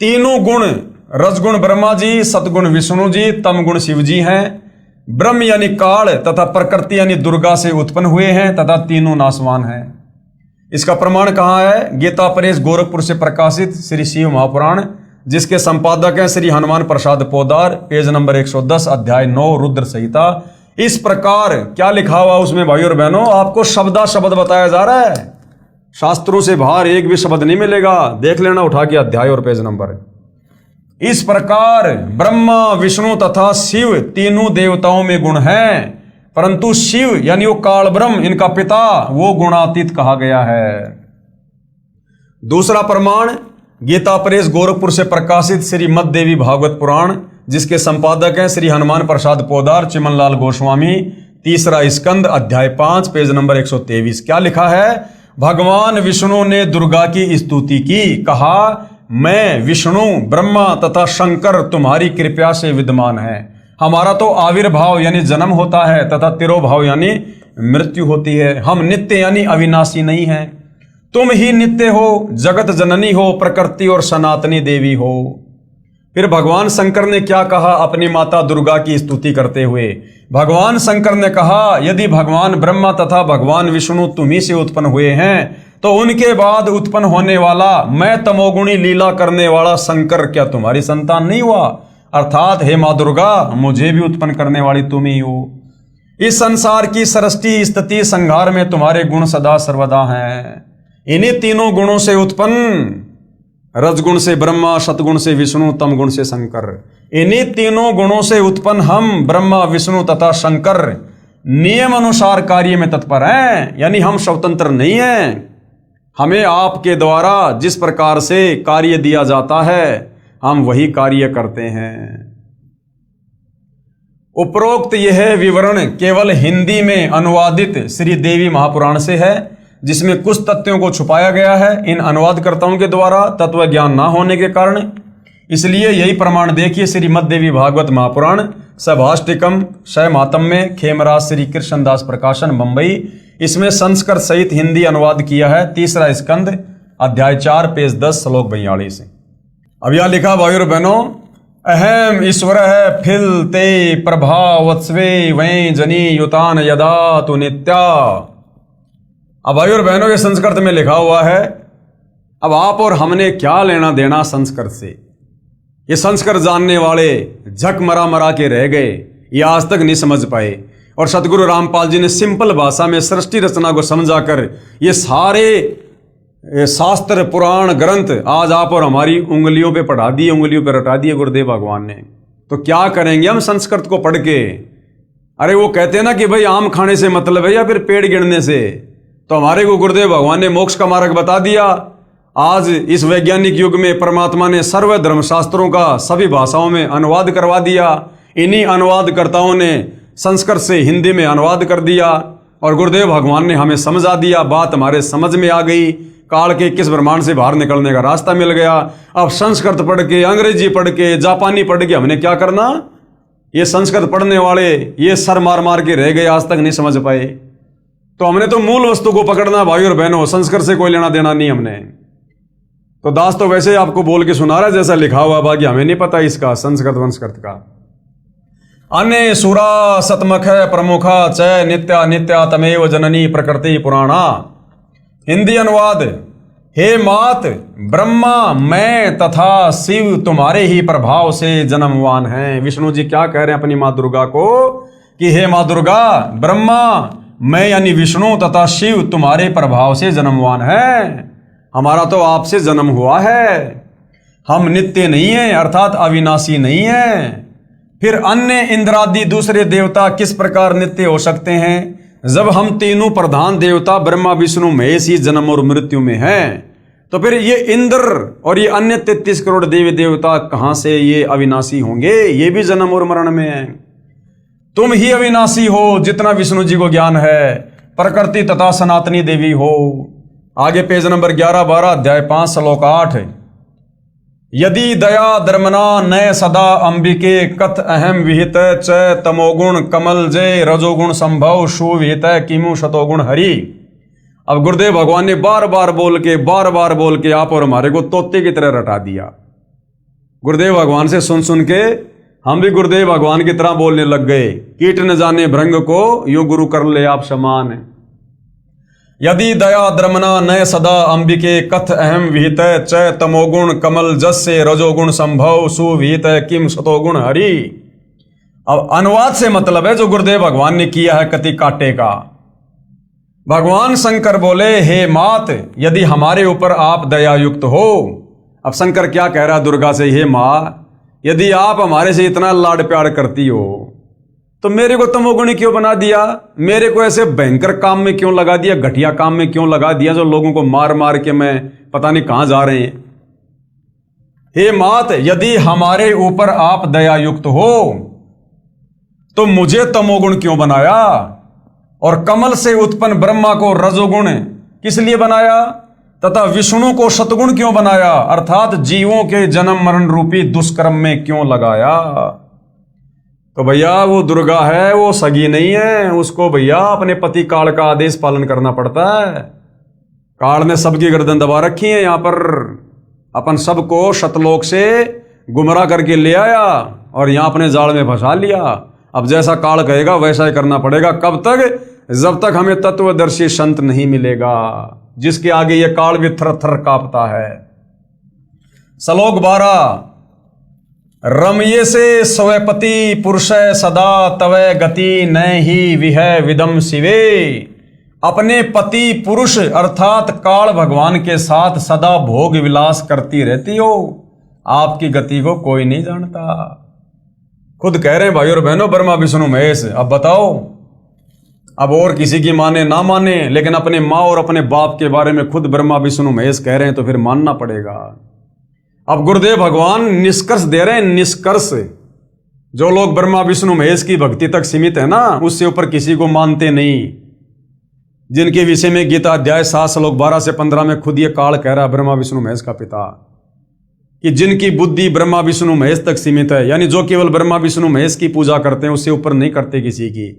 तीनों गुण रजगुण ब्रह्मा जी, सतगुण विष्णु जी, तमगुण शिव जी हैं। ब्रह्म यानी काल तथा प्रकृति यानी दुर्गा से उत्पन्न हुए हैं तथा तीनों नासवान हैं। इसका प्रमाण कहाँ है? गीता प्रेस गोरखपुर से प्रकाशित श्री शिव महापुराण, जिसके संपादक हैं श्री हनुमान प्रसाद पोदार, पेज नंबर 110, अध्याय 9 रुद्र संहिता। इस प्रकार क्या लिखा हुआ उसमें भाई और बहनों, आपको शब्दा शब्द बताया जा रहा है, शास्त्रों से बाहर एक भी शब्द नहीं मिलेगा। देख लेना उठा के अध्याय और पेज नंबर। इस प्रकार ब्रह्मा विष्णु तथा शिव तीनों देवताओं में गुण हैं, परंतु शिव यानी वो काल ब्रह्म इनका पिता वो गुणातीत कहा गया है। दूसरा प्रमाण गीता प्रेस गोरखपुर से प्रकाशित श्री मद देवी भागवत पुराण, जिसके संपादक हैं श्री हनुमान प्रसाद पोदार, चिमनलाल गोस्वामी, 3रा स्कंद, अध्याय 5, पेज नंबर 123। क्या लिखा है? भगवान विष्णु ने दुर्गा की स्तुति की, कहा मैं विष्णु ब्रह्मा तथा शंकर तुम्हारी कृपा से विद्यमान है। हमारा तो आविर्भाव यानी जन्म होता है तथा तिरोभाव यानी मृत्यु होती है। हम नित्य यानी अविनाशी नहीं हैं। तुम ही नित्य हो, जगत जननी हो, प्रकृति और सनातनी देवी हो। फिर भगवान शंकर ने क्या कहा अपनी माता दुर्गा की स्तुति करते हुए? भगवान शंकर ने कहा, यदि भगवान ब्रह्मा तथा भगवान विष्णु तुम्ही से उत्पन्न हुए हैं, तो उनके बाद उत्पन्न होने वाला मैं तमोगुणी लीला करने वाला शंकर क्या तुम्हारी संतान नहीं हुआ? अर्थात हे माँ दुर्गा, मुझे भी उत्पन्न करने वाली तुम ही हो। इस संसार की सृष्टि, स्थिति, संहार में तुम्हारे गुण सदा सर्वदा हैं। इन्हीं तीनों गुणों से उत्पन्न, रजगुण से ब्रह्मा, सतगुण से विष्णु, तमगुण से शंकर, इन्हीं तीनों गुणों से उत्पन्न हम ब्रह्मा विष्णु तथा शंकर नियम अनुसार कार्य में तत्पर हैं। यानी हम स्वतंत्र नहीं हैं। हमें आपके द्वारा जिस प्रकार से कार्य दिया जाता है हम वही कार्य करते हैं। उपरोक्त यह विवरण केवल हिंदी में अनुवादित श्री देवी महापुराण से है, जिसमें कुछ तथ्यों को छुपाया गया है इन अनुवादकर्ताओं के द्वारा तत्व ज्ञान ना होने के कारण। इसलिए यही प्रमाण देखिए श्रीमद् देवी भागवत महापुराण, सभाष्टिकम, शय मातम्य, खेमराज श्री कृष्णदास प्रकाशन, मुंबई। इसमें संस्कृत सहित हिंदी अनुवाद किया है। 3रा स्कंद, अध्याय 4, पेज 10, श्लोक 42। अब यह लिखा भाई और बहनों, अहम ईश्वर है फिल ते प्रभावत्स्वे वै जनी युतान यदा तु नित्या। अब भाई और बहनों ये संस्कृत में लिखा हुआ है। अब आप और हमने क्या लेना देना संस्कृत से? ये संस्कृत जानने वाले झक मरा मरा के रह गए, ये आज तक नहीं समझ पाए। और सतगुरु रामपाल जी ने सिंपल भाषा में सृष्टि रचना को समझाकर ये सारे शास्त्र पुराण ग्रंथ आज आप और हमारी उंगलियों पे पढ़ा दिए, उंगलियों पे रटा दिए गुरुदेव भगवान ने। तो क्या करेंगे हम संस्कृत को पढ़ के? अरे वो कहते हैं ना कि भाई आम खाने से मतलब है या फिर पेड़ गिरने से। तो हमारे को गुरुदेव भगवान ने मोक्ष का मार्ग बता दिया। आज इस वैज्ञानिक युग में परमात्मा ने सर्व धर्म शास्त्रों का सभी भाषाओं में अनुवाद करवा दिया। इन्हीं अनुवादकर्ताओं ने संस्कृत से हिंदी में अनुवाद कर दिया और गुरुदेव भगवान ने हमें समझा दिया। बात हमारे समझ में आ गई, काल के किस ब्रह्मांड से बाहर निकलने का रास्ता मिल गया। अब संस्कृत पढ़ के, अंग्रेजी पढ़ के, जापानी पढ़ के हमने क्या करना? ये संस्कृत पढ़ने वाले ये सर मार मार के रह गए, आज तक नहीं समझ पाए। तो हमने तो मूल वस्तु को पकड़ना भाई और बहनों, संस्कृत से कोई लेना देना नहीं हमने। तो दास तो वैसे आपको बोल के सुना रहा है जैसा लिखा हुआ, बाकी हमें नहीं पता इसका संस्कृत वंस्कृत का। अन्य सुरा सतमख प्रमुखा च नित्या नित्या तमेव जननी प्रकृति पुराणा। हिंदी अनुवाद। हे मात, ब्रह्मा मैं तथा शिव तुम्हारे ही प्रभाव से जन्मवान हैं। विष्णु जी क्या कह रहे हैं अपनी माँ दुर्गा को कि हे माँ दुर्गा, ब्रह्मा मैं यानी विष्णु तथा शिव तुम्हारे प्रभाव से जन्मवान है। हमारा तो आपसे जन्म हुआ है। हम नित्य नहीं हैं, अर्थात अविनाशी नहीं हैं। फिर अन्य इंद्रादि दूसरे देवता किस प्रकार नित्य हो सकते हैं, जब हम तीनों प्रधान देवता ब्रह्मा विष्णु महेश ही जन्म और मृत्यु में हैं? तो फिर ये इंद्र और ये अन्य 33 करोड़ देवी देवता कहां से ये अविनाशी होंगे? ये भी जन्म और मरण में हैं। तुम ही अविनाशी हो जितना विष्णु जी को ज्ञान है, प्रकृति तथा सनातनी देवी हो। आगे पेज नंबर 11-12 अध्याय 5 श्लोक 8। यदि दया धर्मना नय सदा अंबिके कथ अहम विहित च तमोगुण कमल जय रजोगुण संभव सुविहित किमु शतोगुण हरि। अब गुरुदेव भगवान ने बार बार बोल के आप और हमारे को तोते की तरह रटा दिया। गुरुदेव भगवान से सुन सुन के हम भी गुरुदेव भगवान की तरह बोलने लग गए। कीट न जाने भृंग को यो गुरु कर ले आप समान। यदि दया द्रमना नय सदा अंबिके कथ अहम विहित च तमोगुण कमल जस्य रजोगुण संभव सुविहित किम शतोगुण हरि। अब अनुवाद से मतलब है जो गुरुदेव भगवान ने किया है कति काटे का। भगवान शंकर बोले, हे मात, यदि हमारे ऊपर आप दया युक्त हो। अब शंकर क्या कह रहा है दुर्गा से, हे माँ, यदि आप हमारे से इतना लाड प्यार करती हो तो मेरे को तमोगुणी क्यों बना दिया? मेरे को ऐसे भयंकर काम में क्यों लगा दिया, घटिया काम में क्यों लगा दिया, जो लोगों को मार मार के मैं पता नहीं कहां जा रहे हैं। हे मात, यदि हमारे ऊपर आप दया युक्त हो तो मुझे तमोगुण क्यों बनाया? और कमल से उत्पन्न ब्रह्मा को रजोगुण किस लिए बनाया? तथा विष्णु को शतगुण क्यों बनाया? अर्थात जीवों के जन्म मरण रूपी दुष्कर्म में क्यों लगाया? तो भैया वो दुर्गा है, वो सगी नहीं है। उसको भैया अपने पति काल का आदेश पालन करना पड़ता है। काल ने सबकी गर्दन दबा रखी है। यहां पर अपन सबको शतलोक से गुमराह करके ले आया और यहां अपने जाल में फंसा लिया। अब जैसा काल कहेगा वैसा ही करना पड़ेगा। कब तक? जब तक हमें तत्वदर्शी संत नहीं मिलेगा जिसके आगे ये काल भी थर थर कांपता है। श्लोक 12। रमये से स्वपति पुरुष सदा तवै गति न ही विह विदम शिवे। अपने पति पुरुष अर्थात काल भगवान के साथ सदा भोग विलास करती रहती हो। आपकी गति को कोई नहीं जानता। खुद कह रहे हैं भाई और बहनों, ब्रह्मा विष्णु महेश। अब बताओ, अब और किसी की माने ना माने, लेकिन अपने माँ और अपने बाप के बारे में खुद ब्रह्मा विष्णु महेश कह रहे हैं तो फिर मानना पड़ेगा। अब गुरुदेव भगवान निष्कर्ष दे रहे हैं। निष्कर्ष, जो लोग ब्रह्मा विष्णु महेश की भक्ति तक सीमित है ना, उससे ऊपर किसी को मानते नहीं। जिनके विषय में गीता अध्याय 7 श्लोक 12 से 15 में खुद ये काल कह रहा है, ब्रह्मा विष्णु महेश का पिता, कि जिनकी बुद्धि ब्रह्मा विष्णु महेश तक सीमित है, यानी जो केवल ब्रह्मा विष्णु महेश की पूजा करते हैं, उससे ऊपर नहीं करते किसी की।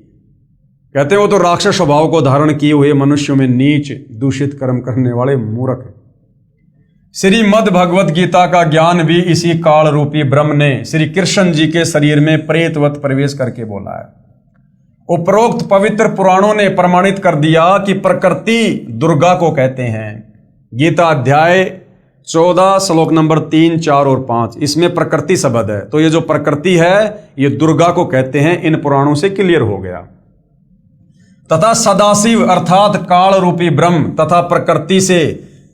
कहते हैं वो तो राक्षस स्वभाव को धारण किए हुए मनुष्यों में नीच दूषित कर्म करने वाले मूर्ख। श्रीमद् भगवत गीता का ज्ञान भी इसी काल रूपी ब्रह्म ने श्री कृष्ण जी के शरीर में प्रेतवत प्रवेश करके बोला है। उपरोक्त पवित्र पुराणों ने प्रमाणित कर दिया कि प्रकृति दुर्गा को कहते हैं। गीता अध्याय 14 श्लोक नंबर 3, 4 और 5, इसमें प्रकृति शब्द है। तो ये जो प्रकृति है ये दुर्गा को कहते हैं। इन पुराणों से क्लियर हो गया। तथा सदाशिव अर्थात काल रूपी ब्रह्म तथा प्रकृति से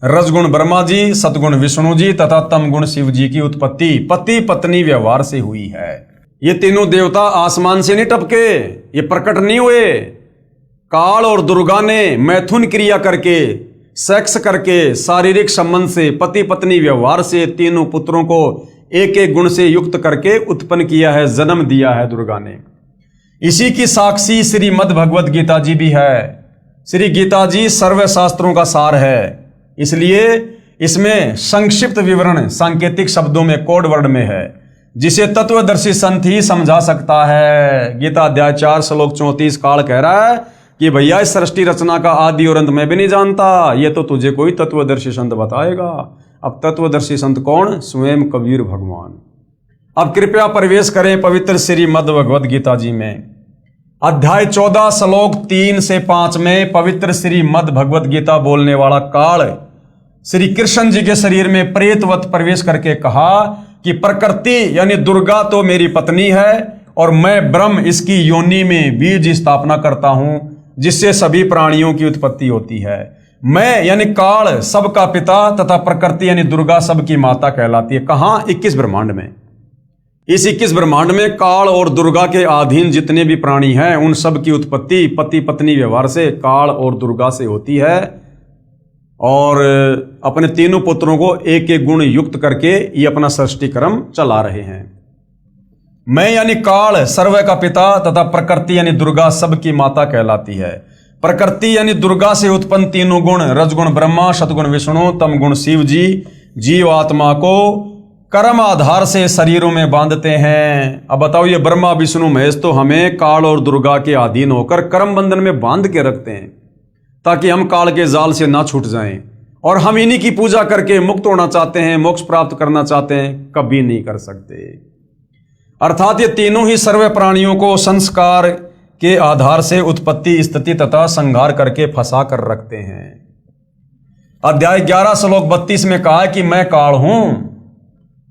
रजगुण ब्रह्मा जी, सतगुण विष्णु जी तथा तमगुण शिव जी की उत्पत्ति पति पत्नी व्यवहार से हुई है। ये तीनों देवता आसमान से नहीं टपके, ये प्रकट नहीं हुए। काल और दुर्गा ने मैथुन क्रिया करके, सेक्स करके, शारीरिक संबंध से, पति पत्नी व्यवहार से तीनों पुत्रों को एक एक गुण से युक्त करके उत्पन्न किया है, जन्म दिया है दुर्गा ने। इसी की साक्षी श्रीमद् भगवत गीता जी भी है। श्री गीता जी सर्व शास्त्रों का सार है, इसलिए इसमें संक्षिप्त विवरण सांकेतिक शब्दों में, कोड वर्ड में है, जिसे तत्वदर्शी संत ही समझा सकता है। गीता अध्याय 4 श्लोक 34 काल कह रहा है कि भैया इस सृष्टि रचना का आदि और अंत मैं भी नहीं जानता, ये तो तुझे कोई तत्वदर्शी संत बताएगा। अब तत्वदर्शी संत कौन? स्वयं कबीर भगवान। अब कृपया प्रवेश करें पवित्र श्रीमद् भगवत गीता जी में। अध्याय 14 श्लोक 3 से 5 में पवित्र श्रीमद् भगवत गीता बोलने वाला काल श्री कृष्ण जी के शरीर में प्रेतवत प्रवेश करके कहा कि प्रकृति यानी दुर्गा तो मेरी पत्नी है और मैं ब्रह्म इसकी योनि में बीज स्थापना करता हूं जिससे सभी प्राणियों की उत्पत्ति होती है। मैं यानी काल सबका पिता तथा प्रकृति यानी दुर्गा सबकी माता कहलाती है। कहां? 21 ब्रह्मांड में। इस 21 ब्रह्मांड में काल और दुर्गा के अधीन जितने भी प्राणी हैं उन सब की उत्पत्ति पति पत्नी व्यवहार से काल और दुर्गा से होती है और अपने तीनों पुत्रों को एक एक गुण युक्त करके ये अपना सृष्टि क्रम चला रहे हैं। मैं यानी काल सर्व का पिता तथा प्रकृति यानी दुर्गा सबकी माता कहलाती है। प्रकृति यानी दुर्गा से उत्पन्न तीनों गुण रजगुण ब्रह्मा, सतगुण विष्णु, तम गुण शिव जी जीव आत्मा को कर्म आधार से शरीरों में बांधते हैं। अब बताओ ये ब्रह्मा विष्णु महेश तो हमें काल और दुर्गा के अधीन होकर कर्म बंधन में बांध के रखते हैं ताकि हम काल के जाल से ना छूट जाएं और हम इन्हीं की पूजा करके मुक्त होना चाहते हैं, मोक्ष प्राप्त करना चाहते हैं, कभी नहीं कर सकते। अर्थात ये तीनों ही सर्व प्राणियों को संस्कार के आधार से उत्पत्ति स्थिति तथा संहार करके फंसा कर रखते हैं। अध्याय 11 श्लोक 32 में कहा है कि मैं काल हूं।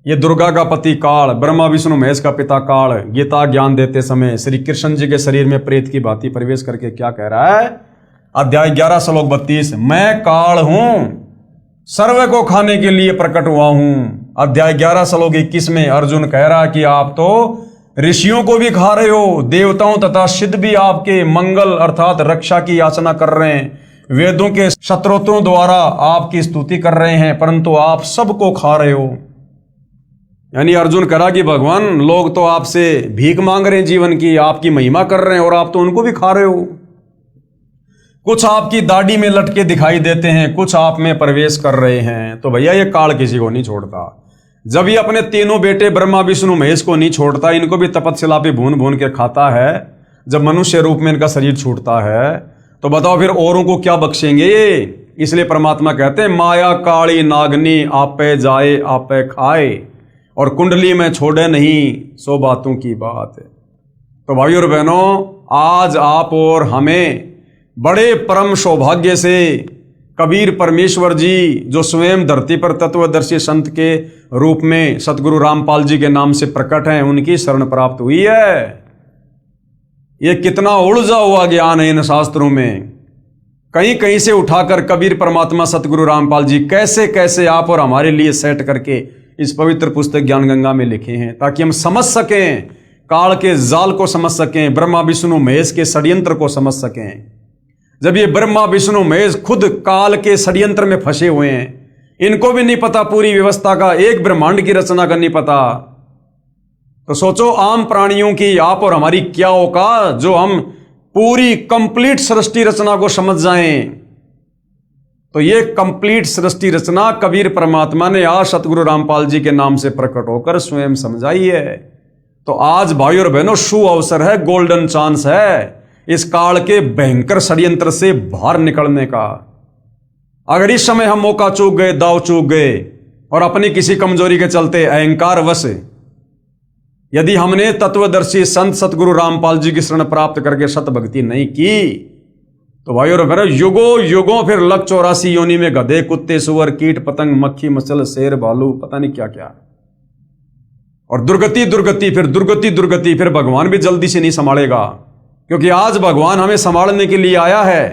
ये दुर्गा का पति काल, ब्रह्मा विष्णु महेश का पिता काल गीता ज्ञान देते समय श्री कृष्ण जी के शरीर में प्रेत की भांति प्रवेश करके क्या कह रहा है? अध्याय 11 श्लोक 32 मैं काल हूं, सर्व को खाने के लिए प्रकट हुआ हूं। अध्याय 11 श्लोक 21 में अर्जुन कह रहा है कि आप तो ऋषियों को भी खा रहे हो, देवताओं तथा सिद्ध भी आपके मंगल अर्थात रक्षा की याचना कर रहे हैं, वेदों के शत्रुओं द्वारा आपकी स्तुति कर रहे हैं, परंतु आप सबको खा रहे हो। यानी अर्जुन करा कि भगवान लोग तो आपसे भीख मांग रहे हैं जीवन की, आपकी महिमा कर रहे हैं और आप तो उनको भी खा रहे हो। कुछ आपकी दाढ़ी में लटके दिखाई देते हैं, कुछ आप में प्रवेश कर रहे हैं। तो भैया ये काल किसी को नहीं छोड़ता। जब ये अपने तीनों बेटे ब्रह्मा विष्णु महेश को नहीं छोड़ता, इनको भी तपस्या पे भून भून के खाता है, जब मनुष्य रूप में इनका शरीर छूटता है तो बताओ फिर औरों को क्या बख्शेंगे। इसलिए परमात्मा कहते हैं माया काली नागनी आपे जाए आपे खाए और कुंडली में छोड़े नहीं सो बातों की बात। तो भाइयों और बहनों, आज आप और हमें बड़े परम सौभाग्य से कबीर परमेश्वर जी जो स्वयं धरती पर तत्वदर्शी संत के रूप में सतगुरु रामपाल जी के नाम से प्रकट हैं, उनकी शरण प्राप्त हुई है। ये कितना उलझा हुआ ज्ञान है इन शास्त्रों में, कहीं कहीं से उठाकर कबीर परमात्मा सतगुरु रामपाल जी कैसे कैसे आप और हमारे लिए सेट करके इस पवित्र पुस्तक ज्ञान गंगा में लिखे हैं, ताकि हम समझ सकें, काल के जाल को समझ सकें, ब्रह्मा विष्णु महेश के षड्यंत्र को समझ सकें। जब ये ब्रह्मा विष्णु महेश खुद काल के षड्यंत्र में फंसे हुए हैं, इनको भी नहीं पता पूरी व्यवस्था का, एक ब्रह्मांड की रचना का नहीं पता, तो सोचो आम प्राणियों की आप और हमारी क्या औकात जो हम पूरी कंप्लीट सृष्टि रचना को समझ जाएं। तो ये कंप्लीट सृष्टि रचना कबीर परमात्मा ने आज सतगुरु रामपाल जी के नाम से प्रकट होकर स्वयं समझाई है। तो आज भाइयों और बहनों शुभ अवसर है, गोल्डन चांस है इस काल के भयंकर षड्यंत्र से बाहर निकलने का। अगर इस समय हम मौका चूक गए, दाव चूक गए और अपनी किसी कमजोरी के चलते अहंकार वश यदि हमने तत्वदर्शी संत सतगुरु रामपाल जी की शरण प्राप्त करके सत भक्ति नहीं की, तो भाई और बहनों युगों युगों फिर लग 84 योनि में गधे कुत्ते सुअर कीट पतंग मक्खी मचल शेर भालू पता नहीं क्या क्या, और दुर्गति दुर्गति फिर दुर्गति दुर्गति, फिर भगवान भी जल्दी से नहीं संभालेगा, क्योंकि आज भगवान हमें संभालने के लिए आया है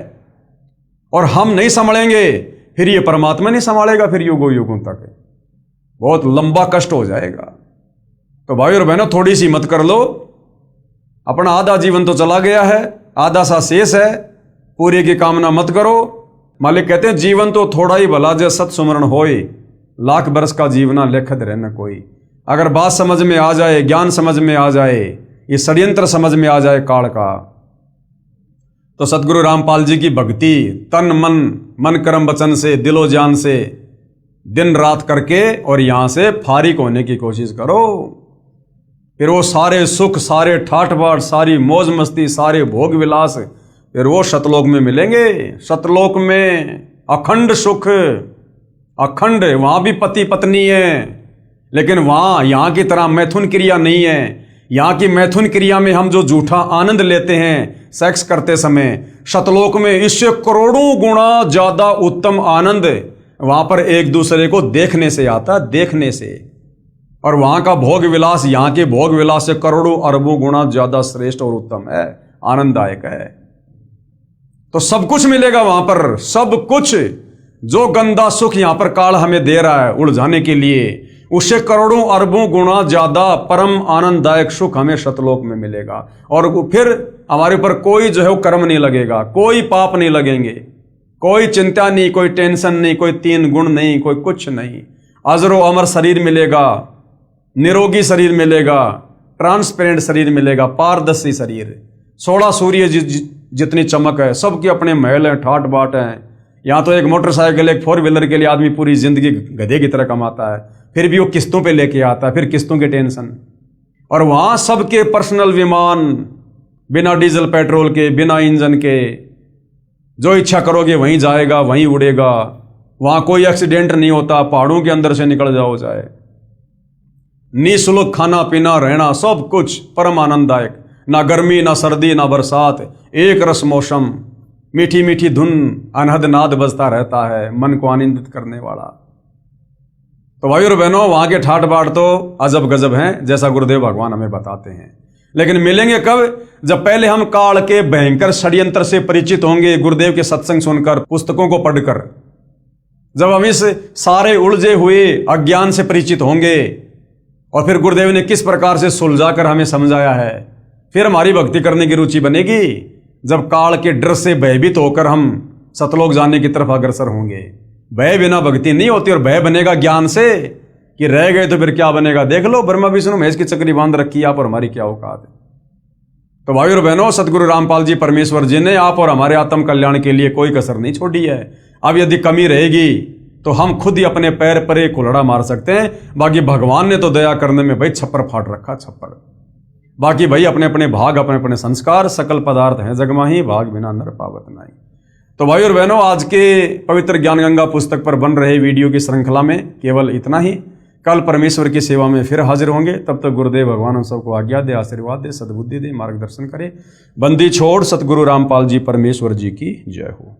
और हम नहीं संभालेंगे फिर ये परमात्मा नहीं संभालेगा, फिर युगों युगों तक बहुत लंबा कष्ट हो जाएगा। तो भाई और बहनों थोड़ी सी मत कर लो, अपना आधा जीवन तो चला गया है, आधा सा शेष है, पूरी की कामना मत करो। मालिक कहते हैं जीवन तो थोड़ा ही भला जय सत सुमरण होए, लाख बरस का जीवना लेखत रहना कोई। अगर बात समझ में आ जाए, ज्ञान समझ में आ जाए, ये षड्यंत्र समझ में आ जाए काल का, तो सतगुरु रामपाल जी की भक्ति तन मन कर्म वचन से दिलो जान से दिन रात करके और यहां से फारिग होने की कोशिश करो। फिर वो सारे सुख, सारे ठाठ बाट, सारी मौज मस्ती, सारे भोग विलास फिर वो सतलोक में मिलेंगे। सतलोक में अखंड सुख, अखंड, वहां भी पति पत्नी है, लेकिन वहां यहां की तरह मैथुन क्रिया नहीं है। यहाँ की मैथुन क्रिया में हम जो झूठा आनंद लेते हैं सेक्स करते समय, शतलोक में इससे करोड़ों गुना ज्यादा उत्तम आनंद वहां पर एक दूसरे को देखने से आता, देखने से। और वहां का भोग विलास यहाँ के भोग विलास से करोड़ों अरबों गुना ज्यादा श्रेष्ठ और उत्तम है, आनंददायक है। तो सब कुछ मिलेगा वहां पर, सब कुछ। जो गंदा सुख यहां पर काल हमें दे रहा है उलझाने के लिए, उससे करोड़ों अरबों गुना ज्यादा परम आनंददायक सुख हमें शतलोक में मिलेगा। और फिर हमारे ऊपर कोई जो है वो कर्म नहीं लगेगा, कोई पाप नहीं लगेंगे, कोई चिंता नहीं, कोई टेंशन नहीं, कोई 3 गुण नहीं, कोई कुछ नहीं। अजरो अमर शरीर मिलेगा, निरोगी शरीर मिलेगा, ट्रांसपेरेंट शरीर मिलेगा, पारदर्शी शरीर। 16 सूर्य जितनी चमक है, सबके अपने महल हैं, ठाट बाट हैं। यहाँ तो एक मोटरसाइकिल, एक 4 व्हीलर के लिए आदमी पूरी जिंदगी गधे की तरह कमाता है, फिर भी वो किस्तों पे लेके आता है, फिर किस्तों की टेंशन। और वहां सबके पर्सनल विमान, बिना डीजल पेट्रोल के, बिना इंजन के, जो इच्छा करोगे वहीं जाएगा, वहीं उड़ेगा। वहां कोई एक्सीडेंट नहीं होता, पहाड़ों के अंदर से निकल जाओ चाहे। निःशुल्क खाना पीना रहना, सब कुछ परम आनंददायक। ना गर्मी, ना सर्दी, ना बरसात, एक रस मौसम, मीठी मीठी धुन, अनहद नाद बजता रहता है, मन को आनंदित करने वाला। तो भाई और बहनों, वहां के ठाट बाट तो अजब गजब हैं, जैसा गुरुदेव भगवान हमें बताते हैं। लेकिन मिलेंगे कब? जब पहले हम काल के भयंकर षड्यंत्र से परिचित होंगे, गुरुदेव के सत्संग सुनकर, पुस्तकों को पढ़कर। जब हम इस सारे उलझे हुए अज्ञान से परिचित होंगे और फिर गुरुदेव ने किस प्रकार से सुलझाकर हमें समझाया है, फिर हमारी भक्ति करने की रुचि बनेगी। जब काल के डर से भयभीत होकर हम सतलोक जाने की तरफ अग्रसर होंगे। भय बिना भक्ति नहीं होती, और भय बनेगा ज्ञान से कि रह गए तो फिर क्या बनेगा। देख लो, ब्रह्मा विष्णु महेश की चक्री बांध रखी आप और हमारी क्या औकात है। तो भाई और बहनों, सतगुरु रामपाल जी परमेश्वर जी ने आप और हमारे आत्म कल्याण के लिए कोई कसर नहीं छोड़ी है। अब यदि कमी रहेगी तो हम खुद ही अपने पैर पर एक कुल्हड़ा मार सकते हैं। बाकी भगवान ने तो दया करने में भाई छप्पर फाड़ रखा, छप्पर। बाकी भाई अपने अपने भाग, अपने अपने संस्कार, सकल पदार्थ हैं जगमाही, भाग बिना नर पावत नहीं। तो भाई और बहनों, आज के पवित्र ज्ञान गंगा पुस्तक पर बन रहे वीडियो की श्रृंखला में केवल इतना ही। कल परमेश्वर की सेवा में फिर हाजिर होंगे। तब तक गुरुदेव भगवान हम सबको आज्ञा दे, आशीर्वाद दे, सद्बुद्धि दे, मार्गदर्शन करे। बंदी छोड़ सतगुरु रामपाल जी परमेश्वर जी की जय हो।